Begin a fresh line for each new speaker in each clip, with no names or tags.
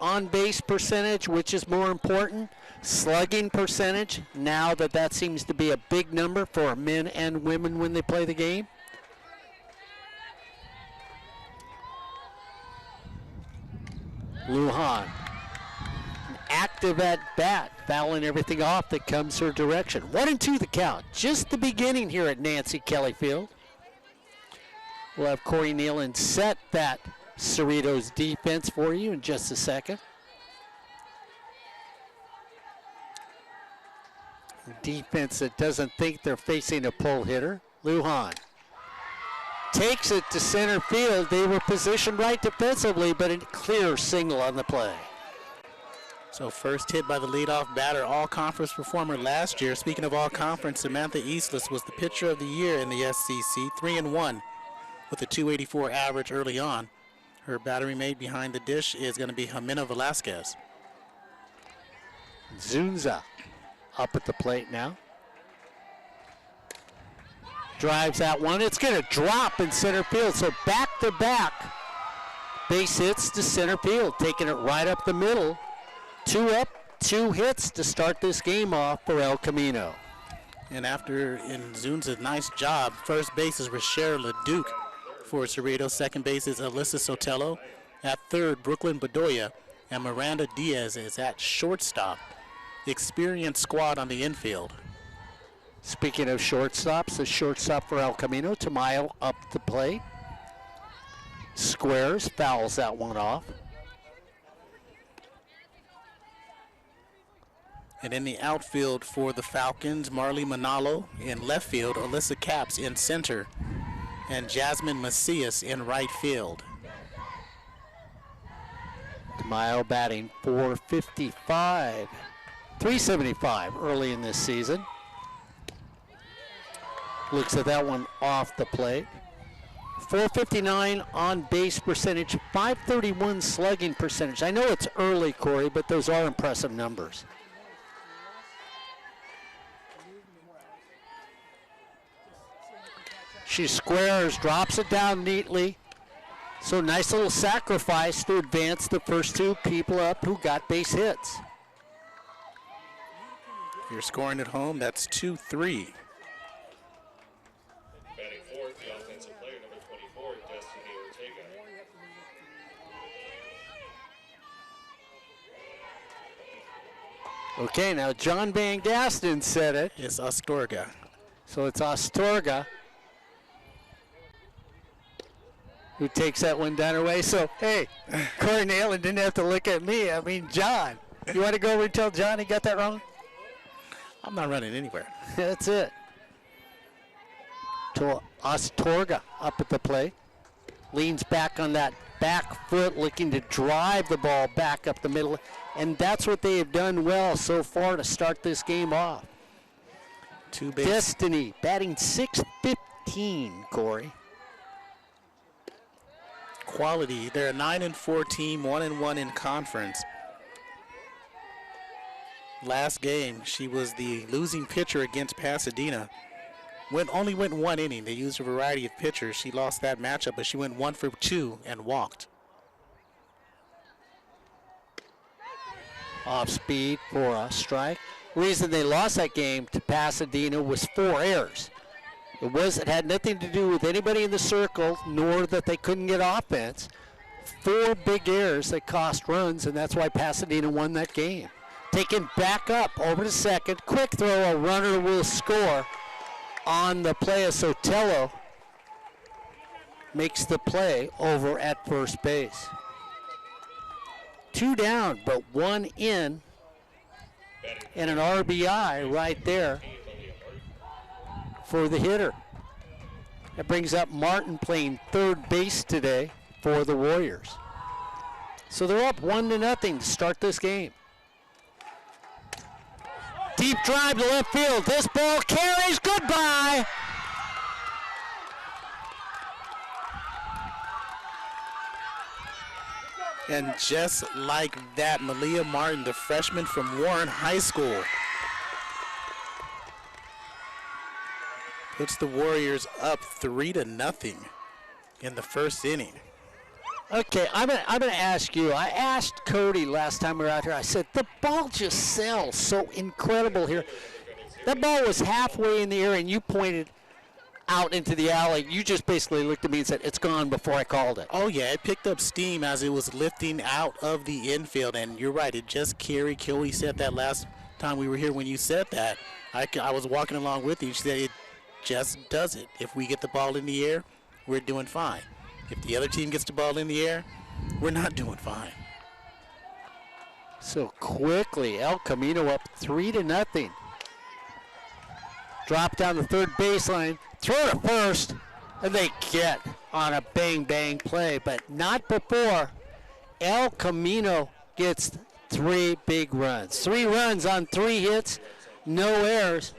on-base percentage, which is more important, slugging percentage, now that seems to be a big number for men and women when they play the game. Lujan, active at bat, fouling everything off that comes her direction. 1-2 the count. Just the beginning here at Nancy Kelly Field. We'll have Corey Neyland set that Cerritos defense for you in just a second. Defense that doesn't think they're facing a pull hitter. Lujan takes it to center field. They were positioned right defensively, but a clear single on the play.
So first hit by the leadoff batter, all-conference performer last year. Speaking of all-conference, Samantha Eastless was the pitcher of the year in the SCC, 3-1 with a .284 average early on. Her battery mate behind the dish is going to be Jimena Velasquez.
Zunza up at the plate now. Drives that one. It's going to drop in center field. So back-to-back base hits to center field, taking it right up the middle. 2 up, 2 hits to start this game off for El Camino.
And after in Zunza's nice job, first base is Rochelle LeDuc for Cerritos. Second base is Alyssa Sotelo. At third, Brooklyn Bedoya. And Miranda Diaz is at shortstop. The experienced squad on the infield.
Speaking of shortstops, the shortstop for El Camino, Tamayo up the plate. Squares, fouls that one off.
And in the outfield for the Falcons, Marley Manalo in left field, Alyssa Capps in center, and Jasmine Macias in right field.
Tamayo batting .455, .375 early in this season. Looks at that one off the plate. .459 on base percentage, .531 slugging percentage. I know it's early, Corey, but those are impressive numbers. She squares, drops it down neatly. So nice little sacrifice to advance the first 2 people up who got base hits.
If you're scoring at home, that's 2-3.
Batting fourth, the offensive player, number 24, Destiny Ortega.
Okay, now John Van Gaston said it.
It's Astorga.
So it's Astorga who takes that one down her way. So, hey, Corey Neyland didn't have to look at me. I mean, John. You want to go over and tell John he got that wrong?
I'm not running anywhere.
That's it. To Astorga up at the plate. Leans back on that back foot, looking to drive the ball back up the middle. And that's what they have done well so far to start this game off.
2 base.
Destiny batting .615, Corey.
Quality. They're a 9-4 team, 1-1 in conference. Last game, she was the losing pitcher against Pasadena. Only went 1 inning. They used a variety of pitchers. She lost that matchup, but she went 1 for 2 and walked.
Off speed for a strike. Reason they lost that game to Pasadena was 4 errors. It had nothing to do with anybody in the circle, nor that they couldn't get offense. 4 big errors that cost runs, and that's why Pasadena won that game. Taken back up over to second. Quick throw, a runner will score on the play of Sotelo. Makes the play over at first base. 2 down, but 1 in, and an RBI right there for the hitter. That brings up Martin playing third base today for the Warriors. So they're up 1-0 to start this game. Deep drive to left field. This ball carries. Goodbye.
And just like that, Malia Martin, the freshman from Warren High School, puts the Warriors up 3-0 in the first inning.
Okay, I'm gonna ask you. I asked Cody last time we were out here. I said the ball just sells so incredible here. That ball was halfway in the air, and you pointed out into the alley. You just basically looked at me and said, "It's gone," before I called it.
Oh yeah, it picked up steam as it was lifting out of the infield, and you're right. It just carried. Kelly said that last time we were here when you said that. I was walking along with you. She said it just does it. If we get the ball in the air, we're doing fine. If the other team gets the ball in the air, we're not doing fine.
So quickly, El Camino up 3-0. Drop down the third baseline, throw to first, and they get on a bang-bang play, but not before El Camino gets 3 big runs. 3 runs on 3 hits, no errors,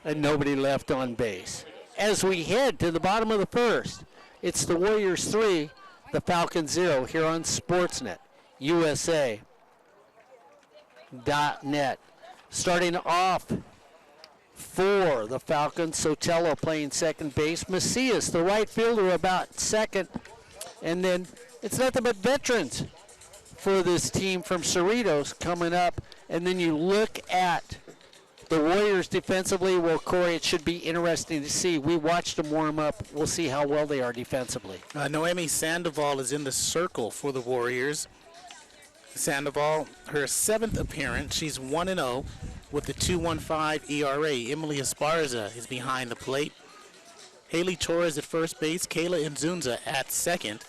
and nobody left on base. As we head to the bottom of the first, it's the Warriors 3, the Falcons 0 here on Sportsnet, USA.net. Starting off for the Falcons, Sotelo playing second base. Macias, the right fielder, about second. And then it's nothing but veterans for this team from Cerritos coming up. And then you look at the Warriors defensively. Well, Corey, it should be interesting to see. We watched them warm up. We'll see how well they are defensively.
Noemi Sandoval is in the circle for the Warriors. Sandoval, her 7th appearance. She's 1-0 with a 2.15 ERA. Emily Esparza is behind the plate. Haley Torres at first base. Kayla Nzunza at second.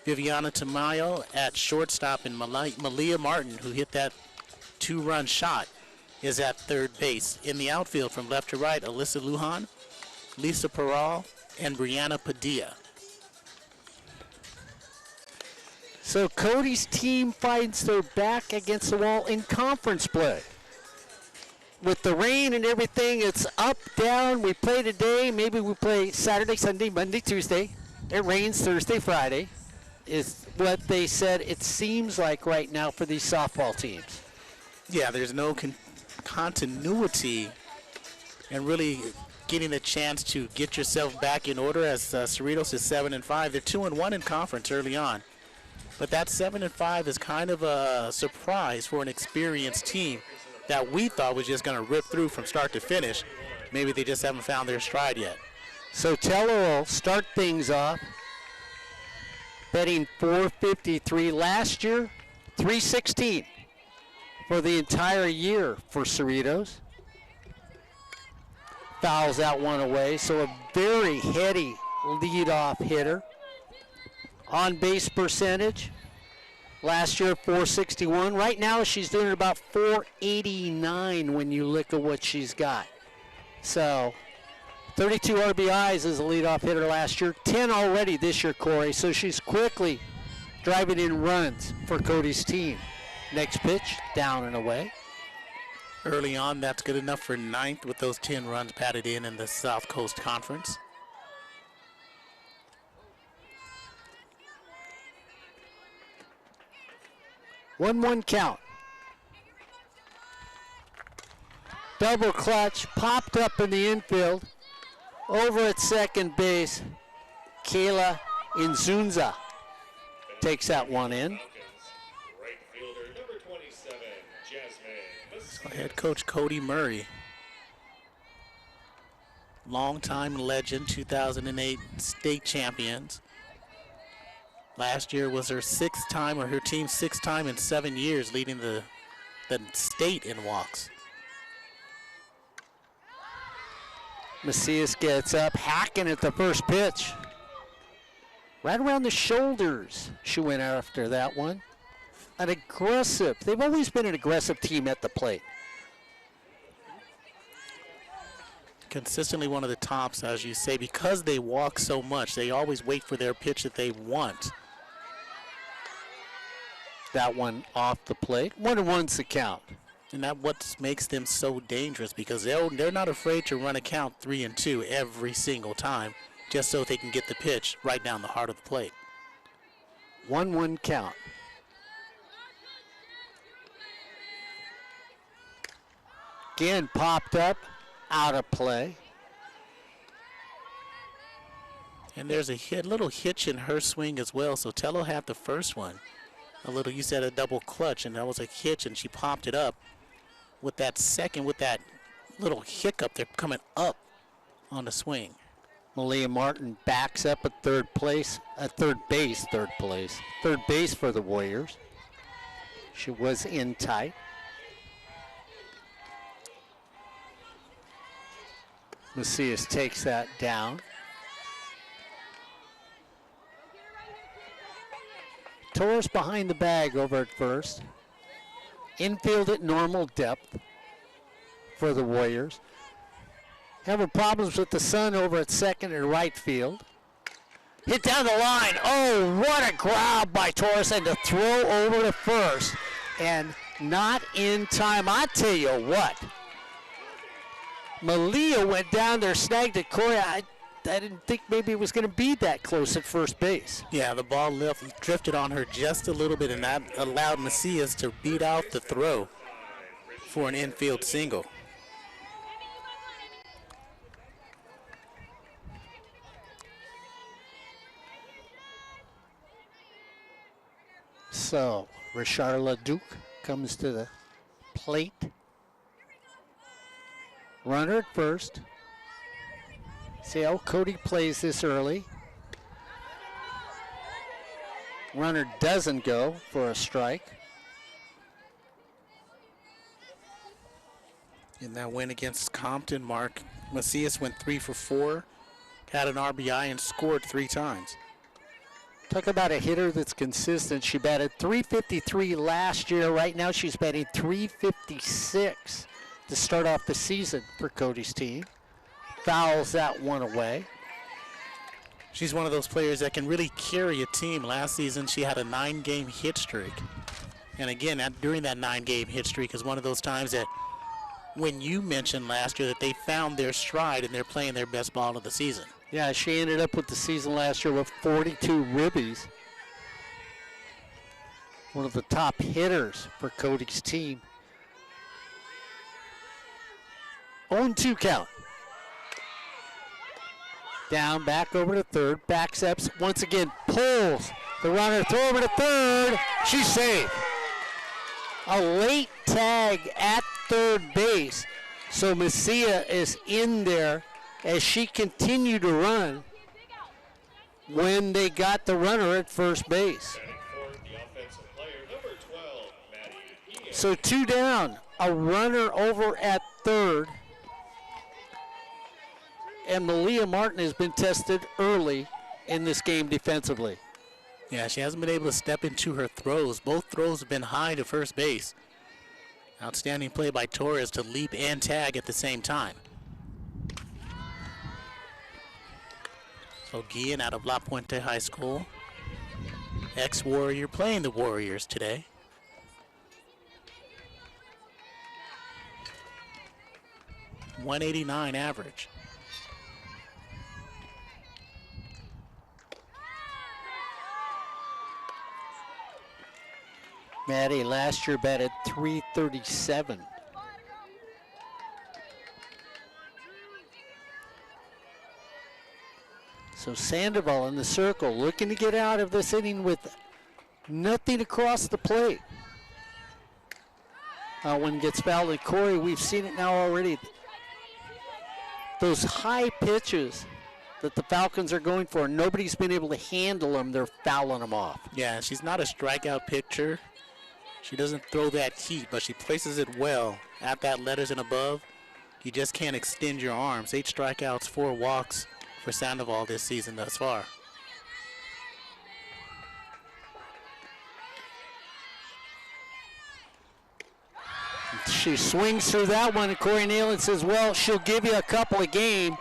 Viviana Tamayo at shortstop, and Malia Martin, who hit that 2-run shot, is at third base. In the outfield from left to right, Alyssa Lujan, Lisa Peral, and Brianna Padilla.
So Cody's team finds their back against the wall in conference play. With the rain and everything, it's up, down. We play today. Maybe we play Saturday, Sunday, Monday, Tuesday. It rains Thursday, Friday, is what they said it seems like right now for these softball teams.
Yeah, there's no continuity and really getting a chance to get yourself back in order, as Cerritos is 7-5. They're 2-1 in conference early on. But that 7-5 is kind of a surprise for an experienced team that we thought was just going to rip through from start to finish. Maybe they just haven't found their stride yet.
So Teller will start things off, betting .453 last year, .316 for the entire year for Cerritos. Fouls out one away, so a very heady leadoff hitter. On base percentage, last year .461. Right now she's doing about .489 when you look at what she's got. So 32 RBIs as a leadoff hitter last year, 10 already this year, Corey. So she's quickly driving in runs for Cody's team. Next pitch, down and away.
Early on, that's good enough for 9th with those 10 runs patted in the South Coast Conference.
One count. Double clutch, popped up in the infield. Over at second base, Kayla Nzunza takes that one in.
Right fielder number 27, Jasmine.
Head coach Cody Murray. Longtime legend, 2008 state champions. Last year was her 6th time, or her team's 6th time in 7 years, leading the state in walks.
Macias gets up, hacking at the first pitch. Right around the shoulders, she went after that one. They've always been an aggressive team at the plate.
Consistently one of the tops, as you say, because they walk so much. They always wait for their pitch that they want.
That one off the plate. 1-1's the count.
And that's what makes them so dangerous, because they're not afraid to run a count 3-2 every single time, just so they can get the pitch right down the heart of the plate.
1-1 count. Again, popped up, out of play.
And there's a little hitch in her swing as well. So Tello had the first one. You said a double clutch, and that was a hitch, and she popped it up. With that second, with that little hiccup, they're coming up on the swing.
Malia Martin backs up at third base for the Warriors. She was in tight. Macias takes that down. Torres behind the bag over at first. Infield at normal depth for the Warriors. Having problems with the sun over at second and right field. Hit down the line. Oh, what a grab by Torres, and to throw over to first. And not in time. I tell you what. Malia went down there, snagged it. Corey, I didn't think maybe it was going to be that close at first base.
Yeah, the ball drifted on her just a little bit, and that allowed Macias to beat out the throw for an infield single.
So, Richard Leduc comes to the plate. Runner at first. See how Cody plays this early. Runner doesn't go for a strike.
In that win against Compton, Mark, Macias went 3 for 4, had an RBI, and scored 3 times.
Talk about a hitter that's consistent. She batted .353 last year. Right now she's batting .356 to start off the season for Cody's team. Fouls that one away.
She's one of those players that can really carry a team. Last season she had a 9-game hit streak. And again, during that 9-game hit streak is one of those times that when you mentioned last year that they found their stride and they're playing their best ball of the season.
Yeah, she ended up with the season last year with 42 ribbies. One of the top hitters for Cody's team. 0-2 count. Down, back over to third. Backs up, once again pulls the runner. Throw over to third. She's safe. A late tag at third base. So Messia is in there as she continued to run when they got the runner at first base. So 2 down, a runner over at third. And Malia Martin has been tested early in this game defensively.
Yeah, she hasn't been able to step into her throws. Both throws have been high to first base. Outstanding play by Torres to leap and tag at the same time. So Guillen out of La Puente High School. Ex-Warrior playing the Warriors today. .189 average.
Maddie last year batted .337. So Sandoval in the circle, looking to get out of this inning with nothing across the plate. When it gets fouled at Corey, we've seen it now already. Those high pitches that the Falcons are going for, nobody's been able to handle them. They're fouling them off.
Yeah, she's not a strikeout pitcher. She doesn't throw that heat, but she places it well at that letters and above. You just can't extend your arms. 8 strikeouts, 4 walks for Sandoval this season thus far.
She swings through that one, and Corey Neyland says, well, she'll give you a couple a game,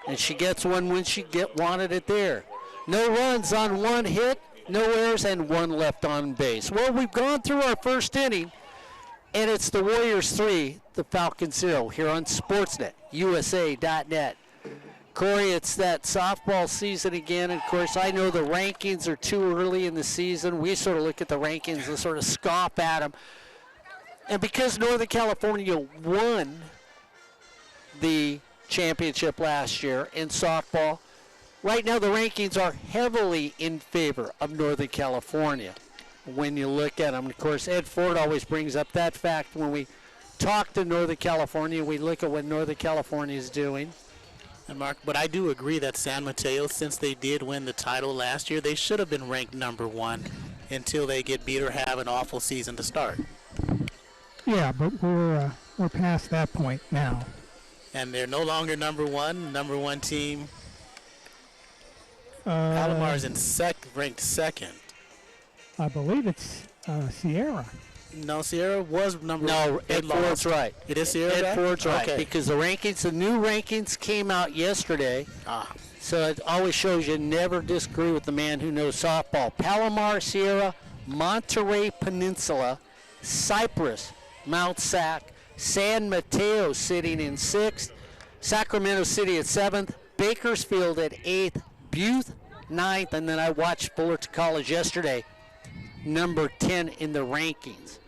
and she gets one when she wanted it there. No runs on 1 hit. No errors, and 1 left on base. Well, we've gone through our first inning, and it's the Warriors 3, the Falcons 0, here on Sportsnet, USA.net. Corey, it's that softball season again, and of course, I know the rankings are too early in the season. We sort of look at the rankings and sort of scoff at them. And because Northern California won the championship last year in softball, right now the rankings are heavily in favor of Northern California. When you look at them, of course, Ed Ford always brings up that fact when we talk to Northern California, we look at what Northern California is doing.
And Mark, but I do agree that San Mateo, since they did win the title last year, they should have been ranked number 1 until they get beat or have an awful season to start.
Yeah, but we're past that point now.
And they're no longer number 1. Number 1 team, Palomar is ranked 2nd.
I believe it's Sierra.
No, Sierra was number 1.
No, Ed Ford's right.
It is Sierra?
Ed Ford's right,
Okay.
because the new rankings came out yesterday. So it always shows you never disagree with the man who knows softball. Palomar, Sierra, Monterey Peninsula, Cypress, Mount Sac, San Mateo sitting in 6th, Sacramento City at 7th, Bakersfield at 8th, Butte 9th, and then I watched Fullerton College yesterday, number 10 in the rankings.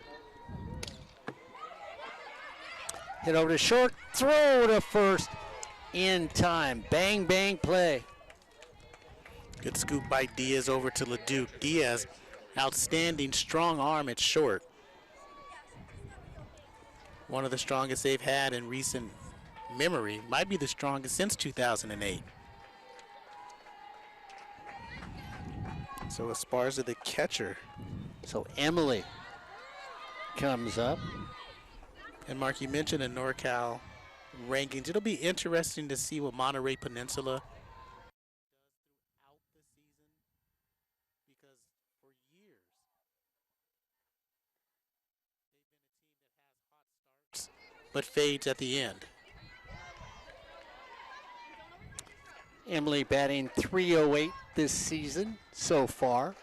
Hit over to short, throw to first in time. Bang, bang play.
Good scoop by Diaz over to LeDuc. Diaz, outstanding strong arm at short. One of the strongest they've had in recent memory. Might be the strongest since 2008. So Esparza, the catcher.
So Emily comes up.
And Mark, you mentioned the NorCal rankings. It'll be interesting to see what Monterey Peninsula does throughout the season, because for years they've been a team that has hot starts but fades at the end.
Emily batting .308 this season so far.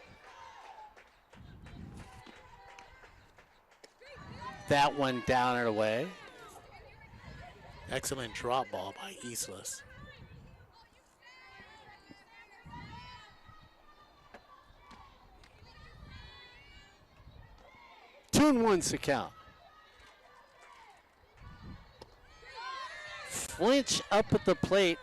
That one down and away.
Excellent drop ball by Islas.
Two and one's the count. Flinch up at the plate.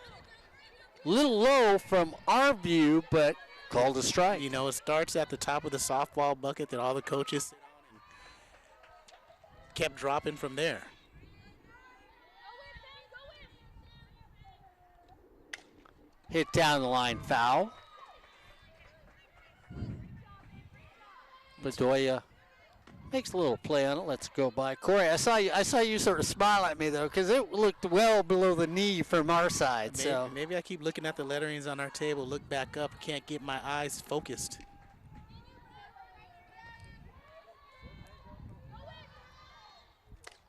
Little low from our view, but called a strike.
You know, it starts at the top of the softball bucket that all the coaches sit on and kept dropping from there.
Hit down the line, foul. Bedoya makes a little play on it. Let's go by. Corey, I saw you sort of smile at me though, because it looked well below the knee from our side.
Maybe I keep looking at the letterings on our table. Look back up. Can't get my eyes focused.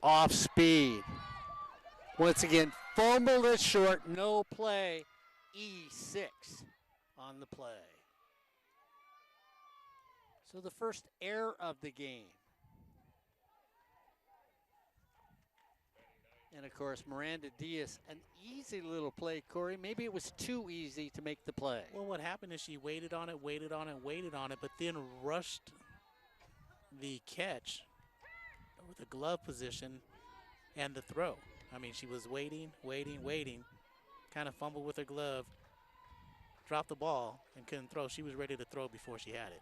Off speed. Once again, fumbled it short. No play. E6 on the play. So the first error of the game. And of course, Miranda Diaz, an easy little play, Corey. Maybe it was too easy to make the play.
Well, what happened is she waited on it, but then rushed the catch with the glove position and the throw. I mean, she was waiting, kind of fumbled with her glove, dropped the ball, and couldn't throw. She was ready to throw before she had it.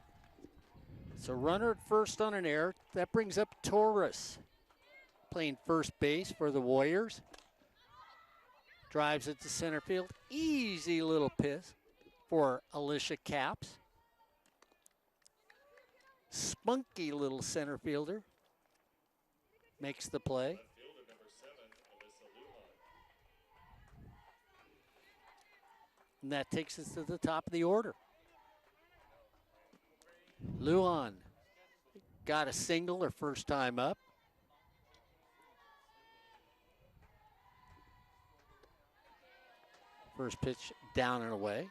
So runner at first on an error. That brings up Torres, playing first base for the Warriors. Drives it to center field. Easy little piss for Alicia Capps. Spunky little center fielder. Makes the play. And that takes us to the top of the order. Luan got a single her first time up. First pitch down and away.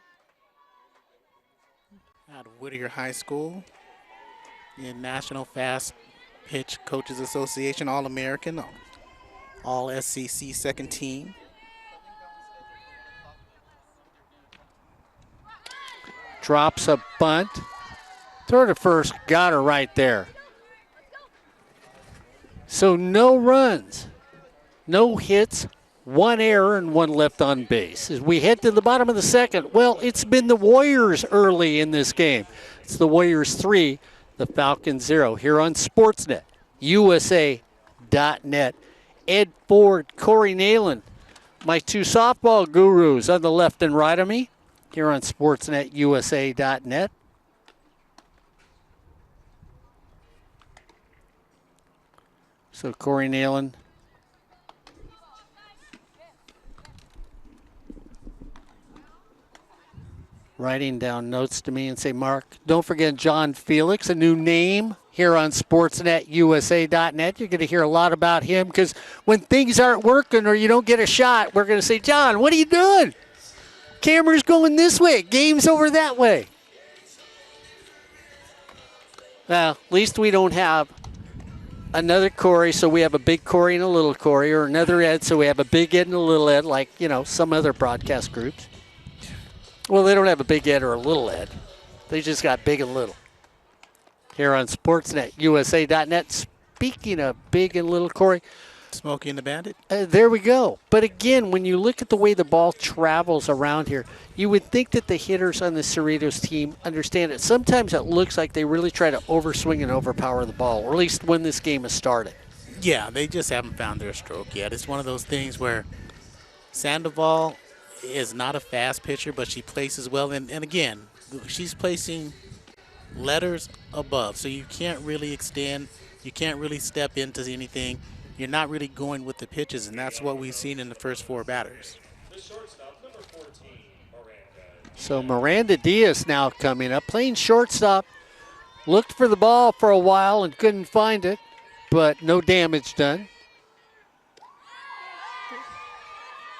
Out of Whittier High School in National Fast Pitch Coaches Association All-American, All-SEC second team.
Drops a bunt. Throw to first, got her right there. So no runs, no hits, 1 error and 1 left on base. As we head to the bottom of the second, well, it's been the Warriors early in this game. It's the Warriors 3, the Falcons 0 here on Sportsnet, USA.net. Ed Ford, Corey Neyland, my 2 softball gurus on the left and right of me here on Sportsnet, USA.net. So Corey Neyland writing down notes to me and say, Mark, don't forget John Felix, a new name here on Sportsnet, USA.net. You're going to hear a lot about him because when things aren't working or you don't get a shot, we're going to say, John, what are you doing? Camera's going this way. Game's over that way. Well, at least we don't have another Corey, so we have a big Corey and a little Corey, or another Ed, so we have a big Ed and a little Ed, like, some other broadcast groups. Well, they don't have a big Ed or a little Ed. They just got big and little. Here on Sportsnet, USA.net. Speaking of big and little Corey.
Smokey and the Bandit.
There we go. But again, when you look at the way the ball travels around here, you would think that the hitters on the Cerritos team understand it. Sometimes it looks like they really try to overswing and overpower the ball, or at least when this game has started.
Yeah, they just haven't found their stroke yet. It's one of those things where Sandoval is not a fast pitcher, but she places well. And again, she's placing letters above, so you can't really extend. You can't really step into anything. You're not really going with the pitches, and that's what we've seen in the first 4 batters.
So Miranda Diaz now coming up, playing shortstop. Looked for the ball for a while and couldn't find it, but no damage done.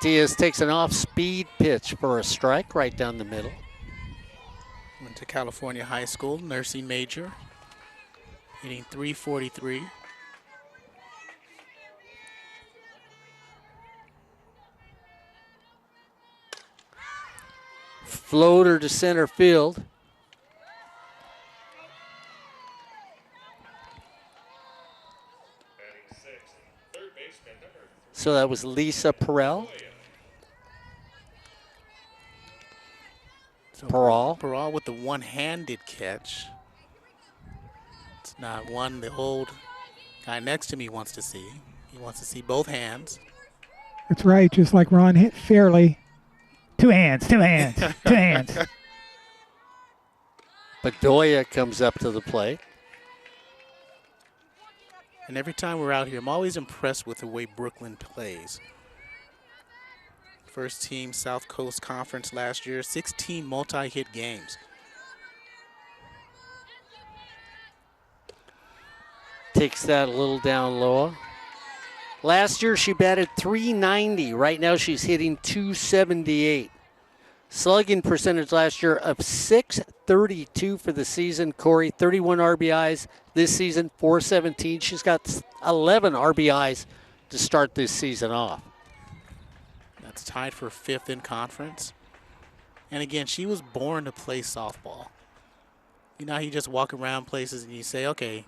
Diaz takes an off-speed pitch for a strike right down the middle.
Went to California High School, nursing major, hitting .343.
Floater to center field. So that was Lisa Perel.
So
Perel
with the one-handed catch. It's not one the old guy next to me wants to see. He wants to see both hands.
That's right, just like Ron hit fairly. 2 hands, 2 hands, 2 hands.
Bedoya comes up to the plate.
And every time we're out here, I'm always impressed with the way Brooklyn plays. First team South Coast Conference last year, 16 multi-hit games.
Takes that a little down low. Last year she batted .390. Right now she's hitting .278. Slugging percentage last year of .632 for the season. Corey, 31 RBIs this season, .417. She's got 11 RBIs to start this season off.
That's tied for 5th in conference. And again, she was born to play softball. You know how you just walk around places and you say, okay,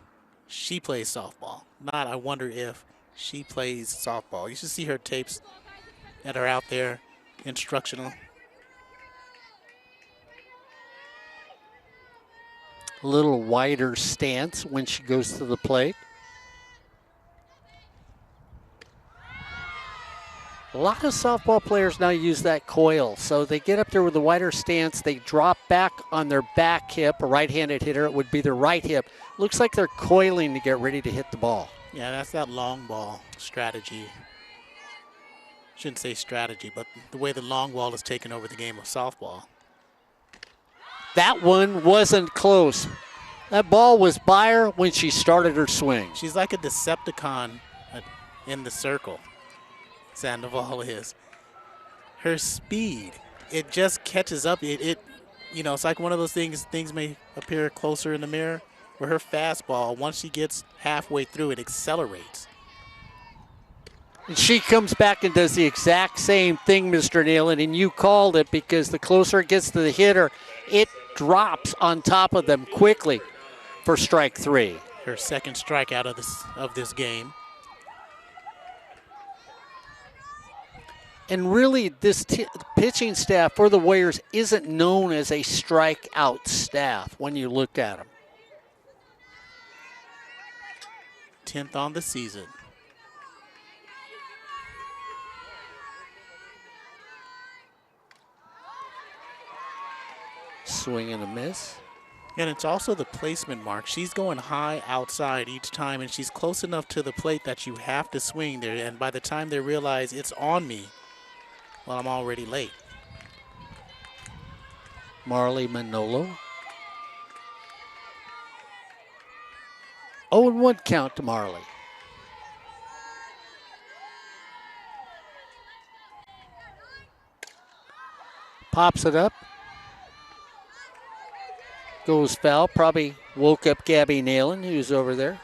she plays softball. Not, I wonder if she plays softball. You should see her tapes that are out there, instructional.
A little wider stance when she goes to the plate. A lot of softball players now use that coil. So they get up there with a wider stance. They drop back on their back hip. A right-handed hitter, it would be their right hip. Looks like they're coiling to get ready to hit the ball.
Yeah, that's that long ball strategy. Shouldn't say strategy, but the way the long ball has taken over the game of softball.
That one wasn't close. That ball was by her when she started her swing.
She's like a Decepticon in the circle. Sandoval is. Her speed, it just catches up. It's like one of those things may appear closer in the mirror, where her fastball, once she gets halfway through, it accelerates.
And she comes back and does the exact same thing, Mr. Neyland, and you called it because the closer it gets to the hitter, it drops on top of them quickly for strike 3.
Her second strikeout of this game.
And really, this pitching staff for the Warriors isn't known as a strikeout staff when you look at them.
10th on the season.
Swing and a miss.
And it's also the placement mark. She's going high outside each time, and she's close enough to the plate that you have to swing there. And by the time they realize it's on me, well, I'm already late.
Marley Manolo. 0-1 count to Marley. Pops it up. Goes foul. Probably woke up Gabby Neyland, who's over there.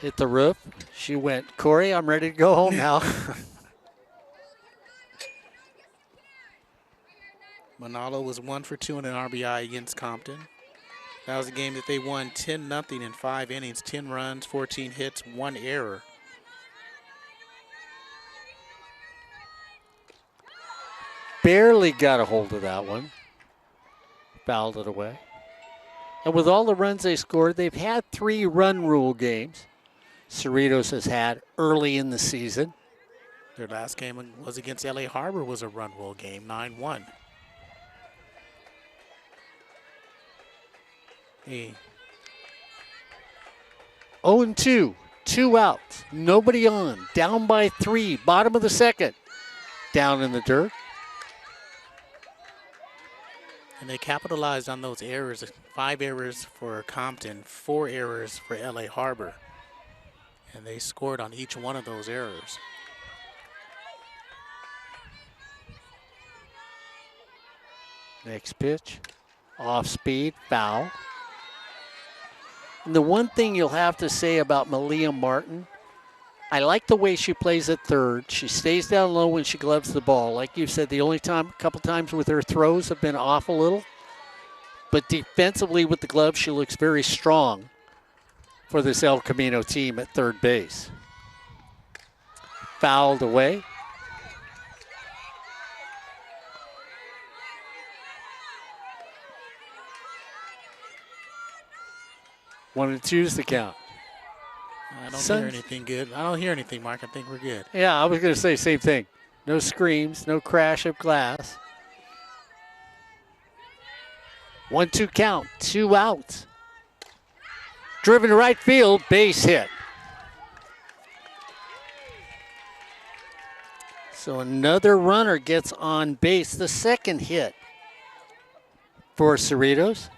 Hit the roof. She went, Corey, I'm ready to go home now.
Manalo was 1 for 2 in an RBI against Compton. That was a game that they won 10-0 in 5 innings, 10 runs, 14 hits, 1 error.
Barely got a hold of that one. Fouled it away. And with all the runs they scored, they've had 3 run rule games. Cerritos has had early in the season.
Their last game was against LA Harbor, was a run rule game, 9-1. Hey.
0-2, 2 outs, nobody on, down by 3, bottom of the second. Down in the dirt.
And they capitalized on those errors, 5 errors for Compton, 4 errors for LA Harbor. And they scored on each one of those errors.
Next pitch, off speed, foul. And the one thing you'll have to say about Malia Martin, I like the way she plays at third. She stays down low when she gloves the ball. Like you said, the only couple times with her throws have been off a little. But defensively with the glove, she looks very strong for this El Camino team at third base. Fouled away. One and two's the count.
I don't hear anything good. I don't hear anything, Mark. I think we're good.
Yeah, I was going to say the same thing. No screams, no crash of glass. 1-2 count, 2 outs. Driven to right field, base hit. So another runner gets on base, the second hit for Cerritos.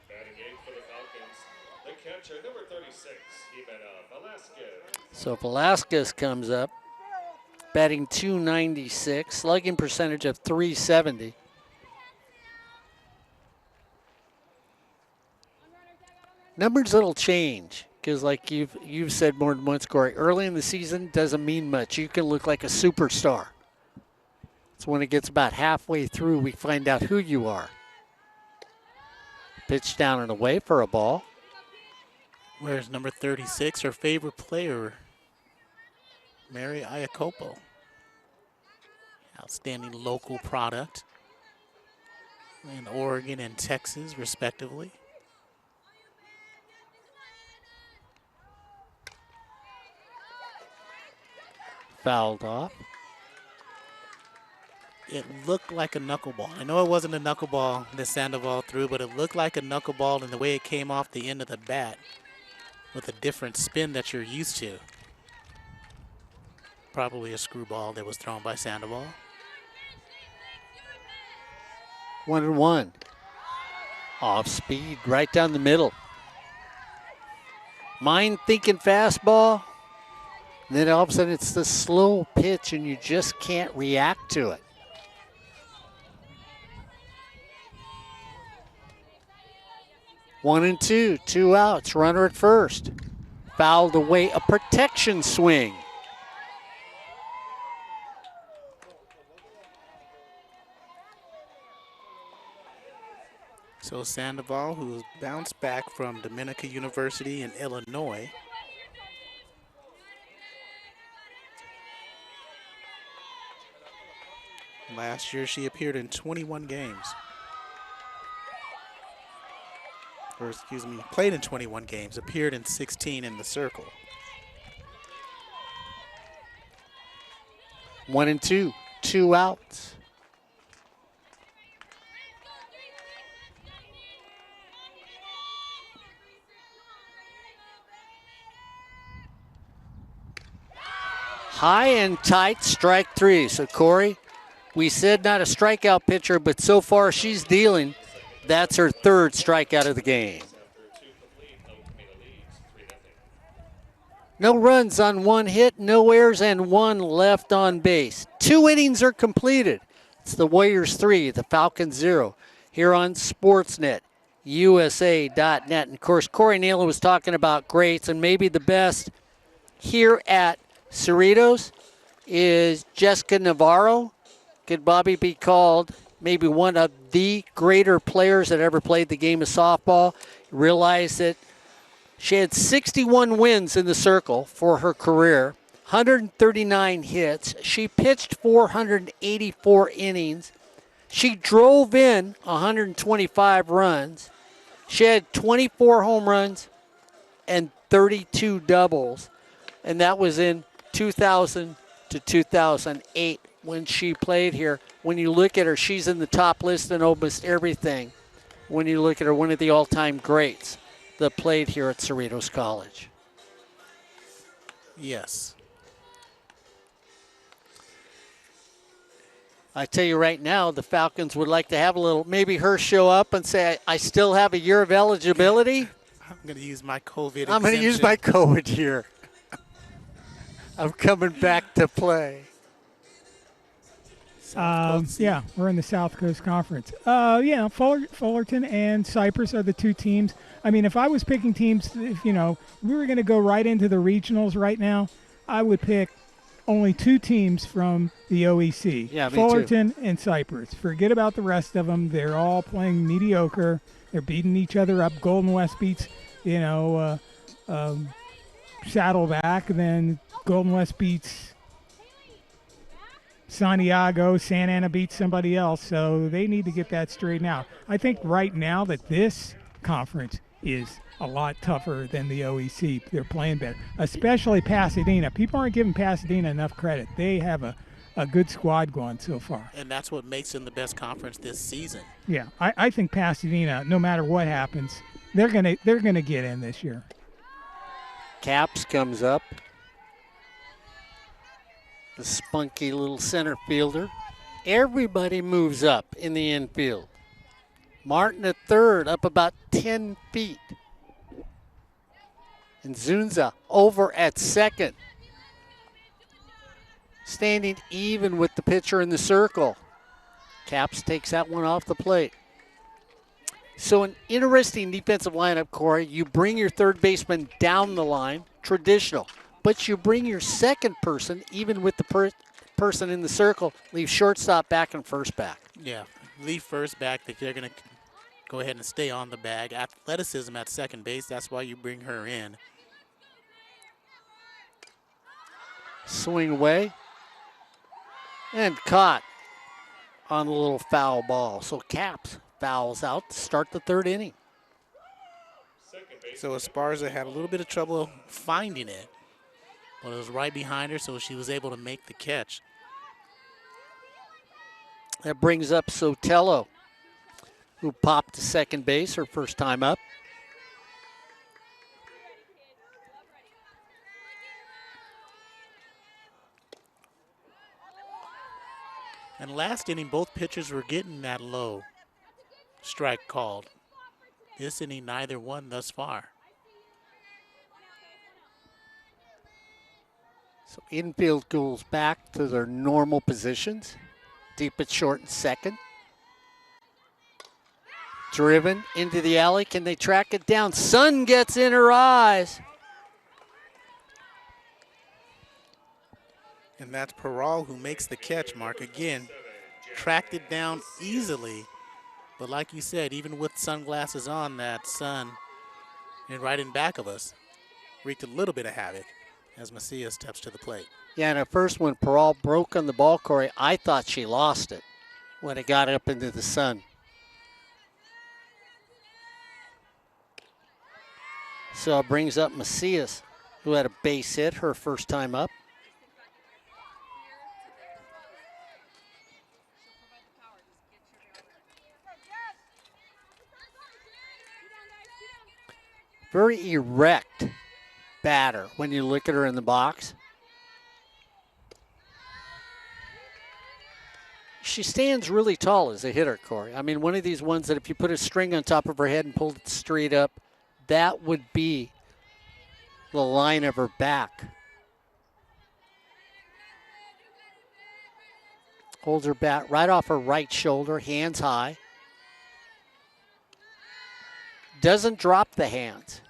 Batting eighth for the Falcons, the catcher, number 36, Jimena Velasquez.
So Velasquez comes up, batting .296, slugging percentage of .370. Numbers that'll change because, like you've said more than once, Corey, early in the season doesn't mean much. You can look like a superstar. It's when it gets about halfway through we find out who you are. Pitch down and away for a ball.
Where's number 36, her favorite player, Mary Iacopo. Outstanding local product in Oregon and Texas, respectively.
Fouled off.
It looked like a knuckleball. I know it wasn't a knuckleball that Sandoval threw, but it looked like a knuckleball in the way it came off the end of the bat with a different spin that you're used to. Probably a screwball that was thrown by Sandoval.
1-1. Off speed, right down the middle. Mind thinking fastball. And then all of a sudden it's the slow pitch and you just can't react to it. One and two, 2 outs, runner at first. Fouled away, a protection swing.
So Sandoval, who bounced back from Dominica University in Illinois, Last year she appeared in 21 games. Or excuse me, played in 21 games, appeared in 16 in the circle.
1-2, 2 outs. High and tight, strike 3. So Corey, we said not a strikeout pitcher, but so far she's dealing. That's her 3rd strikeout of the game. No runs on 1 hit, no errors, and 1 left on base. 2 innings are completed. It's the Warriors 3, the Falcons 0, here on Sportsnet, USA.net. And of course, Corey Neyland was talking about greats, and maybe the best here at Cerritos is Jessica Navarro. Could Bobby be called maybe one of the greater players that ever played the game of softball? Realize that she had 61 wins in the circle for her career, 139 hits. She pitched 484 innings. She drove in 125 runs. She had 24 home runs and 32 doubles. And that was in 2000 to 2008 when she played here. When you look at her, she's in the top list in almost everything. When you look at her, one of the all-time greats that played here at Cerritos College.
Yes.
I tell you right now, the Falcons would like to have a little, maybe her show up and say, I still have a year of eligibility.
I'm going to use my COVID
I'm going to use my COVID year. I'm coming back to play.
Yeah, we're in the South Coast Conference. Yeah, Fullerton and Cypress are the 2 teams. I mean, if I was picking teams, if we were going to go right into the regionals right now, I would pick only 2 teams from the OEC.
Yeah, me
Fullerton and Cypress. Forget about the rest of them. They're all playing mediocre. They're beating each other up. Golden West beats, Saddleback, and then Golden West beats Santiago. Santa Ana beats somebody else, so they need to get that straightened out. I think right now that this conference is a lot tougher than the OEC. They're playing better, especially Pasadena. People aren't giving Pasadena enough credit. They have a good squad going so far.
And that's what makes them the best conference this season.
Yeah, I think Pasadena, no matter what happens, they're gonna get in this year.
Caps comes up. The spunky little center fielder. Everybody moves up in the infield. Martin at 3rd, up about 10 feet. And Zunza over at 2nd. Standing even with the pitcher in the circle. Caps takes that one off the plate. So an interesting defensive lineup, Corey. You bring your 3rd baseman down the line, traditional. But you bring your 2nd person, even with the person in the circle, leave shortstop back and first back.
Yeah, leave first back. They're going to go ahead and stay on the bag. Athleticism at 2nd base, that's why you bring her in.
Swing away. And caught on a little foul ball. So Caps fouls out to start the 3rd inning.
So Esparza had a little bit of trouble finding it. But it was right behind her, so she was able to make the catch.
That brings up Sotelo, who popped to 2nd base her first time up.
And last inning, both pitchers were getting that low strike called. This inning, neither one thus far.
So infield goes back to their normal positions. Deep at short and 2nd. Driven into the alley. Can they track it down? Sun gets in her eyes.
And that's Peral who makes the catch, Mark. Again, tracked it down easily. But like you said, even with sunglasses on, that sun and right in back of us wreaked a little bit of havoc. as Macias steps to the plate.
Yeah, and at first when Peral broke on the ball, Corey, I thought she lost it when it got up into the sun. So it brings up Macias, who had a base hit her first time up. Very erect batter when you look at her in the box. She stands really tall as a hitter, Corey. I mean, one of these ones that if you put a string on top of her head and pulled it straight up, that would be the line of her back. Holds her bat right off her right shoulder, hands high. Doesn't drop the hands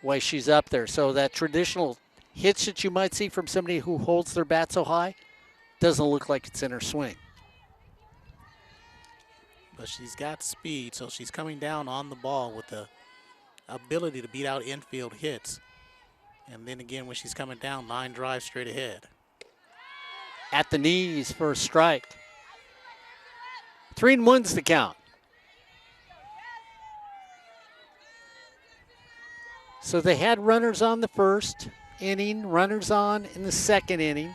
while she's up there. So that traditional hitch that you might see from somebody who holds their bat so high doesn't look like it's in her swing.
But she's got speed, so she's coming down on the ball with the ability to beat out infield hits. And then again, when she's coming down, line drive straight ahead.
At the knees for a strike. 3-1's the count. So they had runners on the first inning, runners on in the second inning.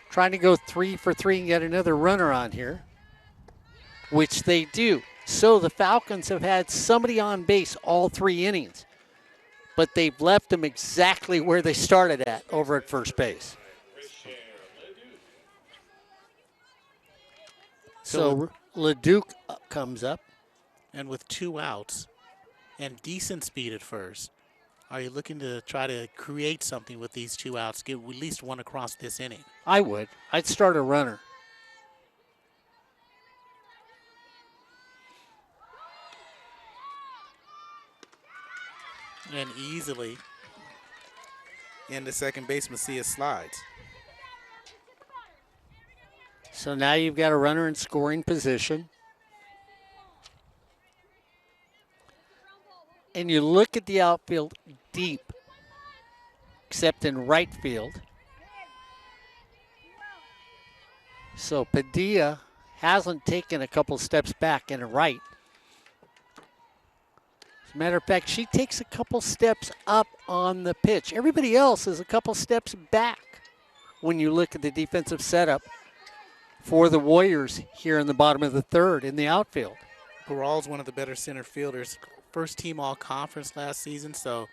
Trying to go 3 for 3 and get another runner on here, which they do. So the Falcons have had somebody on base all 3 innings, but they've left them exactly where they started at, over at first base. So Leduc comes up.
And with 2 outs and decent speed at first, are you looking to try to create something with these 2 outs, get at least one across this inning?
I would. I'd start a runner.
And easily into second base, Macias slides.
So now you've got a runner in scoring position. And you look at the outfield deep, except in right field. So Padilla hasn't taken a couple steps back in right. As a matter of fact, she takes a couple steps up on the pitch. Everybody else is a couple steps back when you look at the defensive setup for the Warriors here in the bottom of the third in the outfield.
Peral's one of the better center fielders. First team all-conference last season, so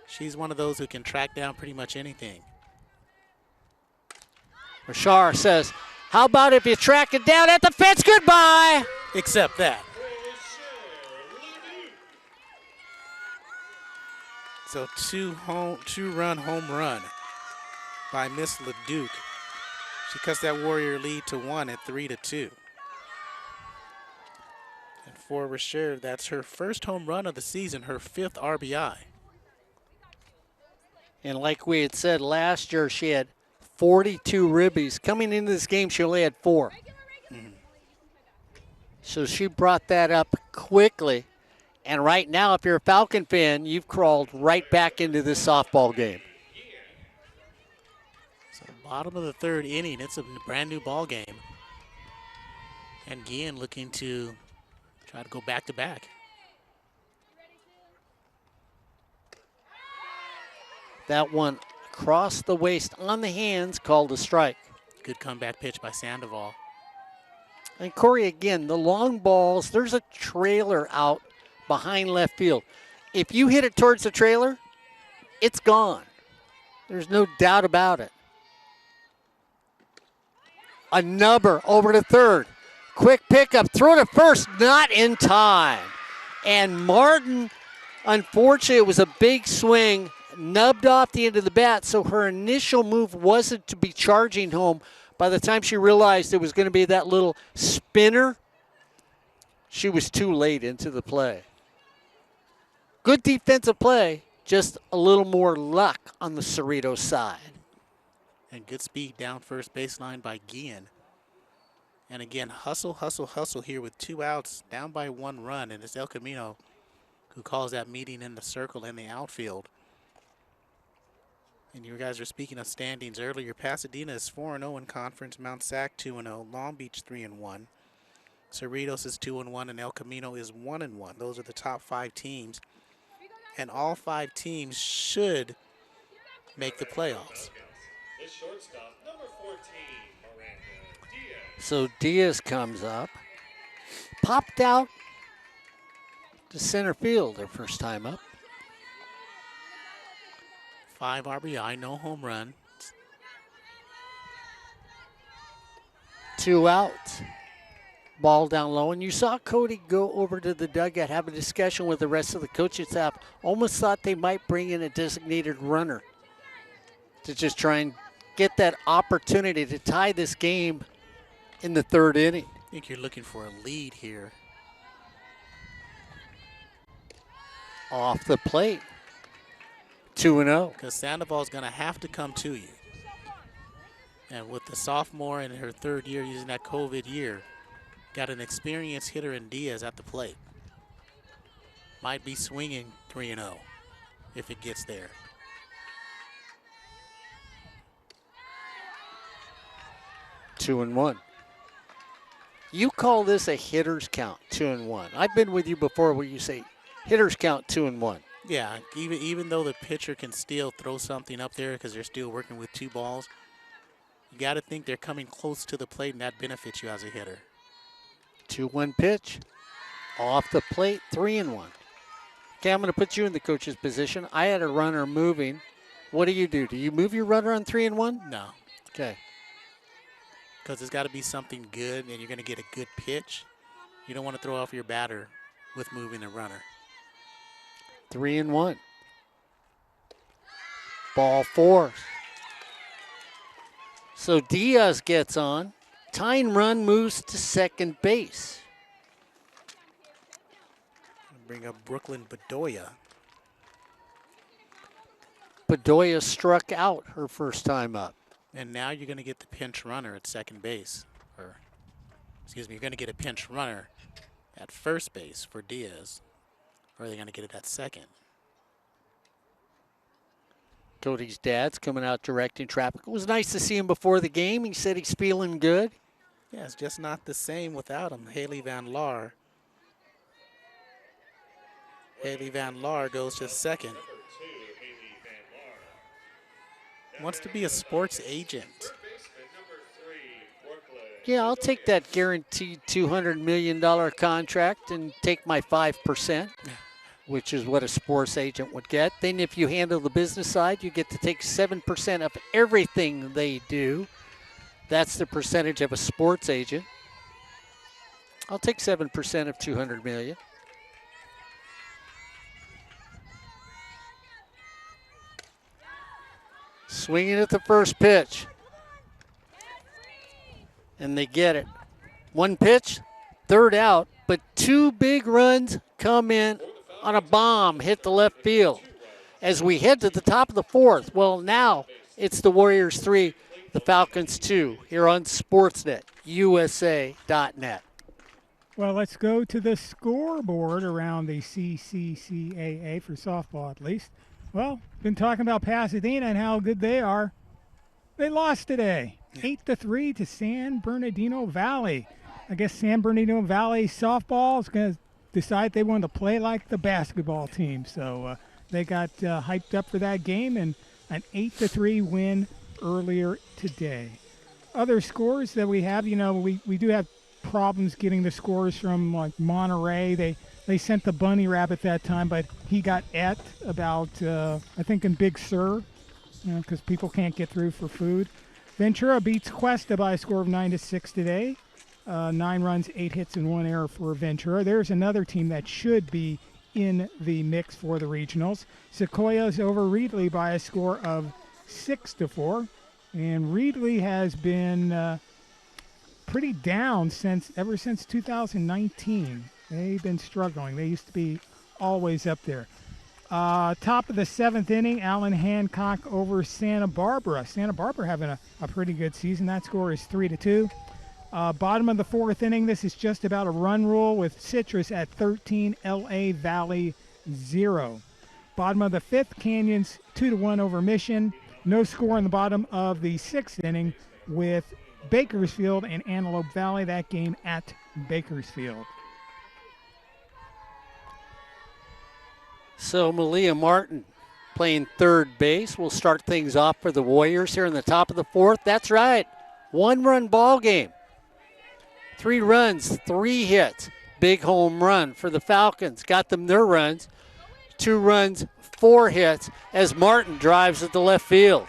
she's one of those who can track down pretty much anything.
Rashar says, how about if you track it down at the fence? Goodbye.
Except that. So two-run home run by Miss Leduc. She cuts that Warrior lead to 1 at 3-2. And for Rasher, that's her first home run of the season, her 5th RBI.
And like we had said last year, she had 42 ribbies. Coming into this game, she only had 4. So she brought that up quickly. And right now, if you're a Falcon fan, you've crawled right back into this softball game.
So bottom of the 3rd inning, it's a brand new ball game. And Guillen looking to try to go back-to-back.
That one across the waist on the hands, called a strike.
Good comeback pitch by Sandoval.
And Corey, again, the long balls, there's a trailer out behind left field. If you hit it towards the trailer, it's gone. There's no doubt about it. A number over to third. Quick pickup, throw to first, not in time. And Martin, unfortunately, it was a big swing, nubbed off the end of the bat, so her initial move wasn't to be charging home. By the time she realized it was going to be that little spinner, she was too late into the play. Good defensive play, just a little more luck on the Cerritos side.
And good speed down first baseline by Guillen. And again, hustle, hustle, hustle here with 2 outs, down by 1 run. And it's El Camino who calls that meeting in the circle in the outfield. And you guys were speaking of standings earlier. Pasadena is 4-0 in conference. Mount Sac 2-0. Long Beach 3-1. Cerritos is 2-1, and El Camino is 1-1. Those are the top 5 teams. And all 5 teams should make the playoffs.
The shortstop, number 14, Miranda Diaz.
So Diaz comes up. Popped out to center field their first time up.
5 RBI, no home run.
2 outs. Ball down low, and you saw Cody go over to the dugout, have a discussion with the rest of the coaching staff. Almost thought they might bring in a designated runner to just try and get that opportunity to tie this game in the 3rd inning.
I think you're looking for a lead here.
Off the plate. 2-0.
Because Sandoval's going to have to come to you. And with the sophomore in her 3rd year using that COVID year, got an experienced hitter in Diaz at the plate. Might be swinging 3-0 if it gets there.
2-1. You call this a hitter's count, 2-1. I've been with you before where you say hitter's count 2-1.
Yeah, even though the pitcher can still throw something up there because they're still working with 2 balls, you got to think they're coming close to the plate, and that benefits you as a hitter.
2-1 pitch. Off the plate, 3-1. Okay, I'm going to put you in the coach's position. I had a runner moving. What do? Do you move your runner on 3-1?
No.
Okay.
Because it's got to be something good, and you're going to get a good pitch. You don't want to throw off your batter with moving the runner.
3-1. Ball 4. So Diaz gets on. Tying run moves to second base.
Bring up Brooklyn Bedoya.
Bedoya struck out her first time up.
And now you're going to get the pinch runner at second base. Or, excuse me, you're going to get a pinch runner at first base for Diaz. Or are they going to get it at second?
Cody's dad's coming out directing traffic. It was nice to see him before the game. He said he's feeling good.
Yeah, it's just not the same without him. Haley Van Laar. Haley Van Laar goes to second. Wants to be a sports agent.
Yeah, I'll take that guaranteed $200 million contract and take my 5%, which is what a sports agent would get. Then if you handle the business side, you get to take 7% of everything they do. That's the percentage of a sports agent. I'll take 7% of $200 million. Swinging at the first pitch. And they get it. 1 pitch, 3rd out, but 2 big runs come in on a bomb, hit the left field. As we head to the top of the 4th, well, now it's the Warriors 3, the Falcons 2, here on Sportsnet, USA.net.
Well, let's go to the scoreboard around the CCCAA for softball, at least. Well, been talking about Pasadena and how good they are. They lost today, 8-3 to San Bernardino Valley. I guess San Bernardino Valley softball is going to decide they want to play like the basketball team. So they got hyped up for that game and an 8-3 win earlier today. Other scores that we have, you know, we do have problems getting the scores from like Monterey. They sent the bunny rabbit that time, but he got about, I think, in Big Sur, because people can't get through for food. Ventura beats Cuesta by a score of 9-6 today. 9 runs, 8 hits, and 1 error for Ventura. There's another team that should be in the mix for the regionals. Sequoia's over Reedley by a score of 6-4. And Reedley has been pretty down ever since 2019. They've been struggling. They used to be always up there. Top of the 7th inning, Allen Hancock over Santa Barbara. Santa Barbara having a pretty good season. That score is 3-2. Bottom of the 4th inning, this is just about a run rule with Citrus at 13, LA Valley 0. Bottom of the 5th, Canyons 2-1 over Mission. No score in the bottom of the 6th inning with Bakersfield and Antelope Valley. That game at Bakersfield.
So Malia Martin playing third base will start things off for the Warriors here in the top of the 4th. That's right. 1-run ball game. 3 runs, 3 hits. Big home run for the Falcons. Got them their runs. 2 runs, 4 hits as Martin drives at the left field.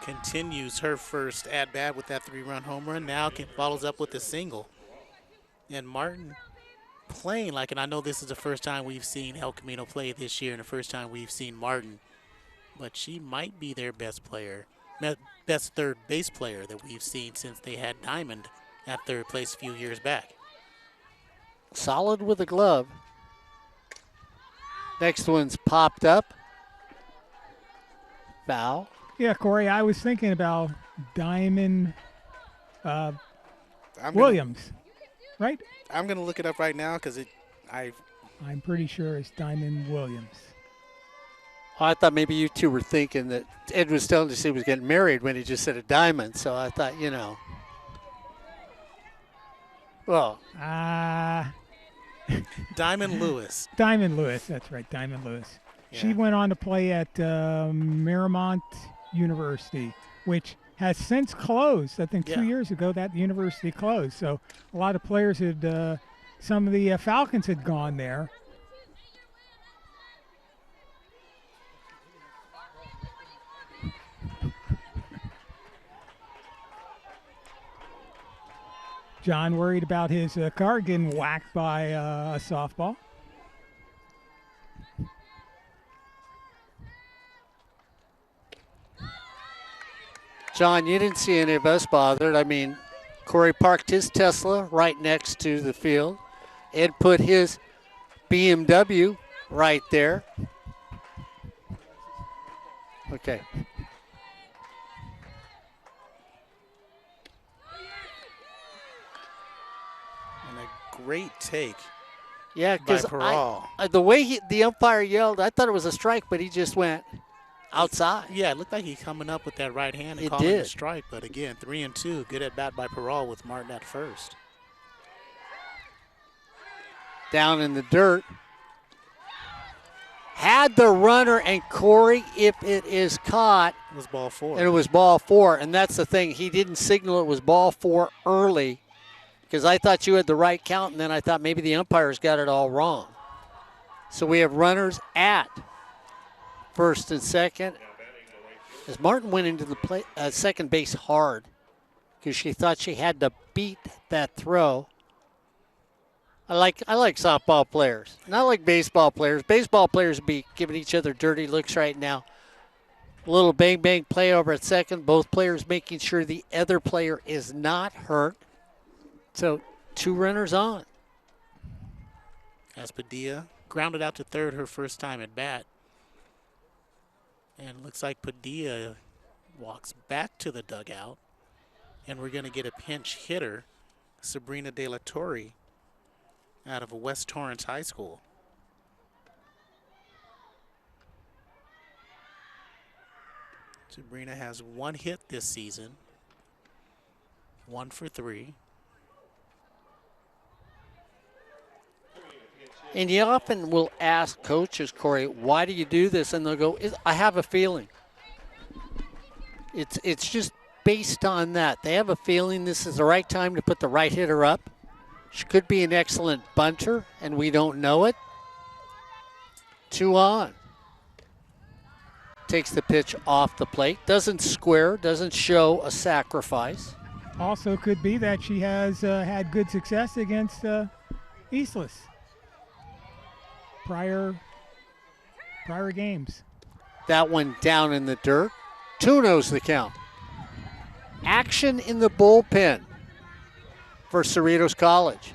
Continues her first at-bat with that 3-run home run. Now follows up with a single. And Martin playing like, and I know this is the first time we've seen El Camino play this year and the first time we've seen Martin, but she might be their best player, best third base player that we've seen since they had Diamond at third place a few years back.
Solid with a glove. Next one's popped up. Foul.
Yeah, Corey, I was thinking about Diamond Williams, right?
I'm going to look it up right now because
I'm pretty sure it's Diamond Williams.
Oh, I thought maybe you two were thinking that Ed was telling us he was getting married when he just said a diamond. So I thought, you know. Well.
Diamond Lewis.
Diamond Lewis, that's right, Diamond Lewis. Yeah. She went on to play at Marymount University, which has since closed. I think 2 years ago that university closed. So a lot of players had, some of the Falcons had gone there. John worried about his car getting whacked by a softball.
John, you didn't see any of us bothered. I mean, Corey parked his Tesla right next to the field. Ed put his BMW right there. Okay.
And a great take.
Yeah, because the way the umpire yelled, I thought it was a strike, but he just went outside.
Yeah, it looked like he coming up with that right hand and calling it a strike. But again, 3-2. Good at bat by Peral with Martin at first.
Down in the dirt. Had the runner, and Corey, if it is caught,
it was ball 4.
And it was ball 4. And that's the thing. He didn't signal it was ball 4 early because I thought you had the right count, and then I thought maybe the umpires got it all wrong. So we have runners at first and second, as Martin went into the second base hard because she thought she had to beat that throw. I like softball players, not like baseball players. Baseball players be giving each other dirty looks right now. A little bang play over at second. Both players making sure the other player is not hurt. So 2 runners on.
As Padilla grounded out to third her first time at bat. And it looks like Padilla walks back to the dugout. And we're going to get a pinch hitter, Sabrina De La Torre, out of West Torrance High School. Sabrina has 1 hit this season, 1 for 3.
And you often will ask coaches, Corey, why do you do this? And they'll go, I have a feeling. It's just based on that. They have a feeling this is the right time to put the right hitter up. She could be an excellent bunter, and we don't know it. 2 on. Takes the pitch off the plate. Doesn't square, doesn't show a sacrifice.
Also could be that she has had good success against Eastless. Prior games.
That one down in the dirt. 2-0's the count. Action in the bullpen for Cerritos College.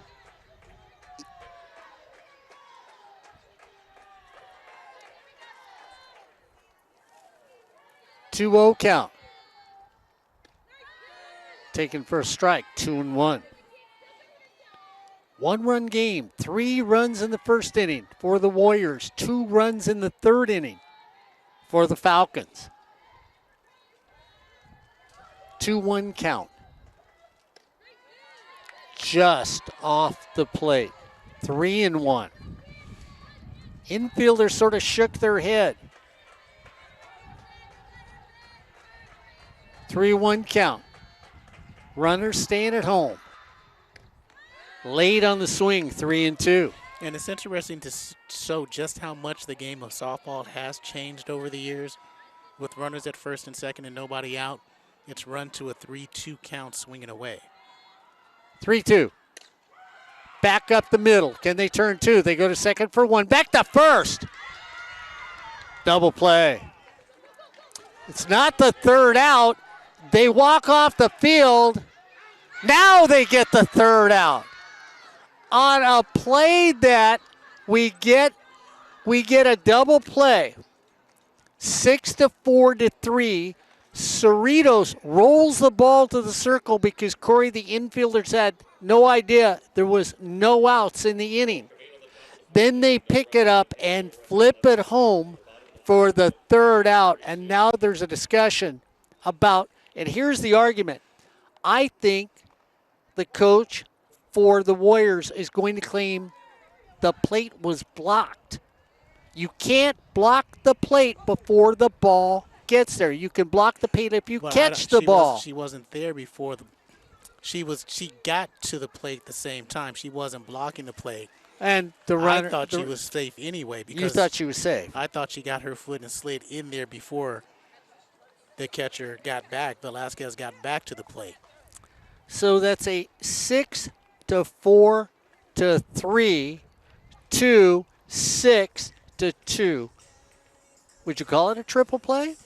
Two-0 count. Taken for a strike, 2-1. One-run game, 3 runs in the first inning for the Warriors, 2 runs in the third inning for the Falcons. 2-1 count. Just off the plate. 3-1. Infielders sort of shook their head. 3-1 count. Runners staying at home. Late on the swing, 3-2.
And it's interesting to show just how much the game of softball has changed over the years. With runners at first and second and nobody out, it's run to a 3-2 count swinging away.
3-2. Back up the middle. Can they turn 2? They go to second for 1. Back to first. Double play. It's not the third out. They walk off the field. Now they get the third out. On a play that we get a double play. 6-4-3. Cerritos rolls the ball to the circle because Corey, the infielders, had no idea there was no outs in the inning. Then they pick it up and flip it home for the third out. And now there's a discussion about, and here's the argument. I think the coach for the Warriors is going to claim the plate was blocked. You can't block the plate before the ball gets there. You can block the plate if you catch the ball.
She wasn't there before she got to the plate at the same time. She wasn't blocking the plate.
And the runner,
I thought she was safe anyway because
you thought she was safe.
I thought she got her foot and slid in there before the catcher got back. Velasquez got back to the plate.
So that's a 6-4-3 to 6-2. Would you call it a triple play?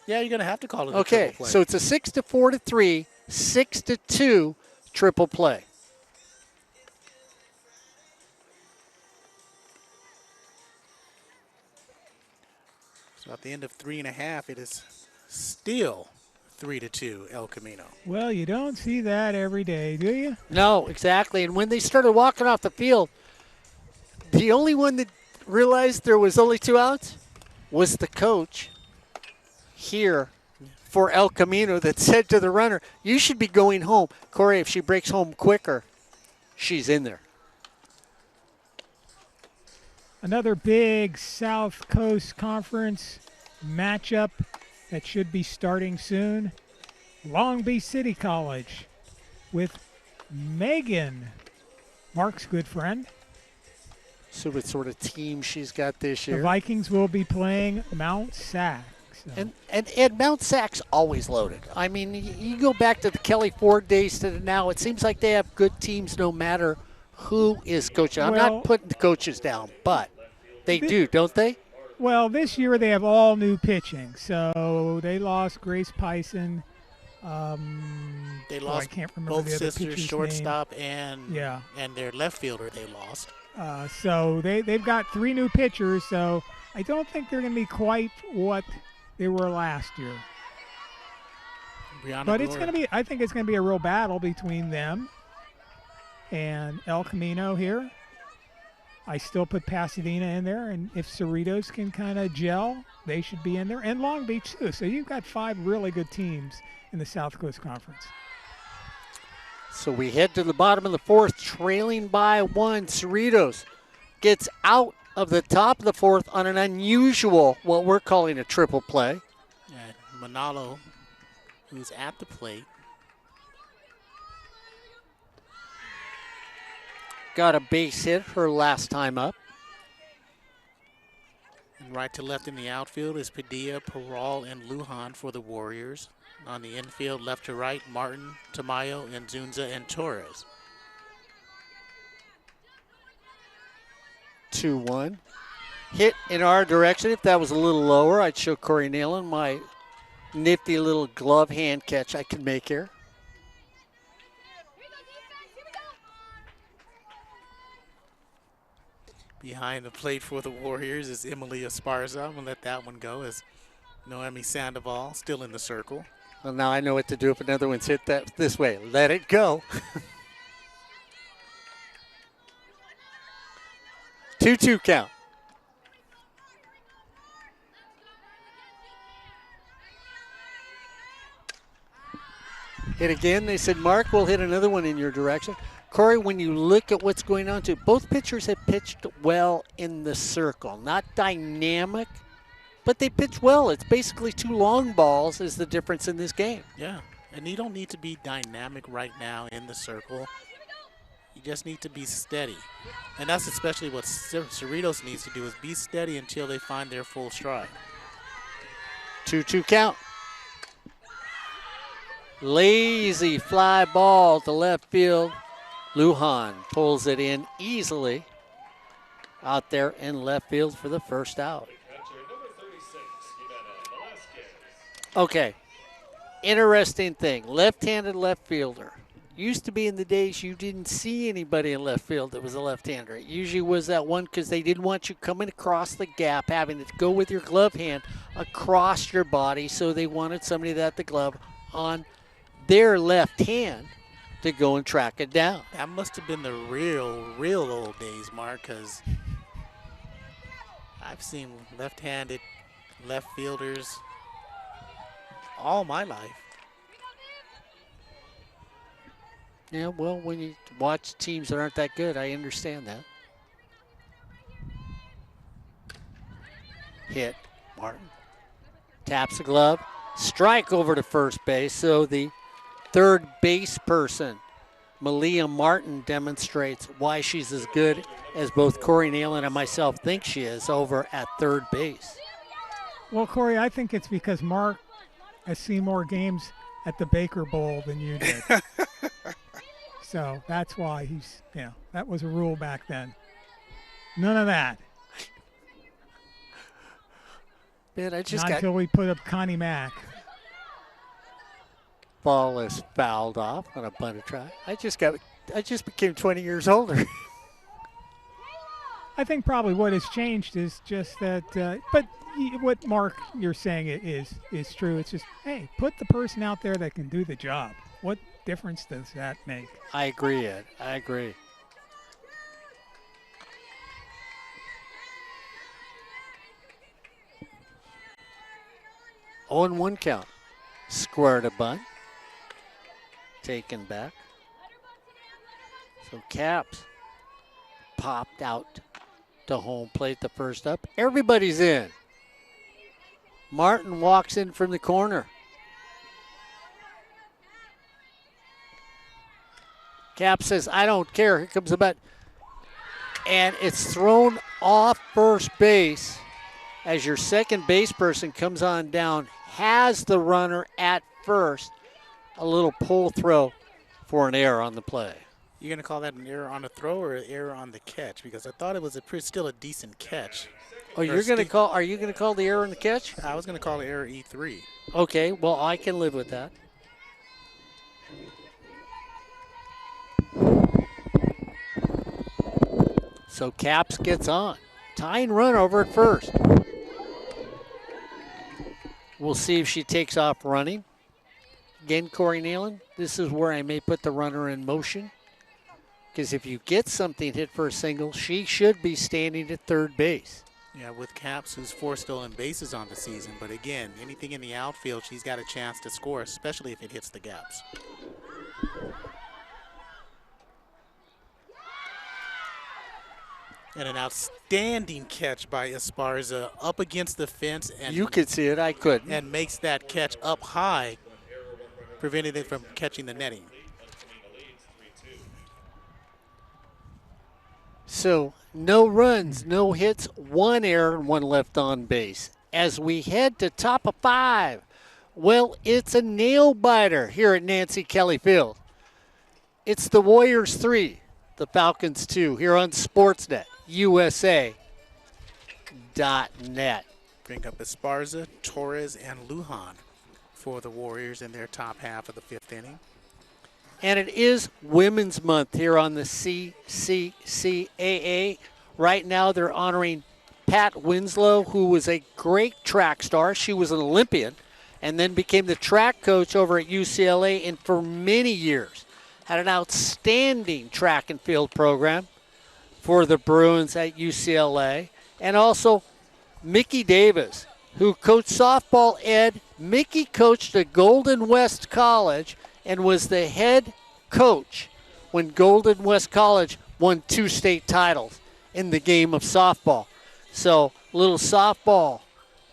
Yeah, you're going to have to call it a
okay,
triple play.
So it's a 6-4-3, 6-2 triple play.
So at the end of 3.5, it is still 3-2 El Camino.
Well, you don't see that every day, do you?
No, exactly. And when they started walking off the field, the only one that realized there was only 2 outs was the coach here for El Camino that said to the runner, you should be going home. Corey, if she breaks home quicker, she's in there.
Another big South Coast Conference matchup that should be starting soon. Long Beach City College with Megan, Mark's good friend.
So what sort of team she's got this year.
The Vikings will be playing Mount Sac. So.
And Mount Sac's always loaded. I mean, you go back to the Kelly Ford days to now, it seems like they have good teams no matter who is coaching. I'm not putting the coaches down, but they do, don't they?
Well, this year they have all new pitching. So they lost Grace Pison.
They lost
I can't remember
both
the other
sisters, shortstop and their left fielder they lost.
So they've got 3 new pitchers, so I don't think they're going to be quite what they were last year. But it's going to be, I think it's going to be a real battle between them and El Camino here. I still put Pasadena in there, and if Cerritos can kind of gel, they should be in there, and Long Beach too. So you've got 5 really good teams in the South Coast Conference.
So we head to the bottom of the 4th, trailing by 1. Cerritos gets out of the top of the 4th on an unusual, what we're calling a triple play.
Manalo, who's at the plate.
Got a base hit her last time up.
And right to left in the outfield is Padilla, Peral, and Lujan for the Warriors. On the infield, left to right, Martin, Tamayo, and Zunza and Torres.
2-1. Hit in our direction. If that was a little lower, I'd show Corey Neyland my nifty little glove hand catch I can make here.
Behind the plate for the Warriors is Emily Esparza. I'm going to let that one go as Noemi Sandoval still in the circle.
Well, now I know what to do if another one's hit that this way. Let it go. 2-2 count. Hit again. They said, Mark, we'll hit another one in your direction. Corey, when you look at what's going on, too, both pitchers have pitched well in the circle. Not dynamic, but they pitch well. It's basically 2 long balls is the difference in this game.
Yeah, and you don't need to be dynamic right now in the circle. You just need to be steady. And that's especially what Cerritos needs to do, is be steady until they find their full stride.
2-2 count. Lazy fly ball to left field. Lujan pulls it in easily out there in left field for the first out. Okay, interesting thing. Left-handed left fielder. Used to be in the days you didn't see anybody in left field that was a left-hander. It usually was that one because they didn't want you coming across the gap, having to go with your glove hand across your body, so they wanted somebody that had the glove on their left hand to go and track it down.
That must have been the real old days, Mark, because I've seen left-handed left fielders all my life.
Yeah, well, when you watch teams that aren't that good, I understand that. Hit. Martin taps the glove. Strike over to first base. So the third base person, Malia Martin, demonstrates why she's as good as both Corey Neyland and myself think she is over at third base.
Well, Corey, I think it's because Mark has seen more games at the Baker Bowl than you did. So that's why he's, that was a rule back then. None of that.
Man, I just
Not
got
until we put up Connie Mack.
ball is fouled off on a bunted try. I just became 20 years older.
I think probably what has changed is just that, but what Mark you're saying is true. It's just, hey, put the person out there that can do the job. What difference does that make?
I agree, Ed. I agree. Oh, and 1 count. Square to bunt. Taken back. So Caps popped out to home plate the first up. Everybody's in. Martin walks in from the corner. Cap says, I don't care. Here comes the bat. And it's thrown off first base as your second base person comes on down, has the runner at first. A little pull throw for an error on the play.
You're going to call that an error on the throw or an error on the catch? Because I thought it was still a decent catch.
Oh, you're going to call? Are you going to call the error on the catch?
I was going to call it error E3.
Okay, well, I can live with that. So Caps gets on. Tying run over at first. We'll see if she takes off running. Again, Corey Neyland, this is where I may put the runner in motion. Because if you get something hit for a single, she should be standing at third base.
Yeah, with Caps, who's 4 stolen bases on the season. But again, anything in the outfield, she's got a chance to score, especially if it hits the gaps. And an outstanding catch by Esparza up against the fence. And
you could see it, I couldn't.
And makes that catch up high, preventing it from catching the netting.
So no runs, no hits, 1 error, and 1 left on base. As we head to top of 5, well, it's a nail biter here at Nancy Kelly Field. It's the Warriors 3, the Falcons 2, here on Sportsnet, USA.net.
Bring up Esparza, Torres, and Lujan for the Warriors in their top half of the 5th inning.
And it is Women's Month here on the CCCAA. Right now they're honoring Pat Winslow, who was a great track star. She was an Olympian and then became the track coach over at UCLA, and for many years had an outstanding track and field program. for the Bruins at UCLA. And also Mickey Davis, who coached softball ed. Mickey coached at Golden West College and was the head coach when Golden West College won 2 state titles in the game of softball. So, little softball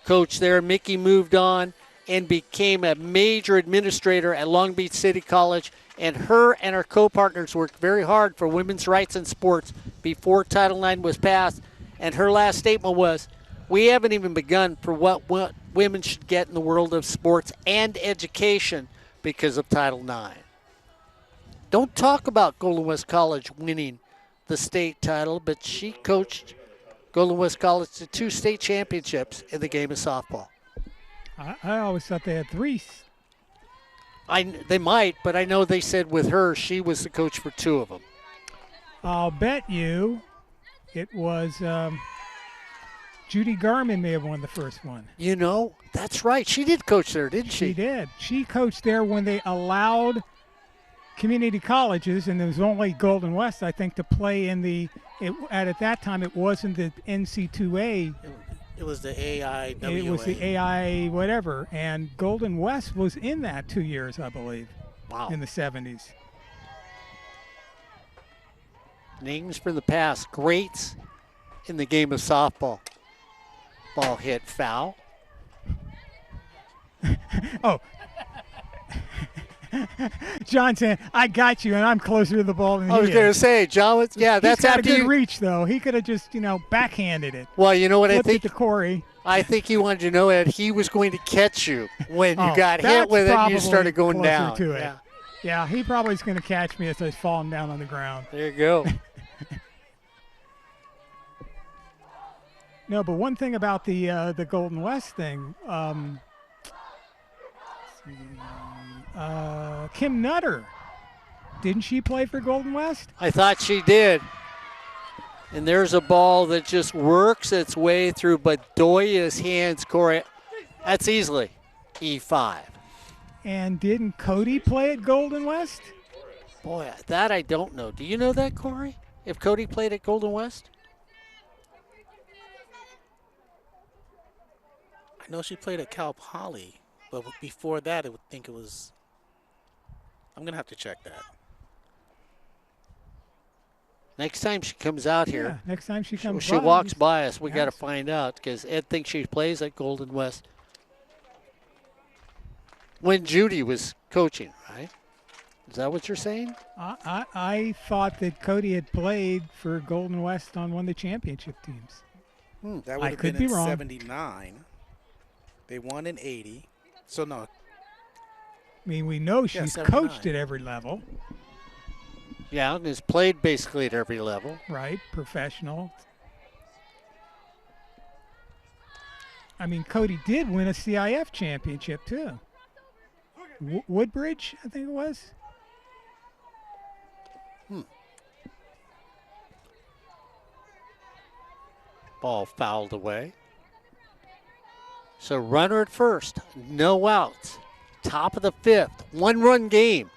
coach there. Mickey moved on and became a major administrator at Long Beach City College. And her and her co-partners worked very hard for women's rights in sports before Title IX was passed. And her last statement was, we haven't even begun for what women should get in the world of sports and education because of Title IX. Don't talk about Golden West College winning the state title, but she coached Golden West College to 2 state championships in the game of softball.
I always thought they had 3.
They might, but I know they said with her, she was the coach for 2 of them.
I'll bet you it was Judy Garman may have won the first one.
You know, that's right. She did coach there, didn't she?
She did. She coached there when they allowed community colleges, and there was only Golden West, I think, to play in the at that time it wasn't the NC2A.
It was the AIWA.
It was the AI whatever, and Golden West was in that 2 years, I believe.
Wow.
In the 70s.
Names from the past, greats in the game of softball. Ball hit foul.
Oh. John said, I got you, and I'm closer to the ball than he is.
I was going to say, John, that's
He's got
after
a good
you.
reach, though. He could have just, backhanded it.
Well, you know what I think?
It to Corey.
I think he wanted to know that he was going to catch you when you got hit
that's
with it and you
probably
started going
closer
down.
To it.
Yeah.
Yeah, he probably is going to catch me as I was falling down on the ground.
There you go.
No, but one thing about the Golden West thing, Kim Nutter, didn't she play for Golden West?
I thought she did. And there's a ball that just works its way through Bedoya's hands, Corey. That's easily E5.
And didn't Cody play at Golden West?
Boy, that I don't know. Do you know that, Corey? If Cody played at Golden West?
I know she played at Cal Poly, but before that, I would think it was. I'm going to have to check that.
Next time she comes out here.
Yeah, next time she comes
she
by,
walks by us, we
yes.
got to find out because Ed thinks she plays at Golden West. When Judy was coaching, right? Is that what you're saying?
I thought that Cody had played for Golden West on one of the championship teams.
That would have been in 79. They won in 80. So, no.
I mean, we know she's coached at every level.
Yeah, and has played basically at every level.
Right, professional. I mean, Cody did win a CIF championship, too. Woodbridge, I think it was.
Ball fouled away. So runner at first, no outs. Top of the 5th, 1-run game.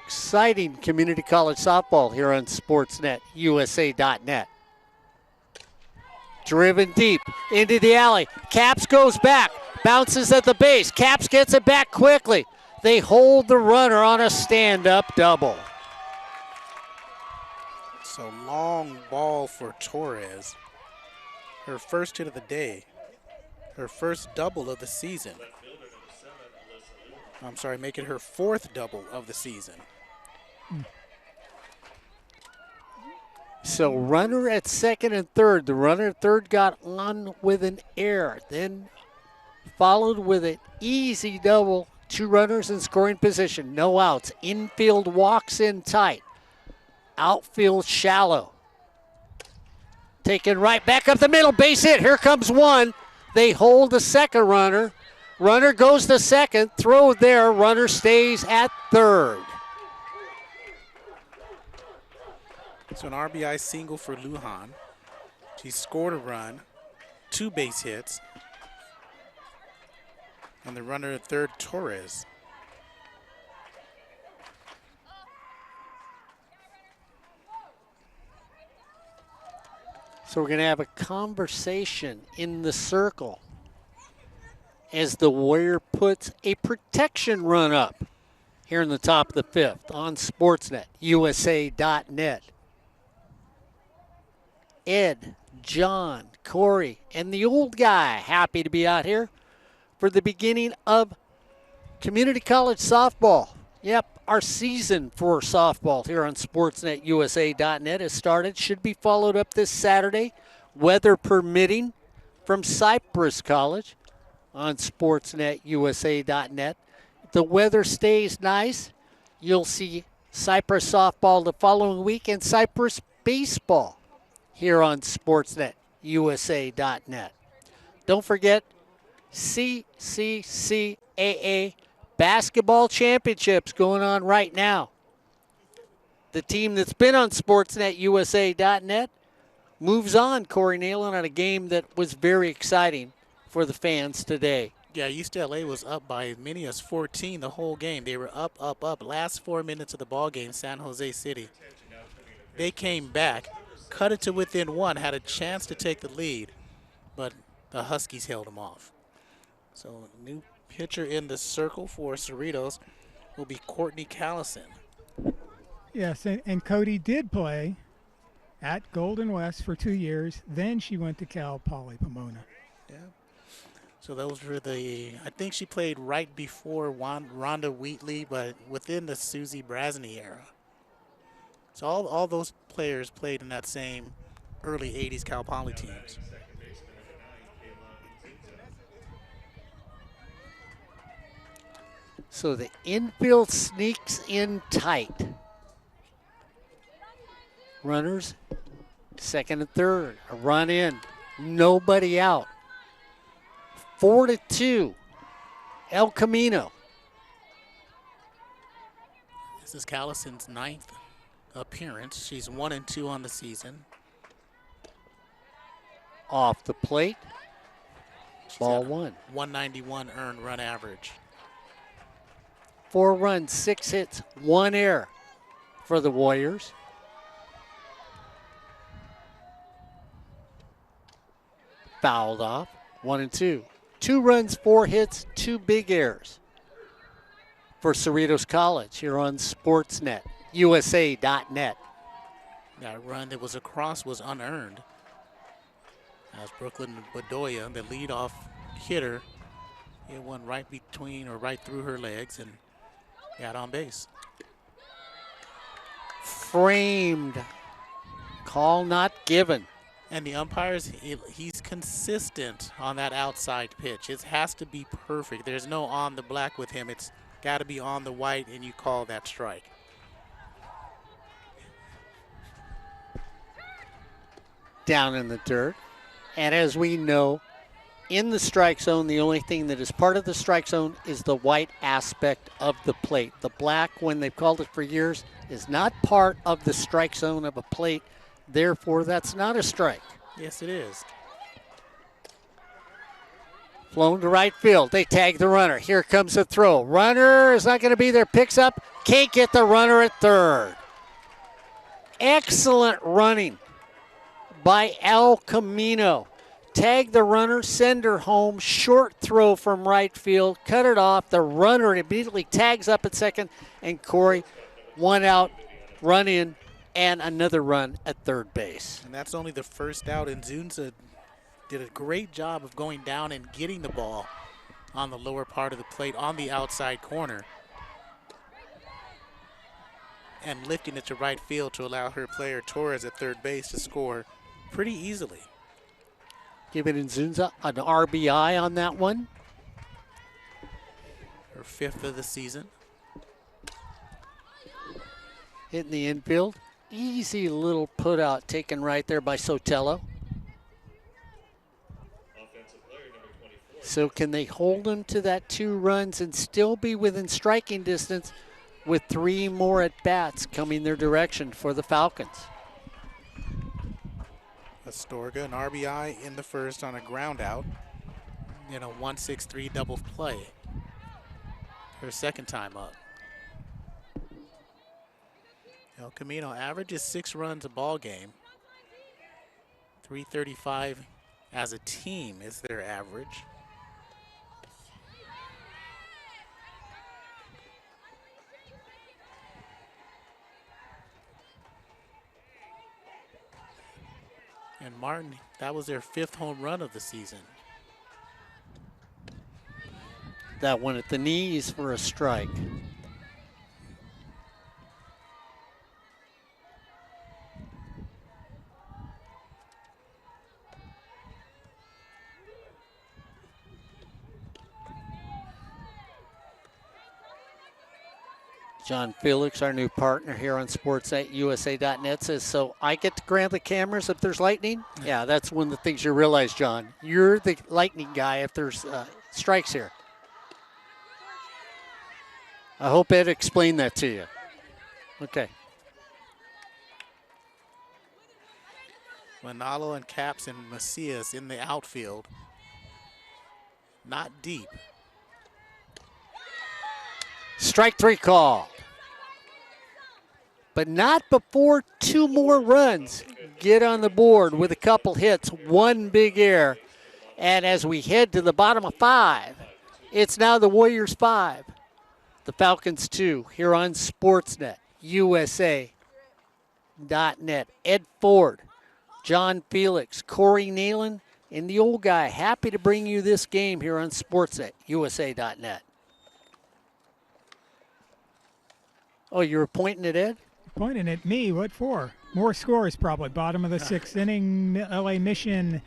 Exciting community college softball here on Sportsnet, USA.net. Driven deep into the alley. Caps goes back, bounces at the base. Caps gets it back quickly. They hold the runner on a stand-up double.
So long ball for Torres. Her first hit of the day. Her first double of the season. I'm sorry, making her 4th double of the season.
So runner at second and third. The runner at third got on with an error. Then followed with an easy double. 2 runners in scoring position. No outs. Infield walks in tight. Outfield shallow. Taken right back up the middle. Base hit. Here comes one. They hold the second runner. Runner goes to second. Throw there. Runner stays at third.
So an RBI single for Lujan. She scored a run, 2 base hits. And the runner at third, Torres.
So we're going to have a conversation in the circle as the Warrior puts a protection run up here in the top of the fifth on Sportsnet, USA.net. Ed, John, Corey, and the old guy happy to be out here for the beginning of Community College softball. Yep, our season for softball here on Sportsnet USA.net has started. Should be followed up this Saturday, weather permitting, from Cypress College on Sportsnet USA.net. If the weather stays nice, you'll see Cypress softball the following week and Cypress baseball here on Sportsnet USA.net. Don't forget CCCAA basketball championships going on right now. The team that's been on Sportsnet USA.net moves on, Corey Neyland, on a game that was very exciting for the fans today.
Yeah, UCLA was up by as many as 14 the whole game. They were up. Last 4 minutes of the ball game, San Jose City. They came back, cut it to within one, had a chance to take the lead, but the Huskies held them off. So new pitcher in the circle for Cerritos will be Courtney Callison.
Yes, and Cody did play at Golden West for 2 years. Then she went to Cal Poly Pomona.
Yeah. So those were I think she played right before Rhonda Wheatley, but within the Susie Brasney era. So all those players played in that same early 80s Cal Poly teams.
So the infield sneaks in tight. Runners, second and third, a run in, nobody out. 4-2, El Camino.
This is Callison's 9th appearance. She's 1-2 on the season.
Off the plate, ball one.
191 earned run average.
4 runs, 6 hits, 1 error for the Warriors. Fouled off, 1-2. 2 runs, 4 hits, 2 big errors for Cerritos College here on Sportsnet, USA.net.
That run that was across was unearned. As Brooklyn Bedoya, the leadoff hitter, hit one right between or right through her legs and got on base.
Framed. Call not given.
And the umpires, he's consistent on that outside pitch. It has to be perfect. There's no on the black with him. It's got to be on the white, and you call that strike.
Down in the dirt. And as we know, in the strike zone, the only thing that is part of the strike zone is the white aspect of the plate. The black, when they've called it for years, is not part of the strike zone of a plate. Therefore, that's not a strike.
Yes, it is.
Flown to right field. They tag the runner. Here comes the throw. Runner is not going to be there. Picks up. Can't get the runner at third. Excellent running by El Camino. Tag the runner, send her home. Short throw from right field. Cut it off. The runner immediately tags up at second. And Corey, 1 out, run in, and another run at third base.
And that's only the first out, and Zunza did a great job of going down and getting the ball on the lower part of the plate on the outside corner and lifting it to right field to allow her player Torres at third base to score pretty easily.
Giving Zunza an RBI on that one.
Her 5th of the season.
Hitting the infield. Easy little put out taken right there by Sotelo. So can they hold them to that 2 runs and still be within striking distance with 3 more at-bats coming their direction for the Falcons?
Astorga, an RBI in the first on a ground out in a 1-6-3 double play. Her 2nd time up. El Camino averages 6 runs a ball game. .335 as a team is their average. And Martin, that was their 5th home run of the season.
That one at the knees for a strike. John Felix, our new partner here on sports@usa.net, says, so I get to grab the cameras if there's lightning? Yeah, that's one of the things you realize, John. You're the lightning guy if there's strikes here. I hope Ed explained that to you. Okay.
Manalo and Caps and Macias in the outfield. Not deep.
Strike 3 call. But not before 2 more runs get on the board with a couple hits, 1 big error. And as we head to the bottom of 5, it's now the Warriors 5, the Falcons 2 here on Sportsnet, USA.net. Ed Ford, John Felix, Corey Neyland, and the old guy. Happy to bring you this game here on Sportsnet, USA.net. Oh, you were pointing at Ed?
Pointing at me, what for? More scores probably. Bottom of the 6th inning, LA Mission,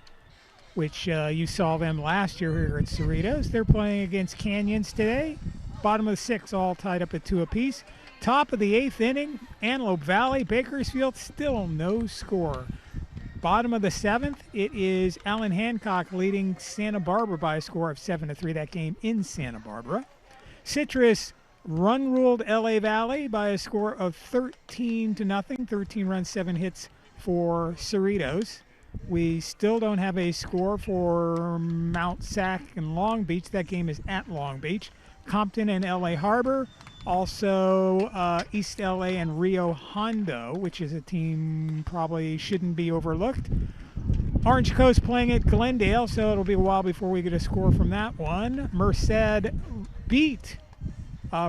which you saw them last year here at Cerritos. They're playing against Canyons today. Bottom of the 6th, all tied up at 2 apiece. Top of the 8th inning, Antelope Valley, Bakersfield, still no score. Bottom of the 7th, it is Allen Hancock leading Santa Barbara by a score of 7-3. That game in Santa Barbara. Citrus run-ruled LA Valley by a score of 13-0. 13 runs, 7 hits for Cerritos. We still don't have a score for Mount Sac and Long Beach. That game is at Long Beach. Compton and LA Harbor. Also East LA and Rio Hondo, which is a team probably shouldn't be overlooked. Orange Coast playing at Glendale, so it'll be a while before we get a score from that one. Merced beat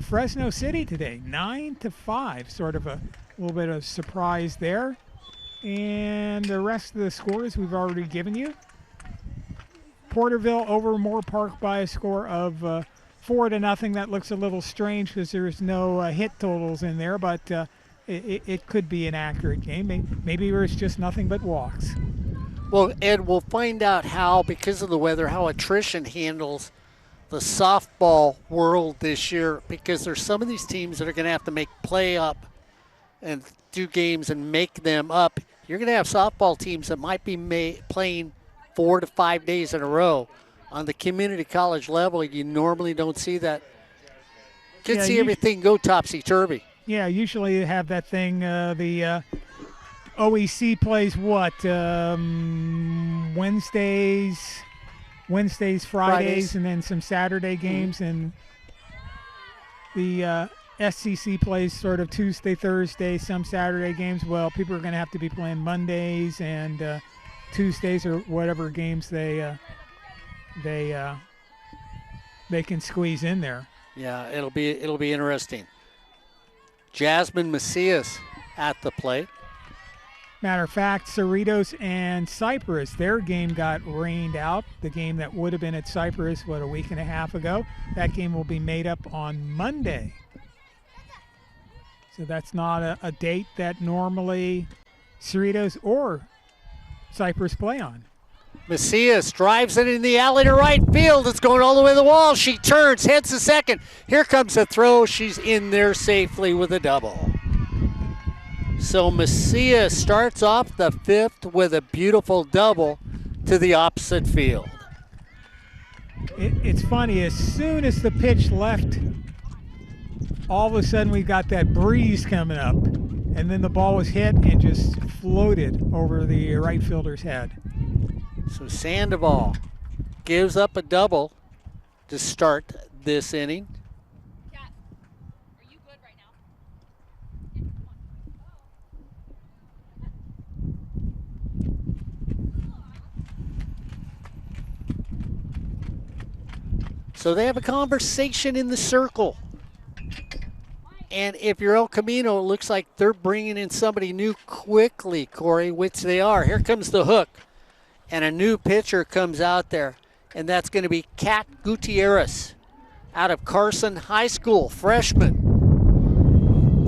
Fresno City today, 9-5. Sort of a little bit of surprise there. And the rest of the scores we've already given you. Porterville over Moore Park by a score of 4-0. That looks a little strange because there's no hit totals in there, but it could be an accurate game. Maybe there's just nothing but walks.
Well, Ed, we'll find out how, because of the weather, how attrition handles the softball world this year, because there's some of these teams that are going to have to play up and do games and make them up. You're going to have softball teams that might be playing 4 to 5 days in a row. On the community college level, you normally don't see that. Can't see everything go topsy-turvy.
Yeah, usually you have that thing, the OEC plays what? Wednesdays, Fridays, and then some Saturday games, and the SCC plays sort of Tuesday, Thursday, some Saturday games. Well, people are going to have to be playing Mondays and Tuesdays or whatever games they can squeeze in there.
Yeah, it'll be interesting. Jasmine Macias at the plate.
Matter of fact, Cerritos and Cypress, their game got rained out. The game that would have been at Cypress, a week and a half ago. That game will be made up on Monday. So that's not a date that normally Cerritos or Cypress play on.
Macias drives it in the alley to right field. It's going all the way to the wall. She turns, heads to second. Here comes the throw. She's in there safely with a double. So Macias starts off the 5th with a beautiful double to the opposite field.
It's funny, as soon as the pitch left, all of a sudden we got that breeze coming up, and then the ball was hit and just floated over the right fielder's head.
So Sandoval gives up a double to start this inning. So they have a conversation in the circle. And if you're El Camino, it looks like they're bringing in somebody new quickly, Corey, which they are. Here comes the hook. And a new pitcher comes out there. And that's going to be Kat Gutierrez out of Carson High School, freshman.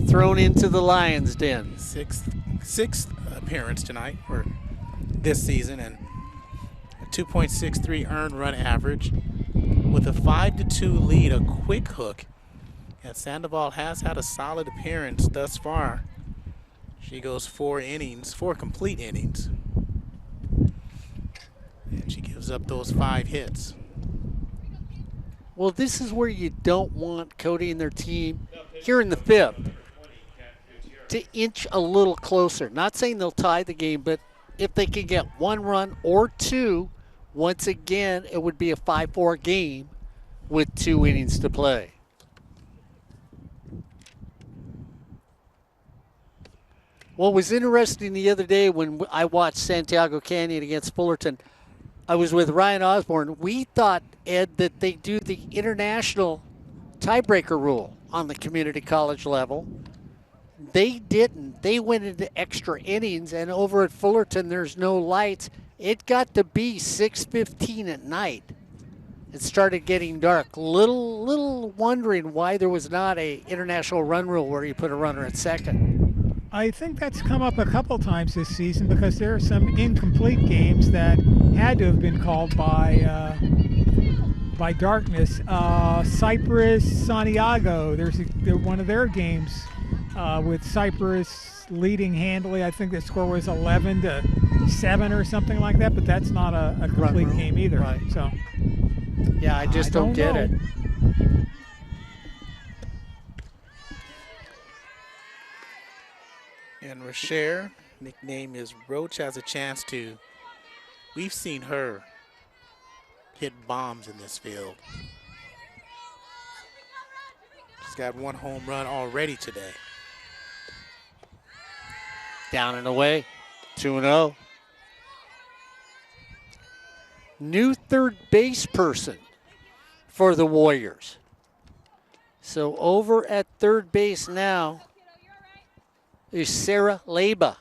Thrown into the Lions' den.
Sixth appearance tonight, or this season, and a 2.63 earned run average with a 5-2 lead, a quick hook. And Sandoval has had a solid appearance thus far. She goes 4 complete innings. And she gives up those 5 hits.
Well, this is where you don't want Cody and their team here in the 5th to inch a little closer. Not saying they'll tie the game, but if they can get 1 run or 2, once again, it would be a 5-4 game with 2 innings to play. What was interesting the other day when I watched Santiago Canyon against Fullerton, I was with Ryan Osborne. We thought, Ed, that they do the international tiebreaker rule on the community college level. They didn't. They went into extra innings, and over at Fullerton, there's no lights. It got to be 6:15 at night. It started getting dark. Little wondering why there was not a international run rule where you put a runner at second.
I think that's come up a couple times this season because there are some incomplete games that had to have been called by darkness. Cypress Santiago, there's one of their games with Cypress leading handily. I think the score was 11-7 or something like that, but that's not a complete game either.
Right.
So
yeah, I just don't get it.
And Rocher, nickname is Roach, has a chance to. We've seen her hit bombs in this field. She's got 1 home run already today.
Down and away, 2-0. New third base person for the Warriors. So over at third base now is Sarah Leba.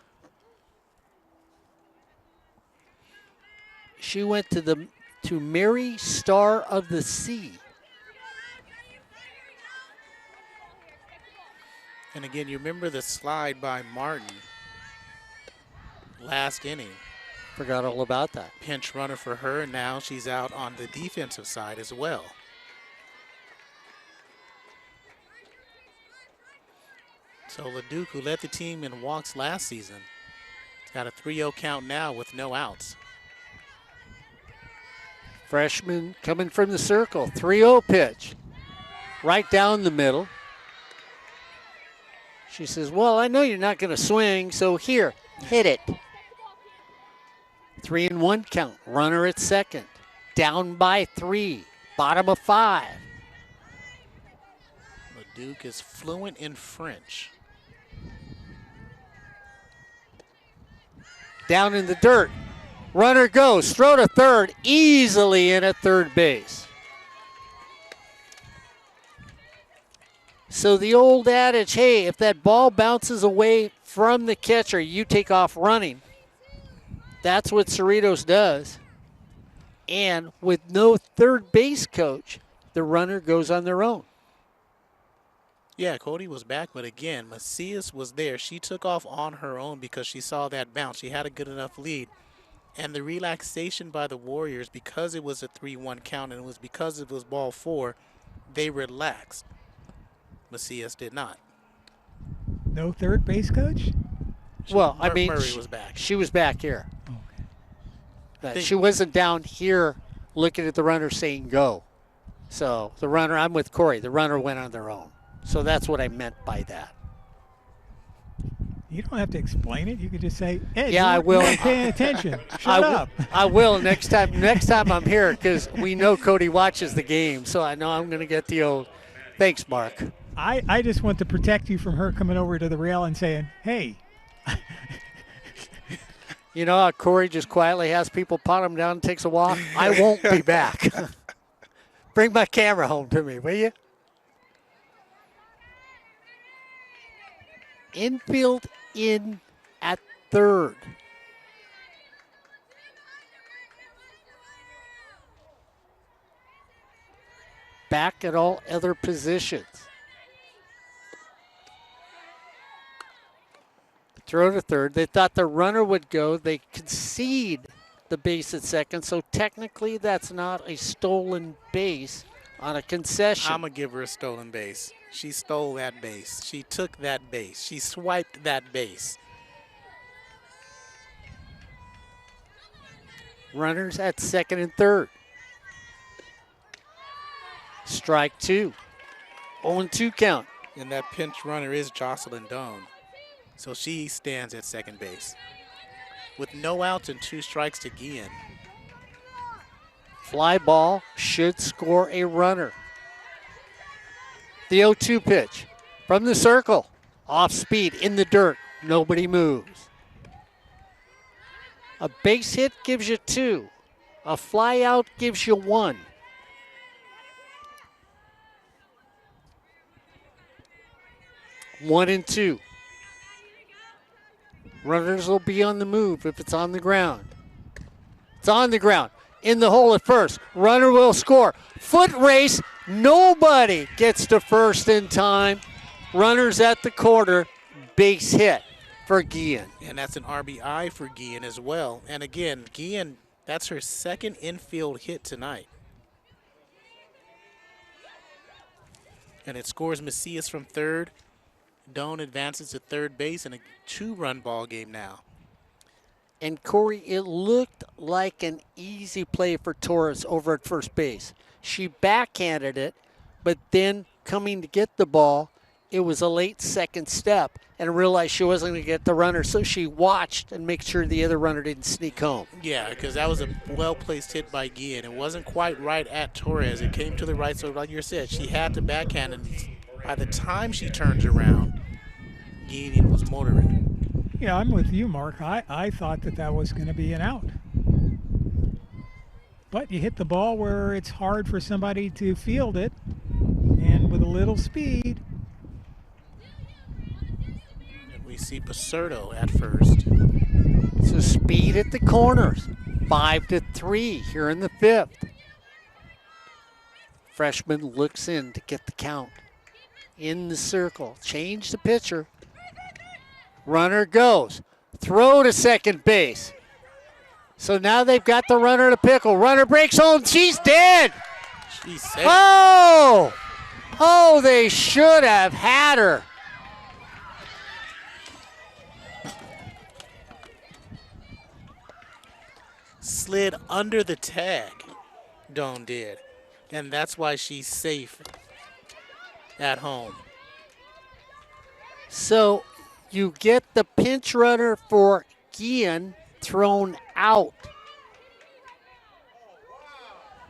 She went to Mary Star of the Sea.
And again, you remember the slide by Martin last inning.
Forgot all about that.
Pinch runner for her, and now she's out on the defensive side as well. So LeDuc, who led the team in walks last season, has got a 3-0 count now with no outs.
Freshman coming from the circle, 3-0 pitch. Right down the middle. She says, well, I know you're not going to swing, so here, hit it. 3-1 count, runner at second. Down by 3, bottom of 5.
LeDuc is fluent in French.
Down in the dirt. Runner goes, throw to third, easily in at third base. So the old adage, hey, if that ball bounces away from the catcher, you take off running. That's what Cerritos does. And with no third base coach, the runner goes on their own.
Yeah, Cody was back, but again, Macias was there. She took off on her own because she saw that bounce. She had a good enough lead. And the relaxation by the Warriors, because it was a 3-1 count and it was because it was ball 4, they relaxed. Macias did not.
no third base coach?
Well, I mean,
Murray was back.
She was back here.
Okay.
She wasn't down here looking at the runner saying go. So the runner, I'm with Corey, the runner went on their own. So that's what I meant by that.
You don't have to explain it. You could just say, "Ed,
Yeah, I will.
Pay attention. Shut up."
I will next time I'm here, because we know Cody watches the game, so I know I'm going to get the old, thanks, Mark.
I just want to protect you from her coming over to the rail and saying, "Hey."
You know how Corey just quietly has people pot him down and takes a walk? I won't be back. Bring my camera home to me, will you? Infield in at third. Back at all other positions. Throw to third. They thought the runner would go. They concede the base at second, so technically that's not a stolen base on a concession.
I'm going to give her a stolen base. She stole that base. She took that base. She swiped that base.
Runners at second and third. Strike two. 0-2 count.
And that pinch runner is Jocelyn Doan. So she stands at second base. With no outs and 2 strikes to Guillen.
Fly ball should score a runner. The 0-2 pitch from the circle. Off speed in the dirt. Nobody moves. A base hit gives you 2. A fly out gives you 1. One and 2. Runners will be on the move if it's on the ground. It's on the ground. In the hole at first. Runner will score. Foot race. Nobody gets to first in time. Runners at the corner. Base hit for Guillen.
And that's an RBI for Guillen as well. And again, Guillen, that's her second infield hit tonight. And it scores Macias from third. Doan advances to third base in a 2-run ball game now.
And Corey, it looked like an easy play for Torres over at first base. She backhanded it, but then coming to get the ball, it was a late second step and realized she wasn't going to get the runner, so she watched and made sure the other runner didn't sneak home.
Yeah, because that was a well-placed hit by Guillen. It wasn't quite right at Torres. It came to the right, so like you said, she had to backhand, and by the time she turns around, Guillen was motoring.
Yeah, I'm with you, Mark. I thought that was going to be an out. But you hit the ball where it's hard for somebody to field it, and with a little speed.
And we see Pacerto at first.
So speed at the corners. 5-3 here in the 5th. Freshman looks in to get the count. In the circle. Change the pitcher. Runner goes. Throw to second base. So now they've got the runner in a pickle. Runner breaks home. She's dead.
She's safe.
Oh! Oh, they should have had her.
Slid under the tag, Doan did. And that's why she's safe at home.
So you get the pinch runner for Guillen thrown out.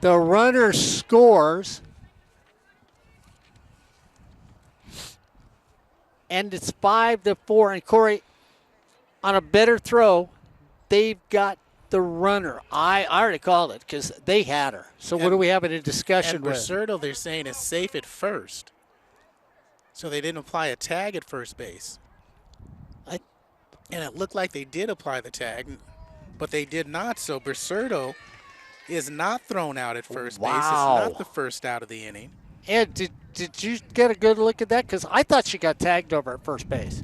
The runner scores. And it's 5-4. And Corey, on a better throw, they've got the runner. I already called it because they had her. So what are we having a discussion with?
And Pacerto, they're saying, is safe at first. So they didn't apply a tag at first base. And it looked like they did apply the tag, but they did not. So Pacerto is not thrown out at first base. It's not the first out of the inning.
And did you get a good look at that? Because I thought she got tagged over at first base.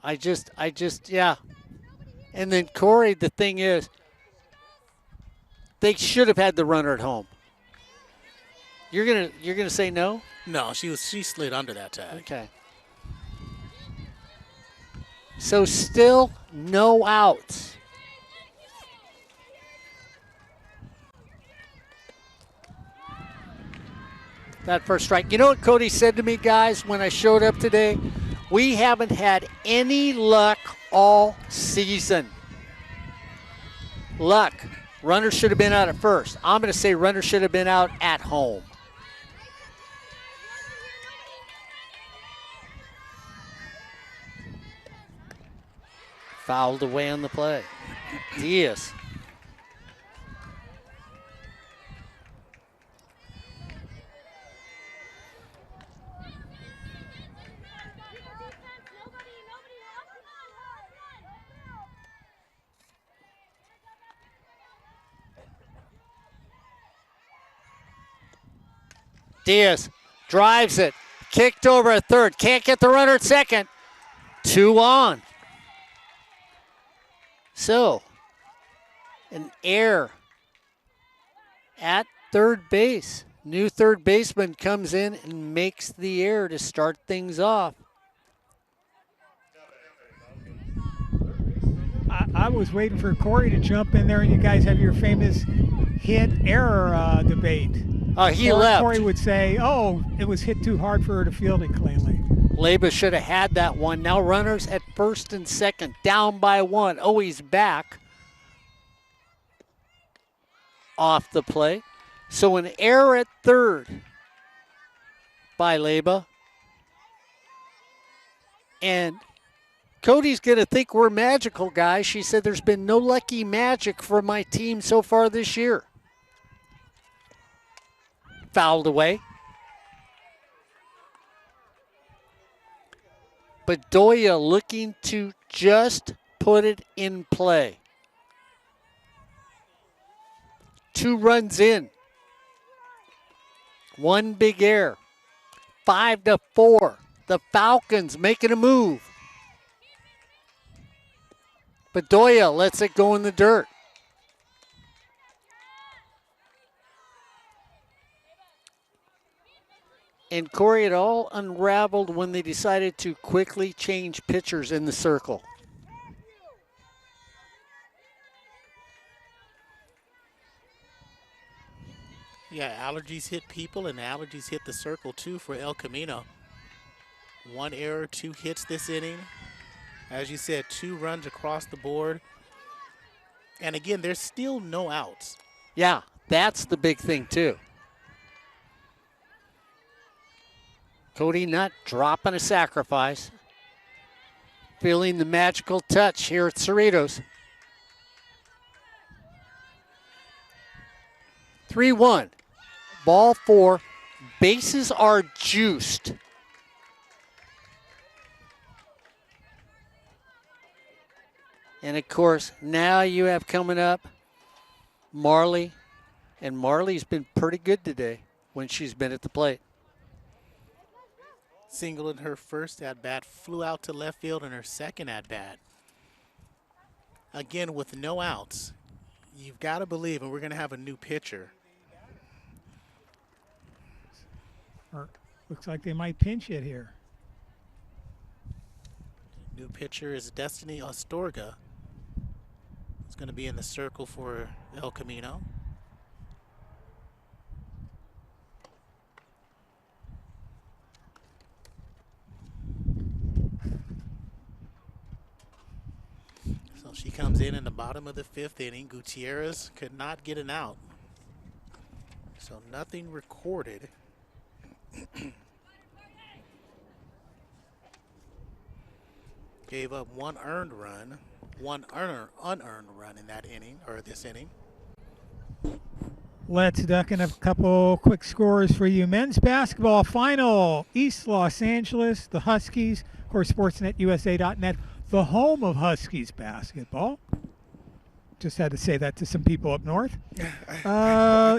I just, yeah. And then Corey, the thing is, they should have had the runner at home. You're gonna say no?
No, she slid under that tag.
Okay. So still no outs. That first strike. You know what Cody said to me, guys, when I showed up today? We haven't had any luck all season. Luck. Runner should have been out at first. I'm going to say runner should have been out at home. Fouled away on the play. Diaz. Diaz drives it. Kicked over at third. Can't get the runner at second. 2 on. So, an error at third base. New third baseman comes in and makes the error to start things off.
I was waiting for Corey to jump in there, and you guys have your famous hit error debate.
He left.
Corey would say, oh, it was hit too hard for her to field it cleanly.
Leba should have had that one. Now runners at first and second, down by 1. Oh, he's back off the play. So an error at third by Leba. And Cody's going to think we're magical, guys. She said there's been no lucky magic for my team so far this year. Fouled away. Bedoya looking to just put it in play. 2 runs in. 1 big error. 5-4. The Falcons making a move. Bedoya lets it go in the dirt. And Corey, it all unraveled when they decided to quickly change pitchers in the circle.
Yeah, allergies hit people and allergies hit the circle too for El Camino. 1 error, 2 hits this inning. As you said, 2 runs across the board. And again, there's still no outs.
Yeah, that's the big thing too. Cody not dropping a sacrifice. Feeling the magical touch here at Cerritos. 3-1. Ball 4. Bases are juiced. And of course, now you have coming up Marley. And Marley's been pretty good today when she's been at the plate.
Single in her first at-bat, flew out to left field in her second at-bat. Again, with no outs, you've got to believe, and we're going to have a new pitcher.
Looks like they might pinch it here.
New pitcher is Destiny Astorga. It's going to be in the circle for El Camino. She comes in the bottom of the 5th inning. Gutierrez could not get an out. So nothing recorded. Gave up 1 earned run, 1 unearned run in that inning, or this inning.
Let's duck in a couple quick scores for you. Men's basketball final. East Los Angeles, the Huskies. Of course, SportsNetUSA.net. The home of Huskies basketball. Just had to say that to some people up north.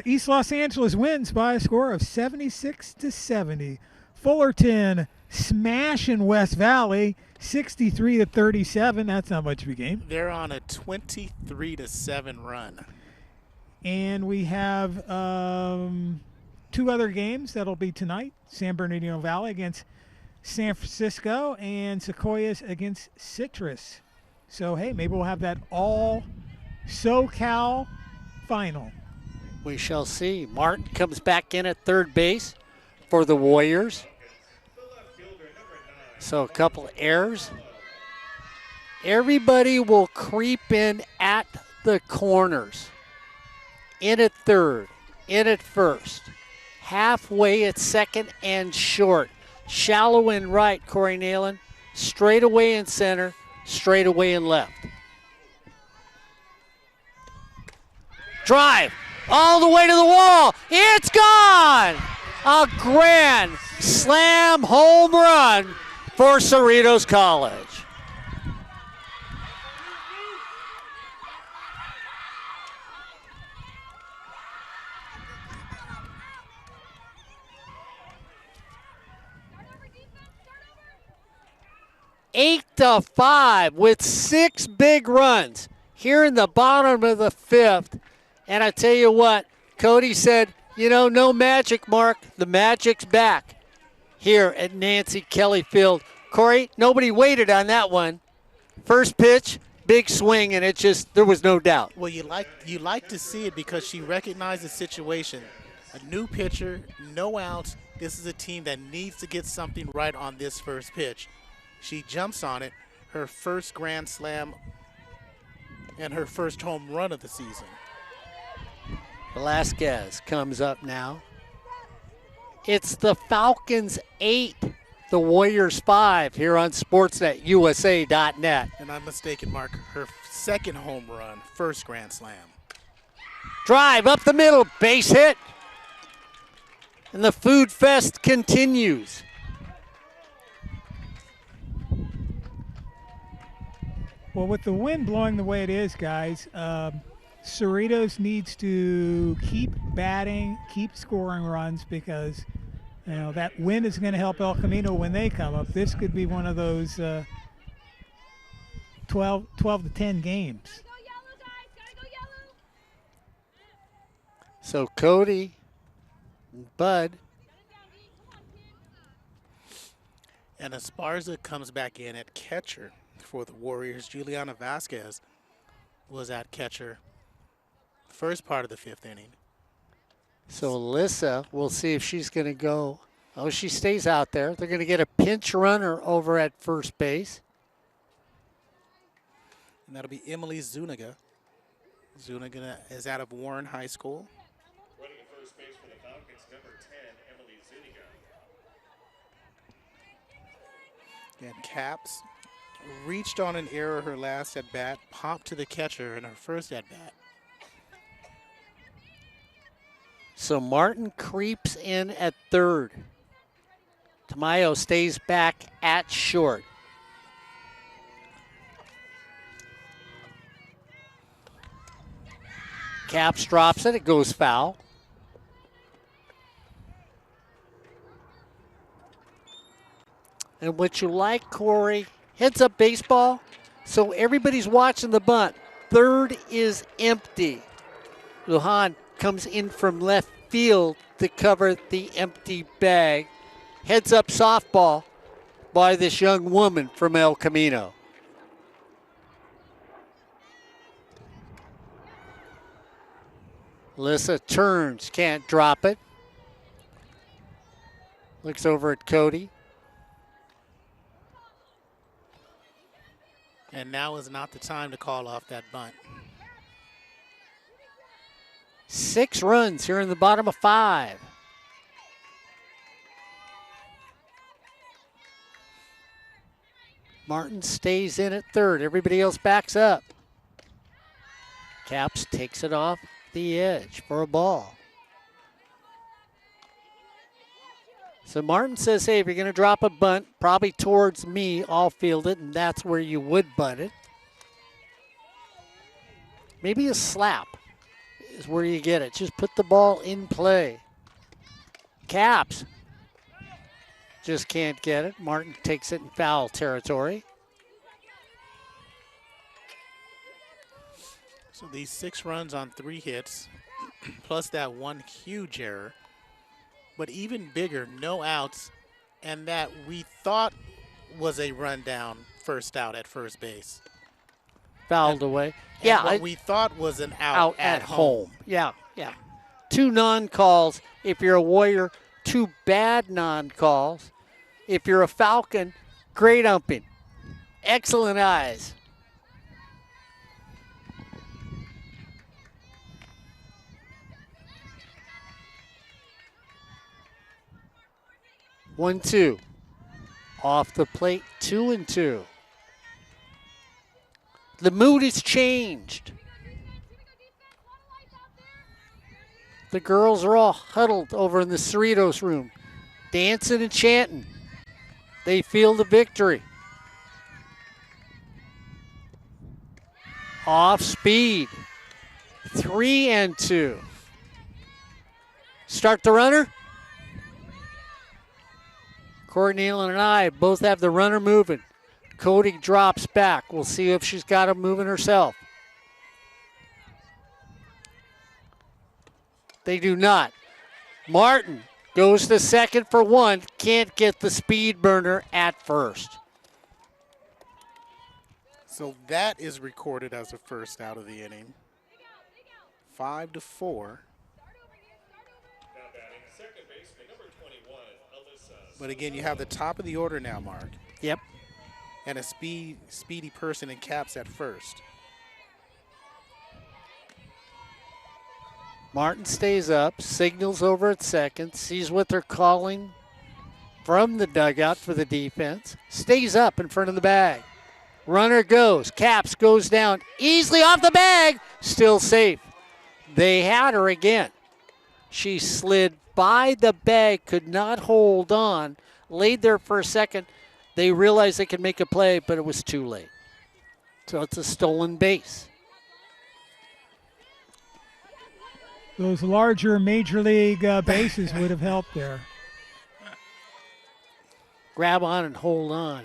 East Los Angeles wins by a score of 76-70. Fullerton smashing West Valley 63-37. That's not much of a game.
They're on a 23-7 run.
And we have 2 other games that'll be tonight. San Bernardino Valley against San Francisco and Sequoias against Citrus. So, hey, maybe we'll have that all SoCal final.
We shall see. Martin comes back in at third base for the Warriors. So a couple errors. Everybody will creep in at the corners. In at third, in at first, halfway at second and short. Shallow in right, Corey Neyland. Straight away in center. straight away and left. Drive all the way to the wall. It's gone. A grand slam home run for Cerritos College. Eight to 5 with 6 big runs here in the bottom of the 5th. And I tell you what, Cody said, you know, no magic, Mark. The magic's back here at Nancy Kelly Field. Corey, nobody waited on that one. First pitch, big swing, and it just, there was no doubt.
Well, you like to see it because she recognized the situation. A new pitcher, no outs. This is a team that needs to get something right on this first pitch. She jumps on it, her first grand slam and her first home run of the season.
Velasquez comes up now. It's the Falcons 8, the Warriors 5 here on SportsNetUSA.net.
And I'm mistaken, Mark, her second home run, first grand slam.
Drive up the middle, base hit. And the Food Fest continues.
Well, with the wind blowing the way it is, guys, Cerritos needs to keep batting, keep scoring runs because, you know, that wind is going to help El Camino when they come up. This could be one of those 12 to 10 games.
So Cody, Bud,
and Esparza comes back in at catcher for the Warriors. Juliana Vasquez was at catcher first part of the 5th inning.
So Alyssa, we'll see if she's going to go. Oh, she stays out there. They're going to get a pinch runner over at first base.
And that'll be Emily Zuniga. Zuniga is out of Warren High School.
Running at first base for the Falcons, number 10, Emily Zuniga.
And Caps reached on an error her last at bat, popped to the catcher in her first at bat.
So Martin creeps in at third. Tamayo stays back at short. Caps drops it. It goes foul. And what you like, Corey, heads up baseball. So everybody's watching the bunt. Third is empty. Lujan comes in from left field to cover the empty bag. Heads up softball by this young woman from El Camino. Alyssa turns, can't drop it. Looks over at Cody.
And now is not the time to call off that bunt.
6 runs here in the bottom of 5. Martin stays in at third. Everybody else backs up. Caps takes it off the edge for a ball. So Martin says, hey, if you're going to drop a bunt, probably towards me, I'll field it, and that's where you would bunt it. Maybe a slap is where you get it. Just put the ball in play. Caps just can't get it. Martin takes it in foul territory.
So these 6 runs on 3 hits, plus that one huge error, but even bigger, no outs, and that we thought was a rundown first out at first base.
Fouled away.
And
Yeah,
what we thought was an out
at home. Yeah. 2 non-calls if you're a Warrior, 2 bad non-calls. If you're a Falcon, great umping. Excellent eyes. One, two. Off the plate, 2-2. The mood has changed. The girls are all huddled over in the Cerritos room, dancing and chanting. They feel the victory. Off speed. 3-2. Start the runner. Corey Neyland and I both have the runner moving. Cody drops back. We'll see if she's got him moving herself. They do not. Martin goes to second for one. Can't get the speed burner at first.
So that is recorded as a first out of the inning. 5-4.
Now batting second baseman, number 21, Alyssa.
But again, you have the top of the order now, Mark,
Yep.
and a speedy person in caps at first.
Martin stays up, signals over at second, sees what they're calling from the dugout for the defense, stays up in front of the bag. Runner goes, Caps goes down, easily off the bag, still safe. They had her again. She slid by the bag, could not hold on, laid there for a second. They realized they could make a play, but it was too late. So it's a stolen base.
Those larger major league bases would have helped there.
Grab on and hold on.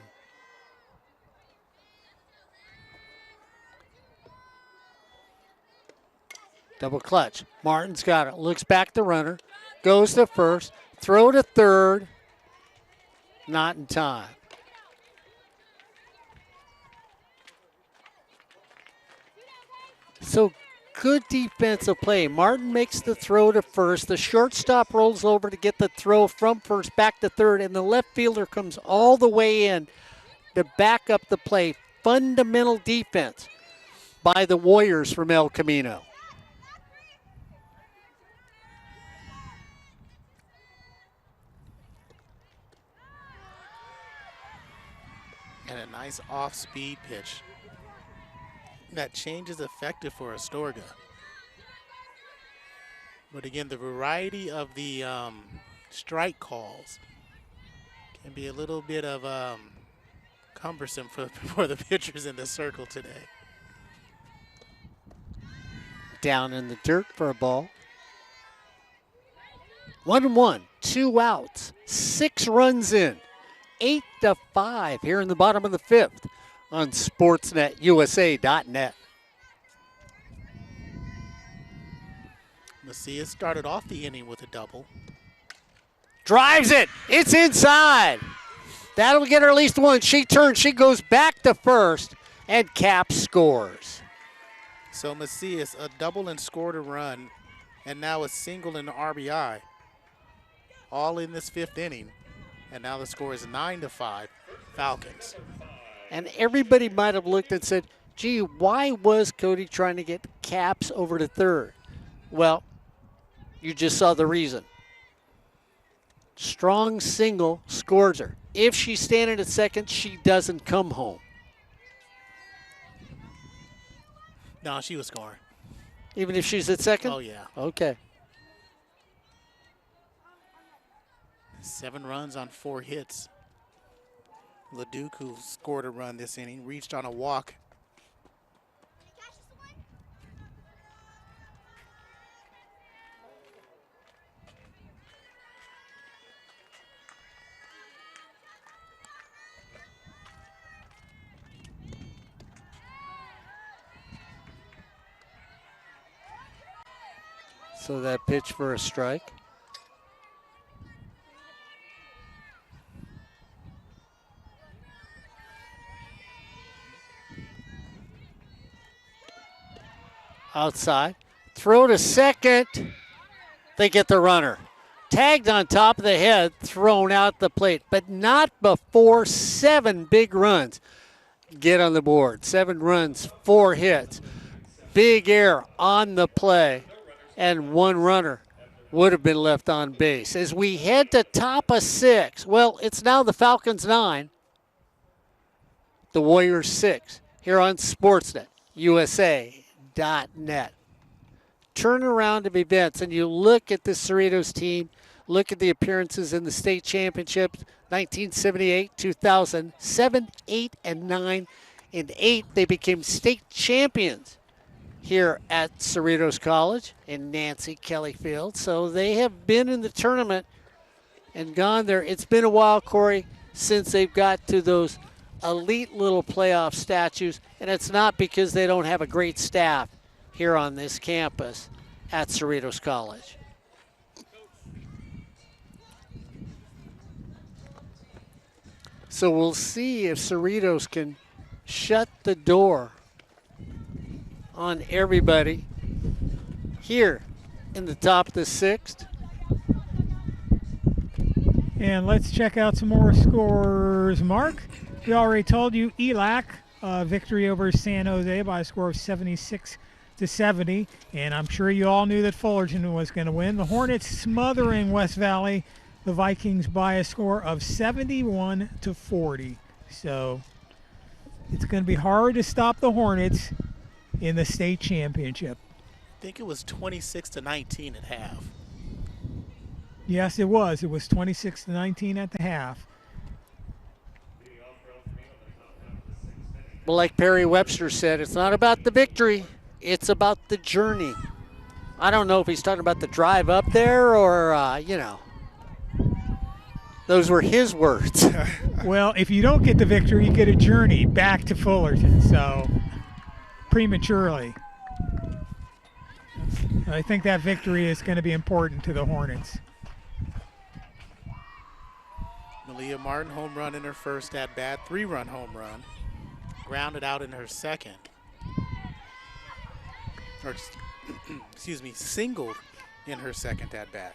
Double clutch. Martin's got it. Looks back the runner. Goes to first. Throw to third. Not in time. So good defensive play. Martin makes the throw to first. The shortstop rolls over to get the throw from first back to third, and the left fielder comes all the way in to back up the play. Fundamental defense by the Warriors from El Camino.
And a nice off-speed pitch. That change is effective for Astorga. But again, the variety of the strike calls can be a little bit of cumbersome for the pitchers in the circle today.
Down in the dirt for a ball. 1-1, 2 outs, 6 runs in. 8-5 here in the bottom of the fifth on SportsNetUSA.net.
Macias started off the inning with a double.
Drives it. It's inside. That'll get her at least one. She turns. She goes back to first, and Cap scores.
So Macias, a double and scored a run, and now a single and an RBI. All in this fifth inning. And now the score is 9-5, Falcons.
And everybody might have looked and said, gee, why was Cody trying to get Caps over to third? Well, you just saw the reason. Strong single scores her. If she's standing at second, she doesn't come home.
No, she was scoring.
Even if she's at second?
Oh, yeah.
Okay.
7 runs on 4 hits. Leduc, who scored a run this inning, reached on a walk.
So that pitch for a strike. Outside. Throw to second. They get the runner. Tagged on top of the head, thrown out the plate, but not before 7 big runs get on the board. 7 runs, 4 hits. Big error on the play, and 1 runner would have been left on base. As we head to top of 6, well, it's now the Falcons 9, the Warriors 6. here on Sportsnet, USA.net. Turnaround of events, and you look at the Cerritos team, look at the appearances in the state championships, 1978, 2007, 8, and 9. In 8, they became state champions here at Cerritos College in Nancy Kelly Field. So they have been in the tournament and gone there. It's been a while, Corey, since they've got to those elite little playoff statues, and it's not because they don't have a great staff here on this campus at Cerritos College. So we'll see if Cerritos can shut the door on everybody here in the top of the 6th.
And let's check out some more scores. Mark, we already told you ELAC victory over San Jose by a score of 76-70. And I'm sure you all knew that Fullerton was going to win. The Hornets smothering West Valley, the Vikings by a score of 71-40. So it's going to be hard to stop the Hornets in the state championship.
I think it was 26-19 at half.
Yes, it was. It was 26-19 at the half.
Well, like Perry Webster said, it's not about the victory, it's about the journey. I don't know if he's talking about the drive up there or, those were his words.
Well, if you don't get the victory, you get a journey back to Fullerton, so prematurely. I think that victory is going to be important to the Hornets.
Malia Martin, home run in her first at-bat, 3-run home run. Grounded out in her second. Or, excuse me, singled in her second at-bat.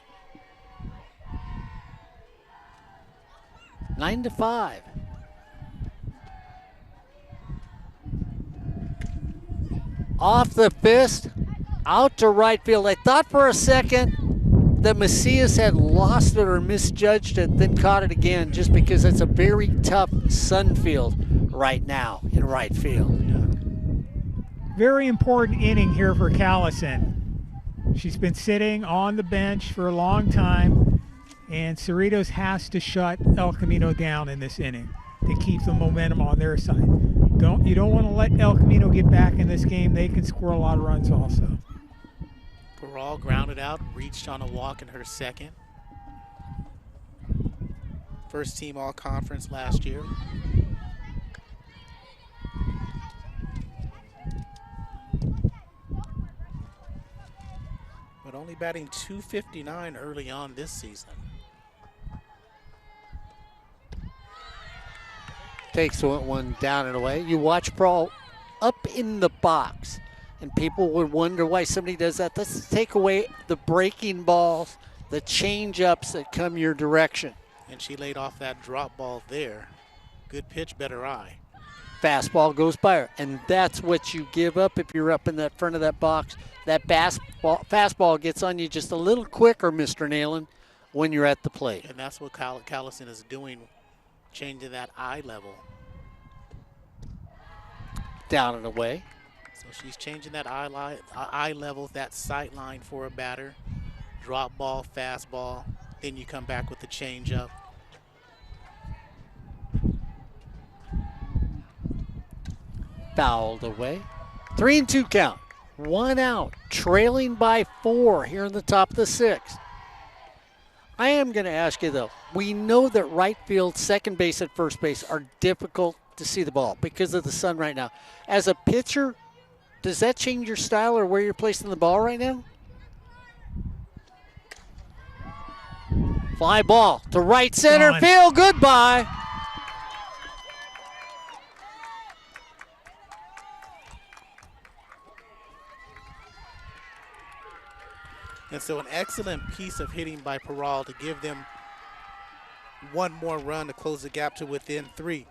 9-5. Off the fist, out to right field. I thought for a second that Macias had lost it or misjudged it, then caught it again, just because it's a very tough sun field right now in right field.
Very important inning here for Callison. She's been sitting on the bench for a long time, and Cerritos has to shut El Camino down in this inning to keep the momentum on their side. You don't want to let El Camino get back in this game. They can score a lot of runs also.
Peral grounded out, reached on a walk in her second. First team all-conference last year. But only batting .259 early on this season.
Takes one down and away. You watch Peral up in the box, and people would wonder why somebody does that. Let's take away the breaking balls, the change-ups that come your direction.
And she laid off that drop ball there. Good pitch, better eye.
Fastball goes by her, and that's what you give up if you're up in that front of that box. That fastball gets on you just a little quicker, Mr. Neyland, when you're at the plate.
And that's what Callison is doing, changing that eye level.
Down and away.
So she's changing that eye level, that sight line for a batter. Drop ball, fastball, then you come back with the changeup.
Fouled away. 3-2 count. 1 out. Trailing by 4 here in the top of the 6th. I am going to ask you, though. We know that right field, second base, and first base are difficult to see the ball because of the sun right now. As a pitcher, does that change your style or where you're placing the ball right now? Fly ball to right center field. Goodbye.
And so an excellent piece of hitting by Peral to give them one more run to close the gap to within 3.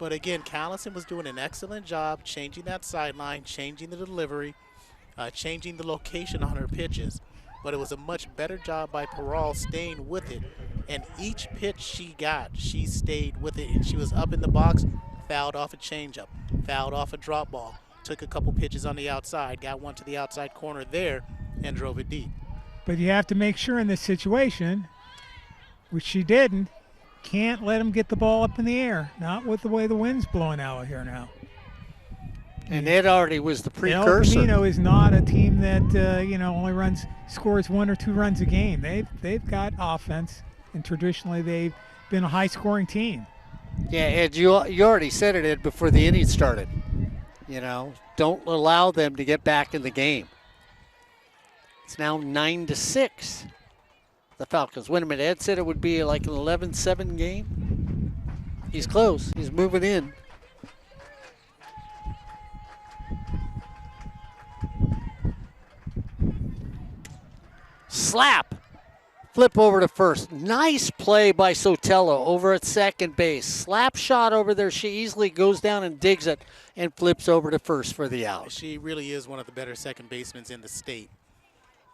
But again, Callison was doing an excellent job changing that sideline, changing the delivery, changing the location on her pitches. But it was a much better job by Peral staying with it. And each pitch she got, she stayed with it. And she was up in the box fouled off a changeup, fouled off a drop ball, took a couple pitches on the outside, got one to the outside corner there, and drove it deep.
But you have to make sure in this situation, which she didn't, can't let him get the ball up in the air. Not with the way the wind's blowing out here now.
And it already was the
El
precursor.
Camino is not a team that only scores 1 or 2 runs a game. They've got offense, and traditionally they've been a high-scoring team.
Yeah, Ed, you already said it, Ed, before the inning started. Don't allow them to get back in the game. It's now 9-6. The Falcons. Wait a minute, Ed said it would be like an 11-7 game. He's close. He's moving in. Slap. Flip over to first. Nice play by Sotelo over at second base. Slap shot over there. She easily goes down and digs it and flips over to first for the out.
She really is one of the better second basemen in the state.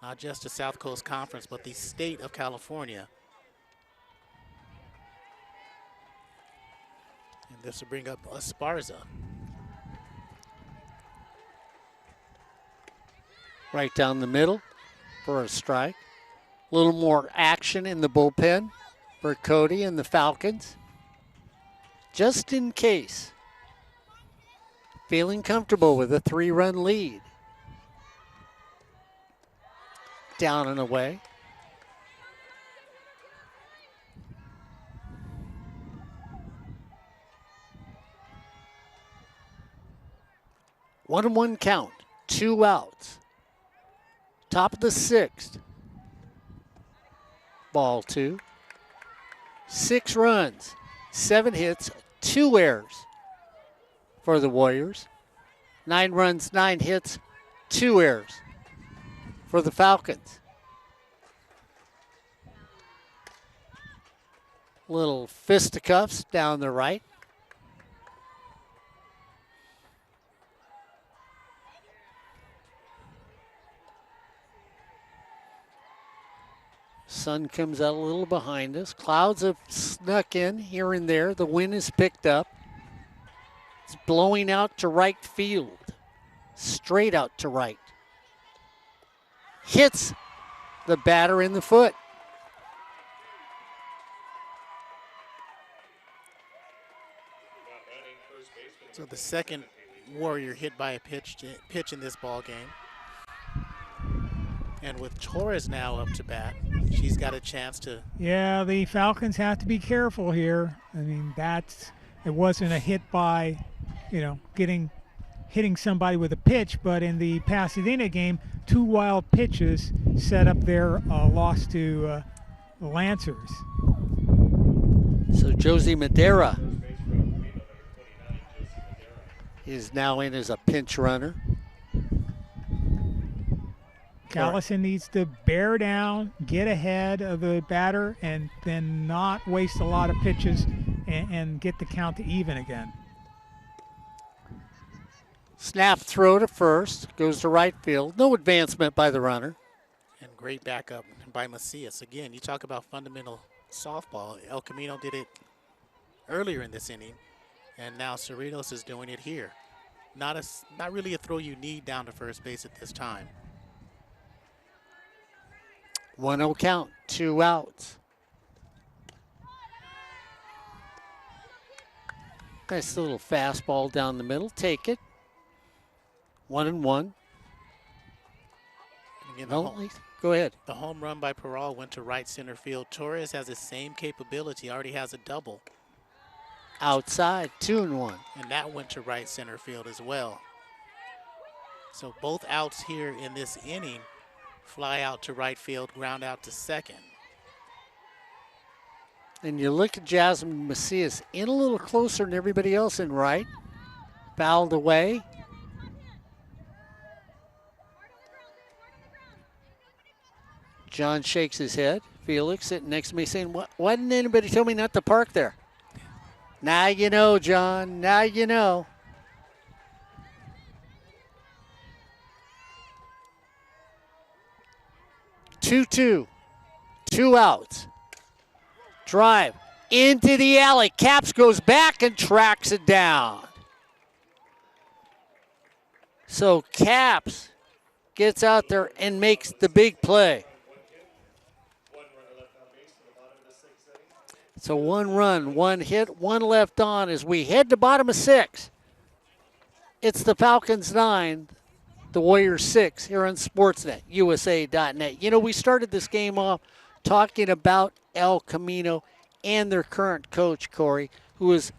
Not just the South Coast Conference, but the state of California. And this will bring up Esparza.
Right down the middle for a strike. A little more action in the bullpen for Cody and the Falcons. Just in case. Feeling comfortable with a 3-run lead. Down and away. One and one count, 2 outs. Top of the 6th. Ball 2. 6 runs, 7 hits, 2 errors for the Warriors. 9 runs, 9 hits, 2 errors for the Falcons. Little fisticuffs down the right. Sun comes out a little behind us. Clouds have snuck in here and there. The wind is picked up. It's blowing out to right field. Straight out to right. Hits the batter in the foot.
So the second Warrior hit by a pitch in this ball game. And with Torres now up to bat, she's got a chance to.
Yeah, the Falcons have to be careful here. I mean, it wasn't a hit by, hitting somebody with a pitch, but in the Pasadena game, 2 wild pitches set up their loss to the Lancers.
So Josie Madera is now in as a pinch runner.
Callison needs to bear down, get ahead of the batter, and then not waste a lot of pitches and get the count to even again.
Snap throw to first, goes to right field. No advancement by the runner.
And great backup by Macias. Again, you talk about fundamental softball. El Camino did it earlier in this inning, and now Cerritos is doing it here. Not really a throw you need down to first base at this time.
1-0 count, 2 outs. Nice little fastball down the middle. Take it. 1-1.
Again,
Go ahead.
The home run by Peral went to right center field. Torres has the same capability, already has a double.
Outside, 2-1.
And that went to right center field as well. So both outs here in this inning. Fly out to right field, ground out to second.
And you look at Jasmine Macias in a little closer than everybody else in right. Fouled away. John shakes his head. Felix sitting next to me saying, why didn't anybody tell me not to park there? Now you know, John. Now you know. Two outs. Drive. into the alley. Caps goes back and tracks it down. So Caps gets out there and makes the big play. So 1 run, 1 hit, 1 left on as we head to bottom of 6. It's the Falcons 9, the Warriors 6 here on Sportsnet, USA.net. You know, we started this game off talking about El Camino and their current coach, Corey, who has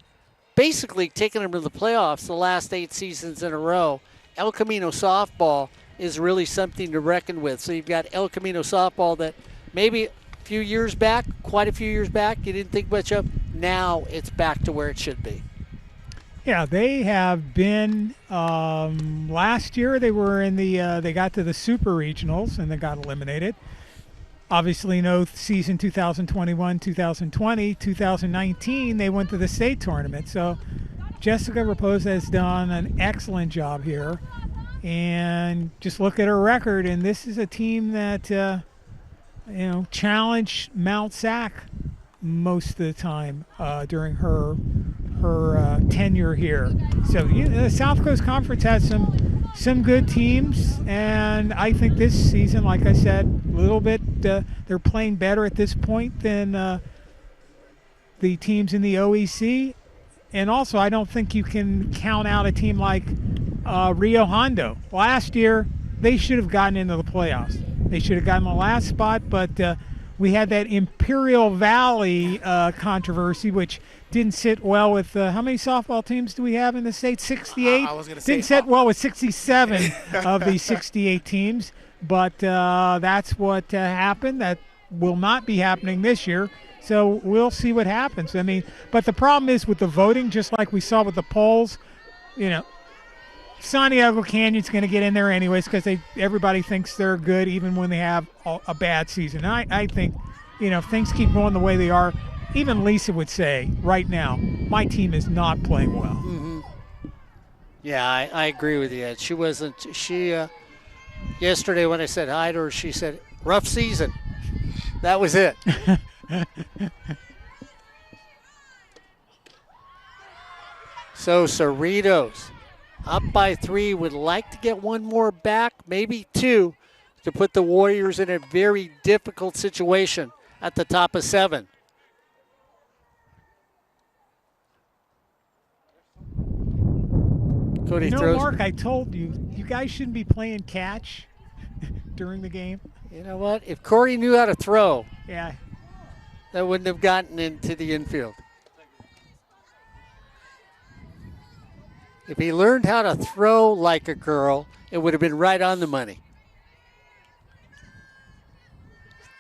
basically taken them to the playoffs the last 8 seasons in a row. El Camino softball is really something to reckon with. So you've got El Camino softball that maybe few years back, quite a few years back, you didn't think much of. Now it's back to where it should be.
Yeah, they have been. Last year they were in the. They got to the Super Regionals and they got eliminated. Obviously, no season 2021, 2020, 2019. They went to the state tournament. So Jessica Raposa has done an excellent job here, and just look at her record. And this is a team that. Challenge Mount Sac most of the time during her tenure here. So the South Coast Conference has some good teams, and I think this season, like I said, a little bit they're playing better at this point than the teams in the OEC. And also, I don't think you can count out a team like Rio Hondo. Last year, they should have gotten into the playoffs. They should have gotten the last spot, but we had that Imperial Valley controversy, which didn't sit well with how many softball teams do we have in the state? 68?
I was going to say.
Didn't sit well with 67 of the 68 teams, but that's what happened. That will not be happening this year, so we'll see what happens. I mean, but the problem is with the voting, just like we saw with the polls, Santiago Canyon's going to get in there anyways because everybody thinks they're good even when they have a bad season. I think, if things keep going the way they are, even Lisa would say right now, my team is not playing well.
Mm-hmm. Yeah, I agree with you. She wasn't. Yesterday when I said hi to her, she said, rough season. That was it. So Cerritos up by 3, would like to get 1 more back, maybe 2, to put the Warriors in a very difficult situation at the top of 7. Cody throws.
Mark, I told you, you guys shouldn't be playing catch during the game.
You know what? If Corey knew how to throw,
yeah,
that wouldn't have gotten into the infield. If he learned how to throw like a girl, it would have been right on the money.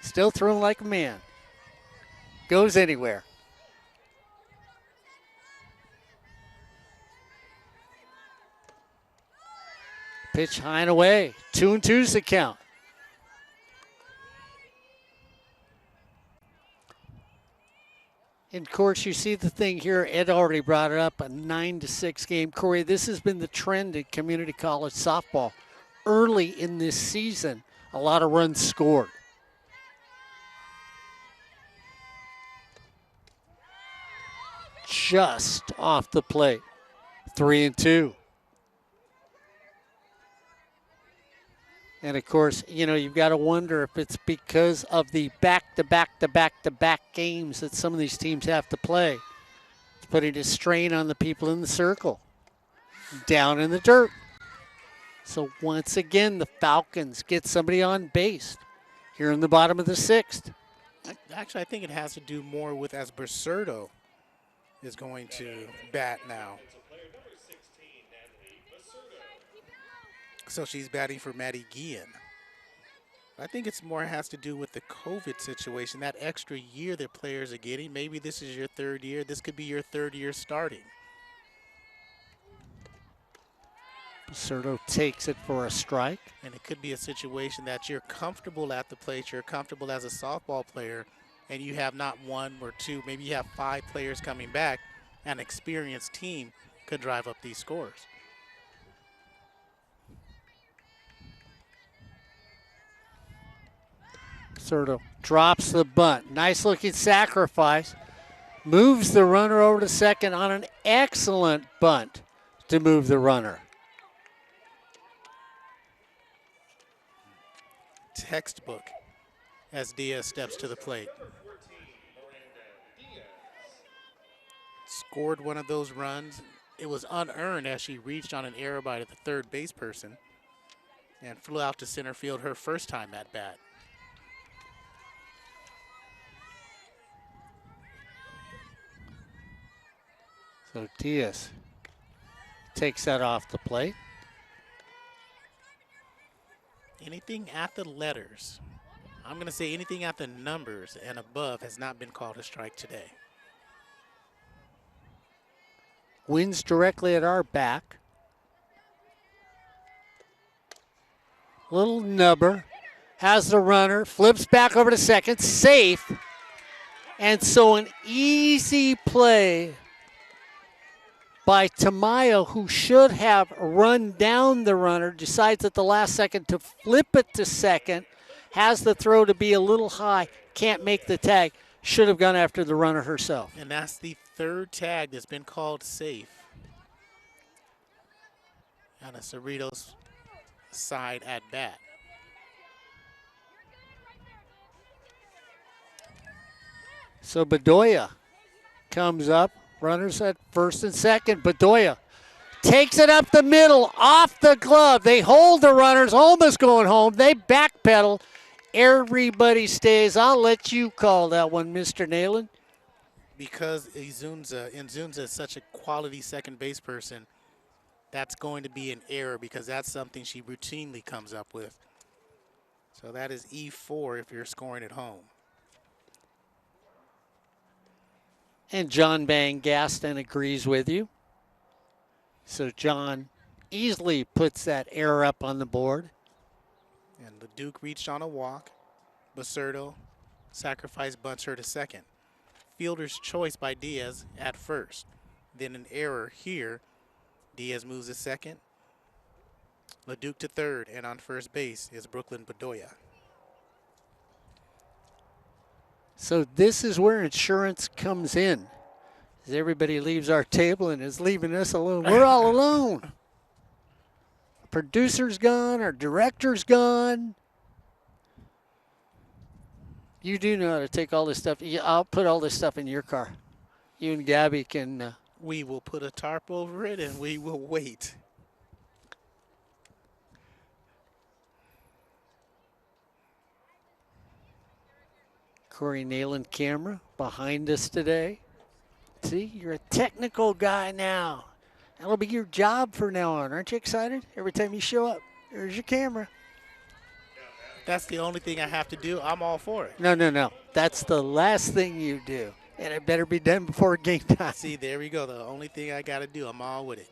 Still throwing like a man. Goes anywhere. Pitch high and away. 2-2's the count. And, of course, you see the thing here. Ed already brought it up, a 9-6 game. Corey, this has been the trend in community college softball. Early in this season, a lot of runs scored. Just off the plate. 3-2. And, of course, you've got to wonder if it's because of the back-to-back games that some of these teams have to play. It's putting a strain on the people in the circle. Down in the dirt. So, once again, the Falcons get somebody on base here in the bottom of the 6th.
Actually, I think it has to do more with as Bercerto is going to bat now. So she's batting for Maddie Guillen. I think it's more has to do with the COVID situation, that extra year that players are getting. Maybe this is your 3rd year. This could be your 3rd year starting.
Bercerto takes it for a strike.
And it could be a situation that you're comfortable at the plate, you're comfortable as a softball player, and you have not 1 or 2, maybe you have 5 players coming back. An experienced team could drive up these scores.
Bercerto drops the bunt. Nice looking sacrifice. moves the runner over to second on an excellent bunt to move the runner.
Textbook as Diaz steps to the plate. Scored one of those runs. It was unearned as she reached on an error by the third base person and flew out to center field her first time at bat.
So Diaz takes that off the plate.
Anything at the letters, I'm going to say anything at the numbers and above has not been called a strike today.
Winds directly at our back. Little nubber. Has the runner. Flips back over to second. Safe. And so an easy play by Tamayo, who should have run down the runner, decides at the last second to flip it to second. Has the throw to be a little high. Can't make the tag. Should have gone after the runner herself.
And that's the third tag that's been called safe on a Cerritos side at bat.
So Bedoya comes up. Runners at first and second. Bedoya takes it up the middle, off the glove. They hold the runners, almost going home. They backpedal. Everybody stays. I'll let you call that one, Mr. Neyland.
Because Inzunza is such a quality second base person, that's going to be an error because that's something she routinely comes up with. So that is E4 if you're scoring at home.
And John Van Gaston agrees with you. So John easily puts that error up on the board.
And the Duke reached on a walk. Basurdo sacrifice bunts her to second. Fielder's choice by Diaz at first. Then an error here. Diaz moves to second. LeDuc to third, and on first base is Brooklyn Bedoya.
So this is where insurance comes in. As everybody leaves our table and is leaving us alone. We're all alone. Producer's gone, our director's gone. You do know how to take all this stuff. I'll put all this stuff in your car. You and Gabby can...
we will put a tarp over it and we will wait.
Corey Neyland camera behind us today. See, you're a technical guy now. That'll be your job from now on. Aren't you excited? Every time you show up, there's your camera.
That's the only thing I have to do. I'm all for it.
No. That's the last thing you do. And it better be done before game time.
See, there we go. The only thing I got to do, I'm all with it.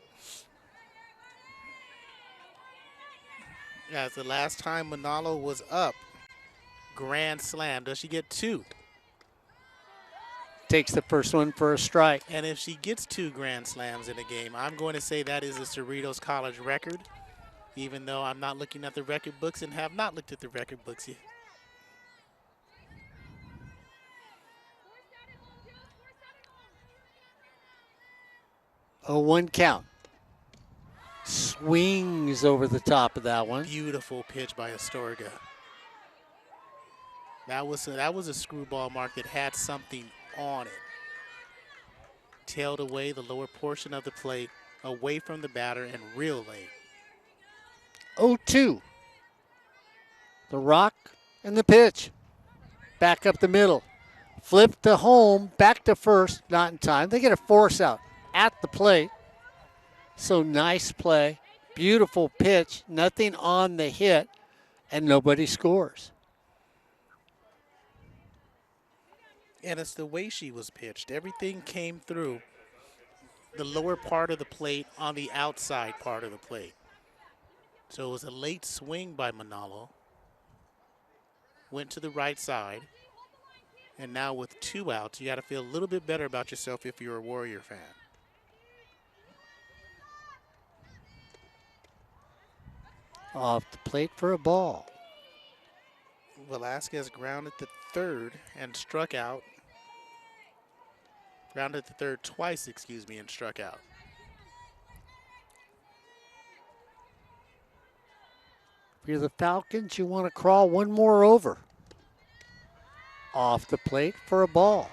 As the last time Manalo was up, grand slam. Does she get two?
Takes the first one for a strike.
And if she gets 2 grand slams in a game, I'm going to say that is a Cerritos College record, even though I'm not looking at the record books and have not looked at the record books yet.
A 1 count. Swings over the top of that one.
Beautiful pitch by Astorga. That was a screwball mark that had something on it. Tailed away the lower portion of the plate, away from the batter and real late.
0-2. The rock and the pitch. Back up the middle. Flip to home, back to first, not in time. They get a force out at the plate. So nice play. Beautiful pitch. Nothing on the hit, and nobody scores.
And it's the way she was pitched. Everything came through the lower part of the plate on the outside part of the plate. So it was a late swing by Manalo. Went to the right side. And now with 2 outs, you got to feel a little bit better about yourself if you're a Warrior fan.
Off the plate for a ball.
Velasquez grounded to third and struck out. Grounded the third twice, and struck out.
If you're the Falcons, you want to crawl one more over. Off the plate for a ball.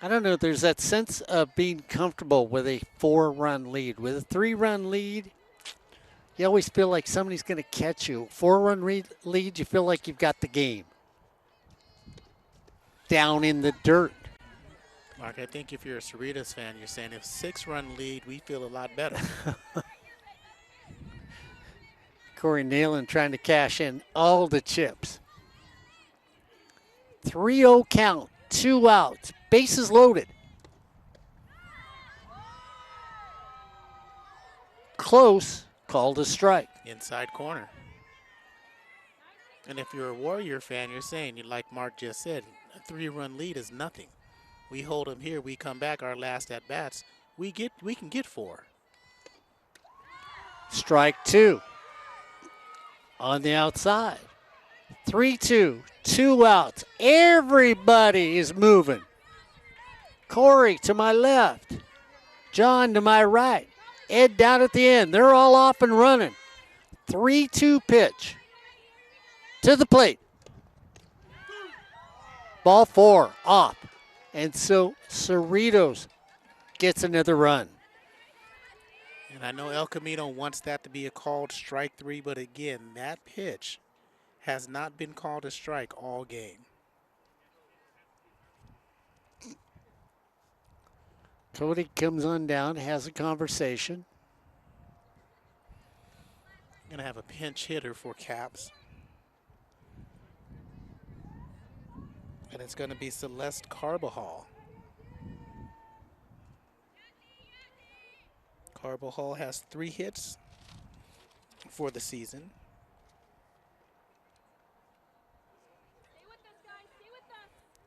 I don't know, there's that sense of being comfortable with a 4-run lead. With a 3-run lead, you always feel like somebody's going to catch you. 4-run lead, you feel like you've got the game. Down in the dirt.
Mark, I think if you're a Cerritos fan, you're saying if 6-run lead, we feel a lot better.
Corey Neyland trying to cash in all the chips. 3-0 count, 2 outs, bases loaded. Close, called a strike.
Inside corner. And if you're a Warrior fan, you're saying, like Mark just said, a 3-run lead is nothing. We hold them here, we come back, our last at-bats, we can get 4.
Strike 2. On the outside. 3-2, 2 outs. Everybody is moving. Corey to my left. John to my right. Ed down at the end. They're all off and running. 3-2 pitch. To the plate. Ball 4, off. And so Cerritos gets another run.
And I know El Camino wants that to be a called strike 3, but again, that pitch has not been called a strike all game.
Cody comes on down, has a conversation.
Gonna have a pinch hitter for Caps. And it's gonna be Celeste Carbajal. Carbajal has 3 hits for the season.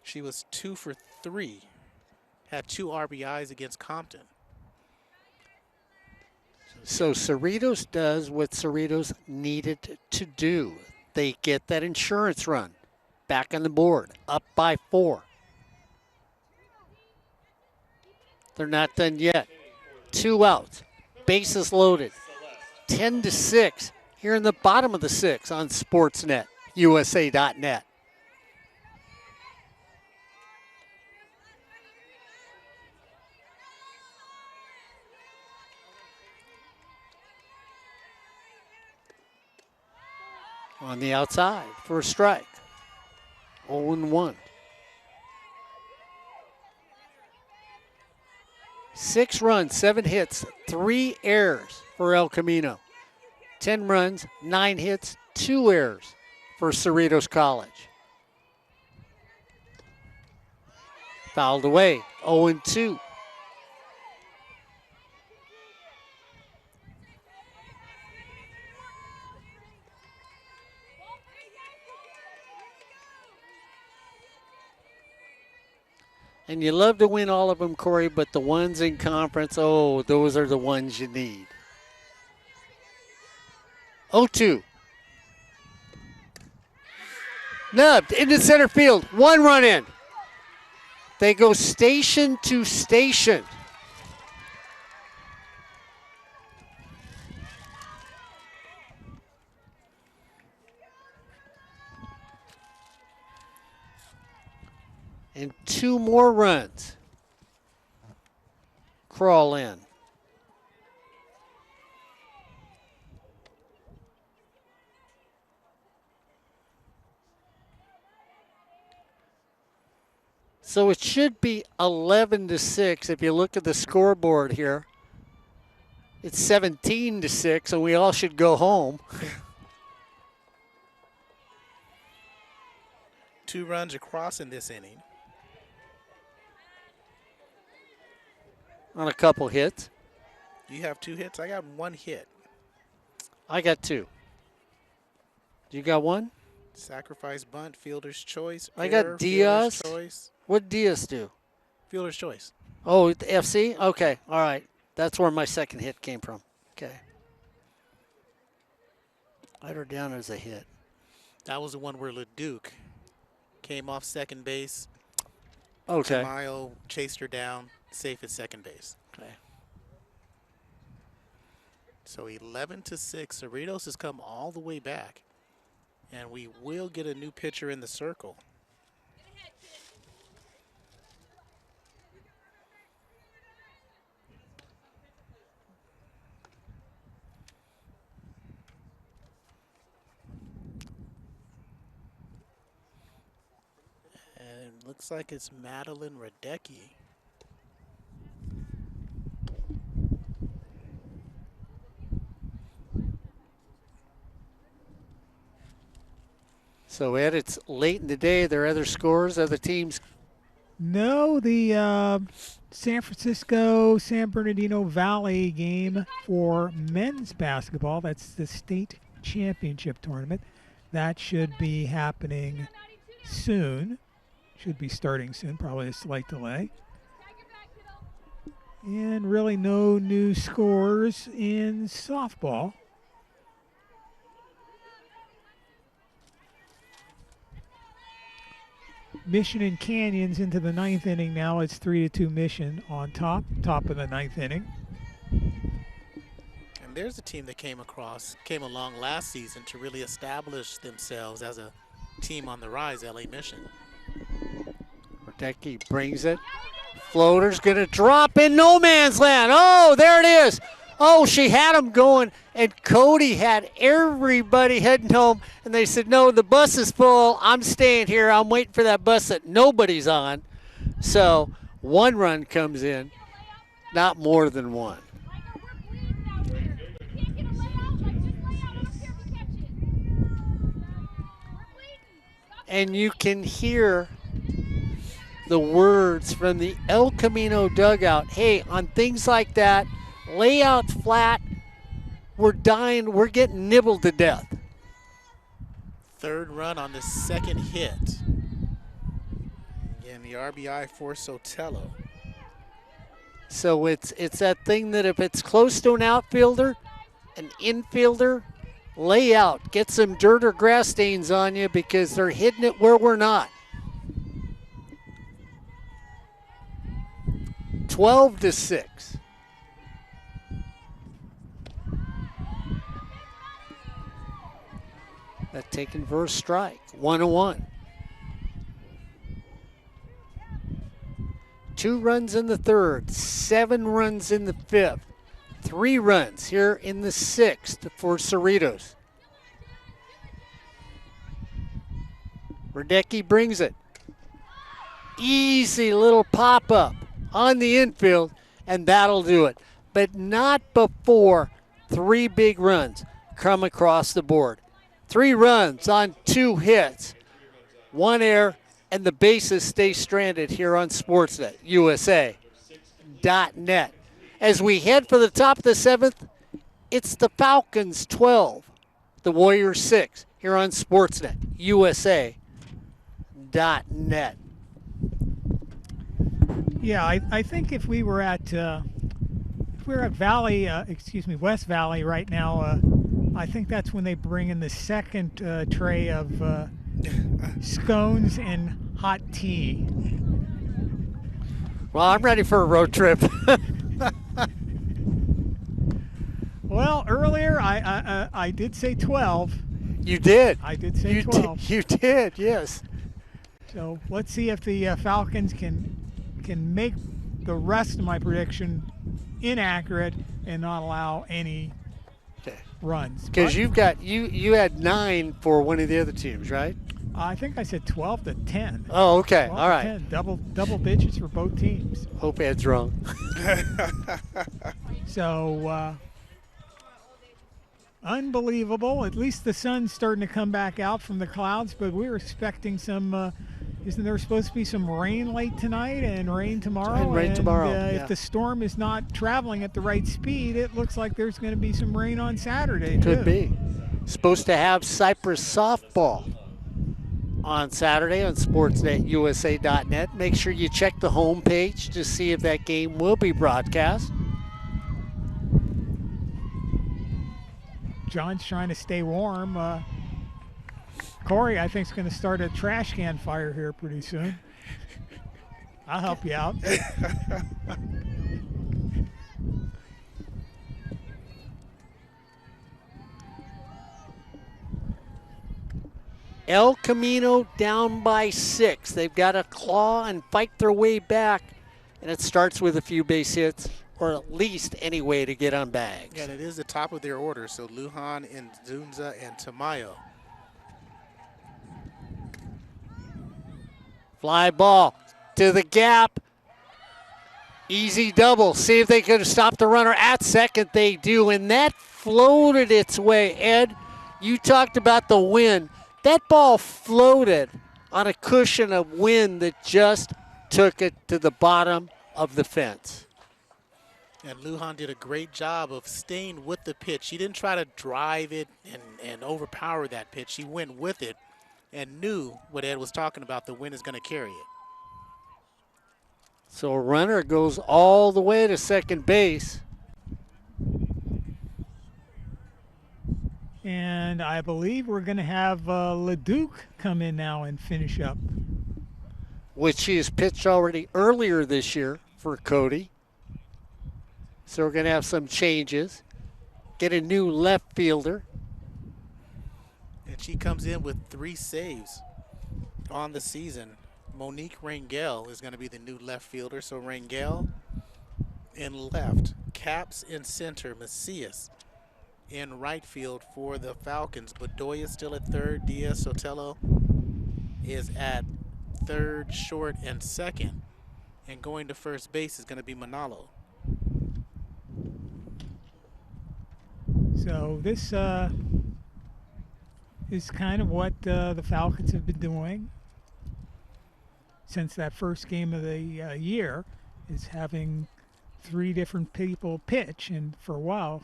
She was 2 for 3, had 2 RBIs against Compton.
So Cerritos does what Cerritos needed to do. They get that insurance run back on the board, up by 4. They're not done yet. 2 outs, bases loaded. 10-6 here in the bottom of the 6 on Sportsnet, USA.net. On the outside for a strike. 0-1. 6 runs, 7 hits, 3 errors for El Camino. 10 runs, 9 hits, 2 errors for Cerritos College. Fouled away, 0-2. And you love to win all of them, Corey, but the ones in conference, oh, those are the ones you need. 0-2. Nubbed into center field. 1 run in. They go station to station. And 2 more runs crawl in. So it should be 11-6 if you look at the scoreboard here. It's 17-6, and we all should go home.
2 runs across in this inning.
On a couple hits.
You have 2 hits? I got 1 hit.
I got 2. You got 1?
Sacrifice bunt, fielder's choice.
I got
error,
Diaz.
fielder's choice.
What did Diaz do?
Fielder's choice.
Oh, the FC? Okay, all right. That's where my second hit came from. Okay. I had her down as a hit.
That was the one where LeDuc came off second base.
Okay.
Tamayo chased her down, safe at second base.
Okay.
So 11-6. Cerritos has come all the way back. And we will get a new pitcher in the circle. And it looks like it's Madeline Radecki.
So, Ed, it's late in the day. Are there other scores, other teams?
No, the San Francisco-San Bernardino Valley game for men's basketball, that's the state championship tournament, that should be happening soon. Should be starting soon, probably a slight delay. And really no new scores in softball. Mission and Canyons into the ninth inning now. It's 3-2 Mission on top of the ninth inning.
And there's a team that came along last season to really establish themselves as a team on the rise, LA Mission.
Radecki brings it. Floater's going to drop in no man's land. Oh, there it is. Oh, she had him going, and Cody had everybody heading home, and they said, no, the bus is full. I'm staying here. I'm waiting for that bus that nobody's on. So 1 run comes in, not more than 1. And you can hear the words from the El Camino dugout. Hey, on things like that, lay out flat, we're dying, we're getting nibbled to death.
Third run on the second hit. Again, the RBI for Sotelo.
So it's that thing that if it's close to an outfielder, an infielder, lay out. Get some dirt or grass stains on you because they're hitting it where we're not. 12-6. That taken for a strike. 1-1. 2 runs in the third, 7 runs in the fifth, 3 runs here in the sixth for Cerritos. Radecki brings it. Easy little pop-up on the infield, and that'll do it. But not before 3 big runs come across the board. 3 runs on 2 hits, 1 error, and the bases stay stranded here on Sportsnet, USA.net. As we head for the top of the 7th, it's the Falcons 12, the Warriors 6, here on Sportsnet, USA.net.
Yeah, I think if we were at West Valley right now, I think that's when they bring in the second tray of scones and hot tea.
Well, I'm ready for a road trip.
Well, earlier I did say 12.
You did.
I did say 12.
You did, yes.
So let's see if the Falcons can make the rest of my prediction inaccurate and not allow any runs.
Because you had 9 for one of the other teams, right?
I think I said 12-10.
Oh, okay. All right.
10, double digits for both teams.
Hope Ed's wrong.
So unbelievable. At least the sun's starting to come back out from the clouds, but we're expecting some. Isn't there supposed to be some rain late tonight and rain tomorrow?
And rain tomorrow. Yeah.
If the storm is not traveling at the right speed, it looks like there's going to be some rain on Saturday.
Could be. Supposed to have Cypress softball on Saturday on sportsnetusa.net. Make sure you check the homepage to see if that game will be broadcast.
John's trying to stay warm. Corey, I think, is going to start a trash can fire here pretty soon. I'll help you out.
El Camino down by 6. They've got to claw and fight their way back, and it starts with a few base hits, or at least any way to get on bags.
Yeah, and it is the top of their order, so Lujan and Zunza and Tamayo.
Fly ball to the gap. Easy double. See if they could stop the runner at second. They do, and that floated its way. Ed, you talked about the wind. That ball floated on a cushion of wind that just took it to the bottom of the fence.
And Lujan did a great job of staying with the pitch. He didn't try to drive it and overpower that pitch. He went with it and knew what Ed was talking about. The wind is going to carry it.
So a runner goes all the way to second base.
And I believe we're going to have LeDuc come in now and finish up.
Which he has pitched already earlier this year for Cody. So we're going to have some changes. Get a new left fielder.
And she comes in with 3 saves on the season. Monique Rangel is going to be the new left fielder. So Rangel in left, Caps in center, Macias in right field for the Falcons. Bedoya still at third. Diaz Sotelo is at third, short, and second. And going to first base is going to be Manalo.
So this is kind of what the Falcons have been doing since that first game of the year, is having 3 different people pitch. And for a while,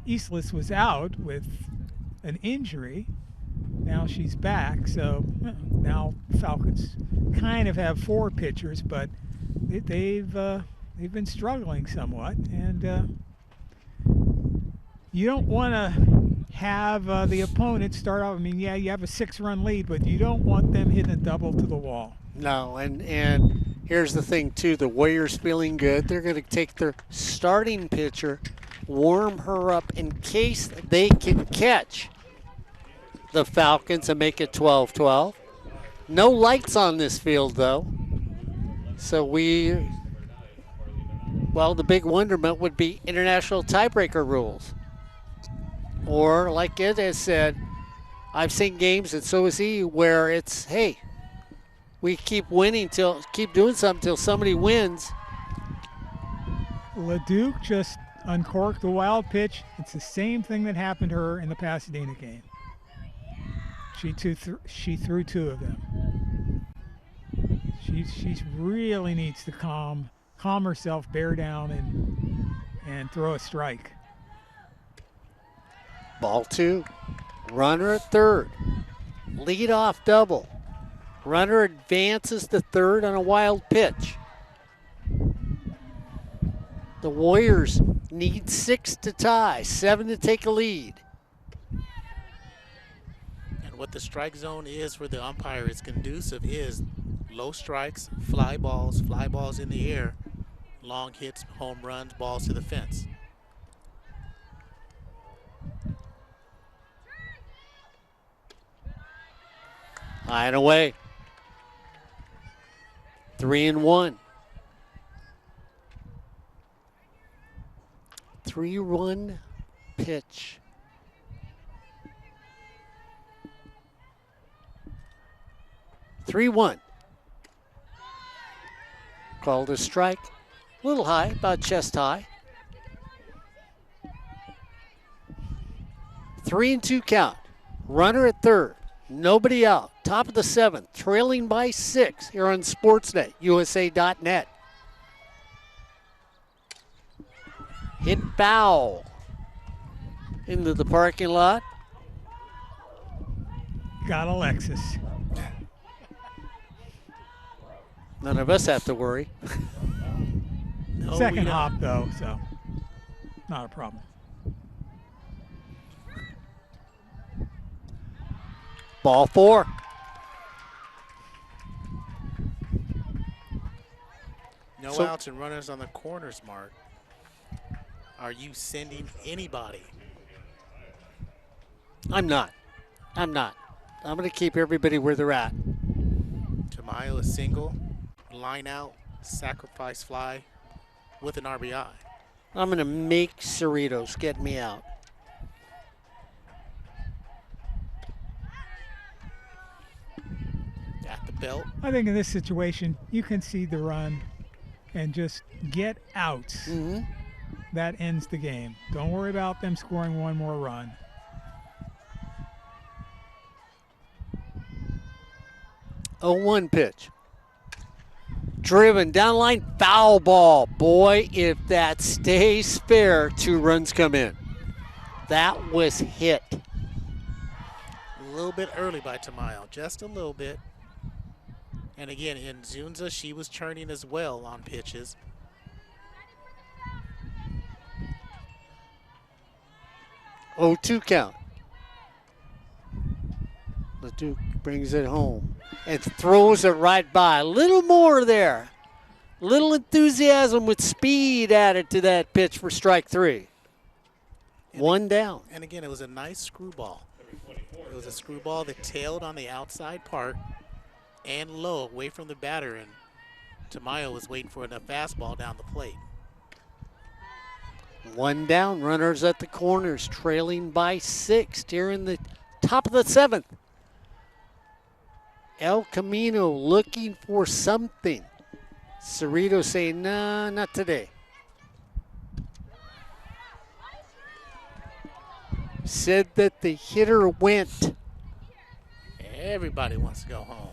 Eastless was out with an injury. Now she's back, so now Falcons kind of have 4 pitchers, but they've been struggling somewhat. And you don't want to have the opponent start off. I mean, yeah, you have a 6-run lead, but you don't want them hitting a double to the wall.
No, and here's the thing, too. The Warriors feeling good. They're going to take their starting pitcher, warm her up in case they can catch the Falcons and make it 12-12. No lights on this field, though. So the big wonderment would be international tiebreaker rules. Or, like Ed has said, I've seen games, and so has he, where it's, hey, we keep winning keep doing something till somebody wins.
LeDuc just uncorked the wild pitch. It's the same thing that happened to her in the Pasadena game. She threw 2 of them. She really needs to calm herself, bear down, and throw a strike.
Ball 2. Runner at third. Lead off double. Runner advances to third on a wild pitch. The Warriors need 6 to tie, 7 to take a lead.
And what the strike zone is for the umpire is conducive is low strikes, fly balls in the air, long hits, home runs, balls to the fence.
High and away. 3-1. 3-1 pitch. Three 1. Called a strike. A little high, about chest high. 3-2 count. Runner at third. Nobody out. Top of the 7th. Trailing by 6 here on Sportsnet, USA.net. Hit foul into the parking lot.
Got Alexis.
None of us have to worry.
No,
Second hop, though, so not a problem.
Ball 4.
No outs and runners on the corners, Mark. Are you sending anybody?
I'm not. I'm going to keep everybody where they're at.
Tamayo a single, line out, sacrifice fly with an RBI.
I'm going to make Cerritos get me out.
At the belt.
I think in this situation, you can see the run and just get out.
Mm-hmm.
That ends the game. Don't worry about them scoring one more run.
A 1 pitch. Driven down line, foul ball. Boy, if that stays fair, 2 runs come in. That was hit.
A little bit early by Tamayo, just a little bit. And again, in Zunza, she was churning as well on pitches.
Oh, 2 count. Leduc brings it home and throws it right by. A little more there. Little enthusiasm with speed added to that pitch for strike 3.
And
1 down.
And again, it was a nice screwball. It was a screwball that tailed on the outside part and low away from the batter, and Tamayo was waiting for a fastball down the plate.
1 down, runners at the corners, trailing by 6 here in the top of the 7th. El Camino looking for something. Cerritos saying, nah, not today. Said that the hitter went.
Everybody wants to go home.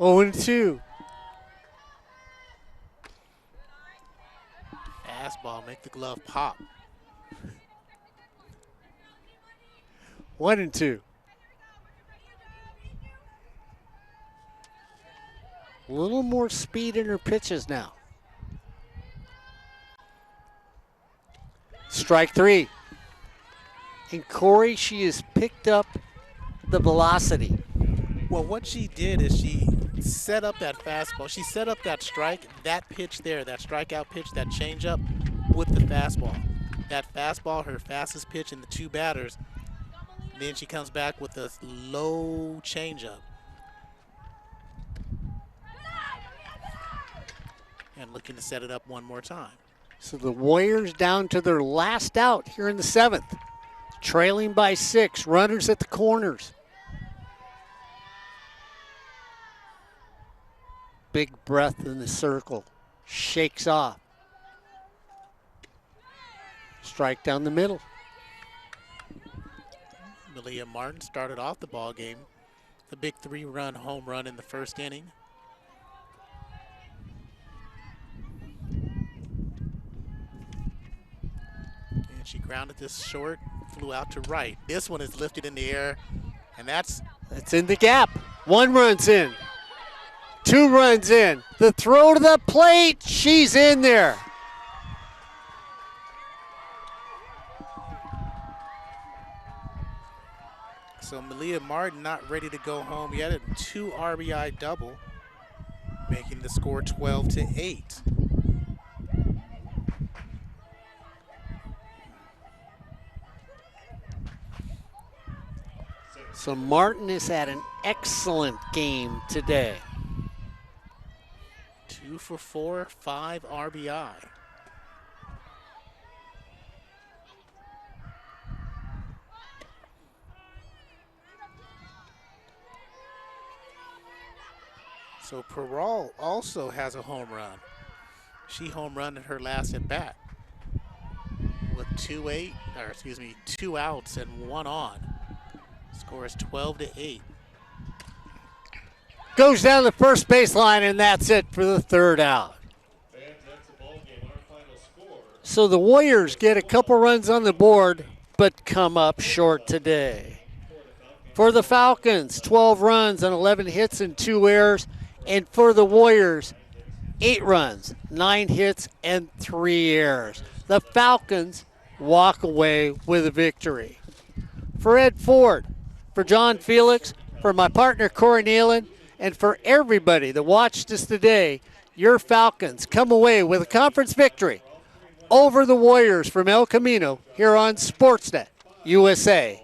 Oh, and 2.
Fastball, make the glove pop.
1 and 2. A little more speed in her pitches now. Strike 3. And Corey, she has picked up the velocity.
Well, what she did is she set up that fastball. She set up that strike, that pitch there, that strikeout pitch, that changeup with the fastball. That fastball, her fastest pitch in the 2 batters. Then she comes back with a low changeup. And looking to set it up one more time.
So the Warriors down to their last out here in the 7th. Trailing by 6, runners at the corners. Big breath in the circle. Shakes off. Strike down the middle.
Malia Martin started off the ball game. The big 3-run home run in the first inning. And she grounded this short, flew out to right. This one is lifted in the air, and that's
in the gap. 1 run's in. 2 runs in. The throw to the plate. She's in there.
so Malia Martin not ready to go home yet. A 2 RBI double, making the score 12-8.
So Martin has had an excellent game today.
2 for 4, 5 RBI. So Peral also has a home run. She home run in her last at bat with 2 outs and 1 on. Score is 12-8.
Goes down the first baseline, and that's it for the 3rd out. So the Warriors get a couple runs on the board, but come up short today. For the Falcons, 12 runs on 11 hits and 2 errors. And for the Warriors, 8 runs, 9 hits, and 3 errors. The Falcons walk away with a victory. For Ed Ford, for John Felix, for my partner Corey Neyland, and for everybody that watched us today, your Falcons come away with a conference victory over the Warriors from El Camino here on SportsNet USA.net.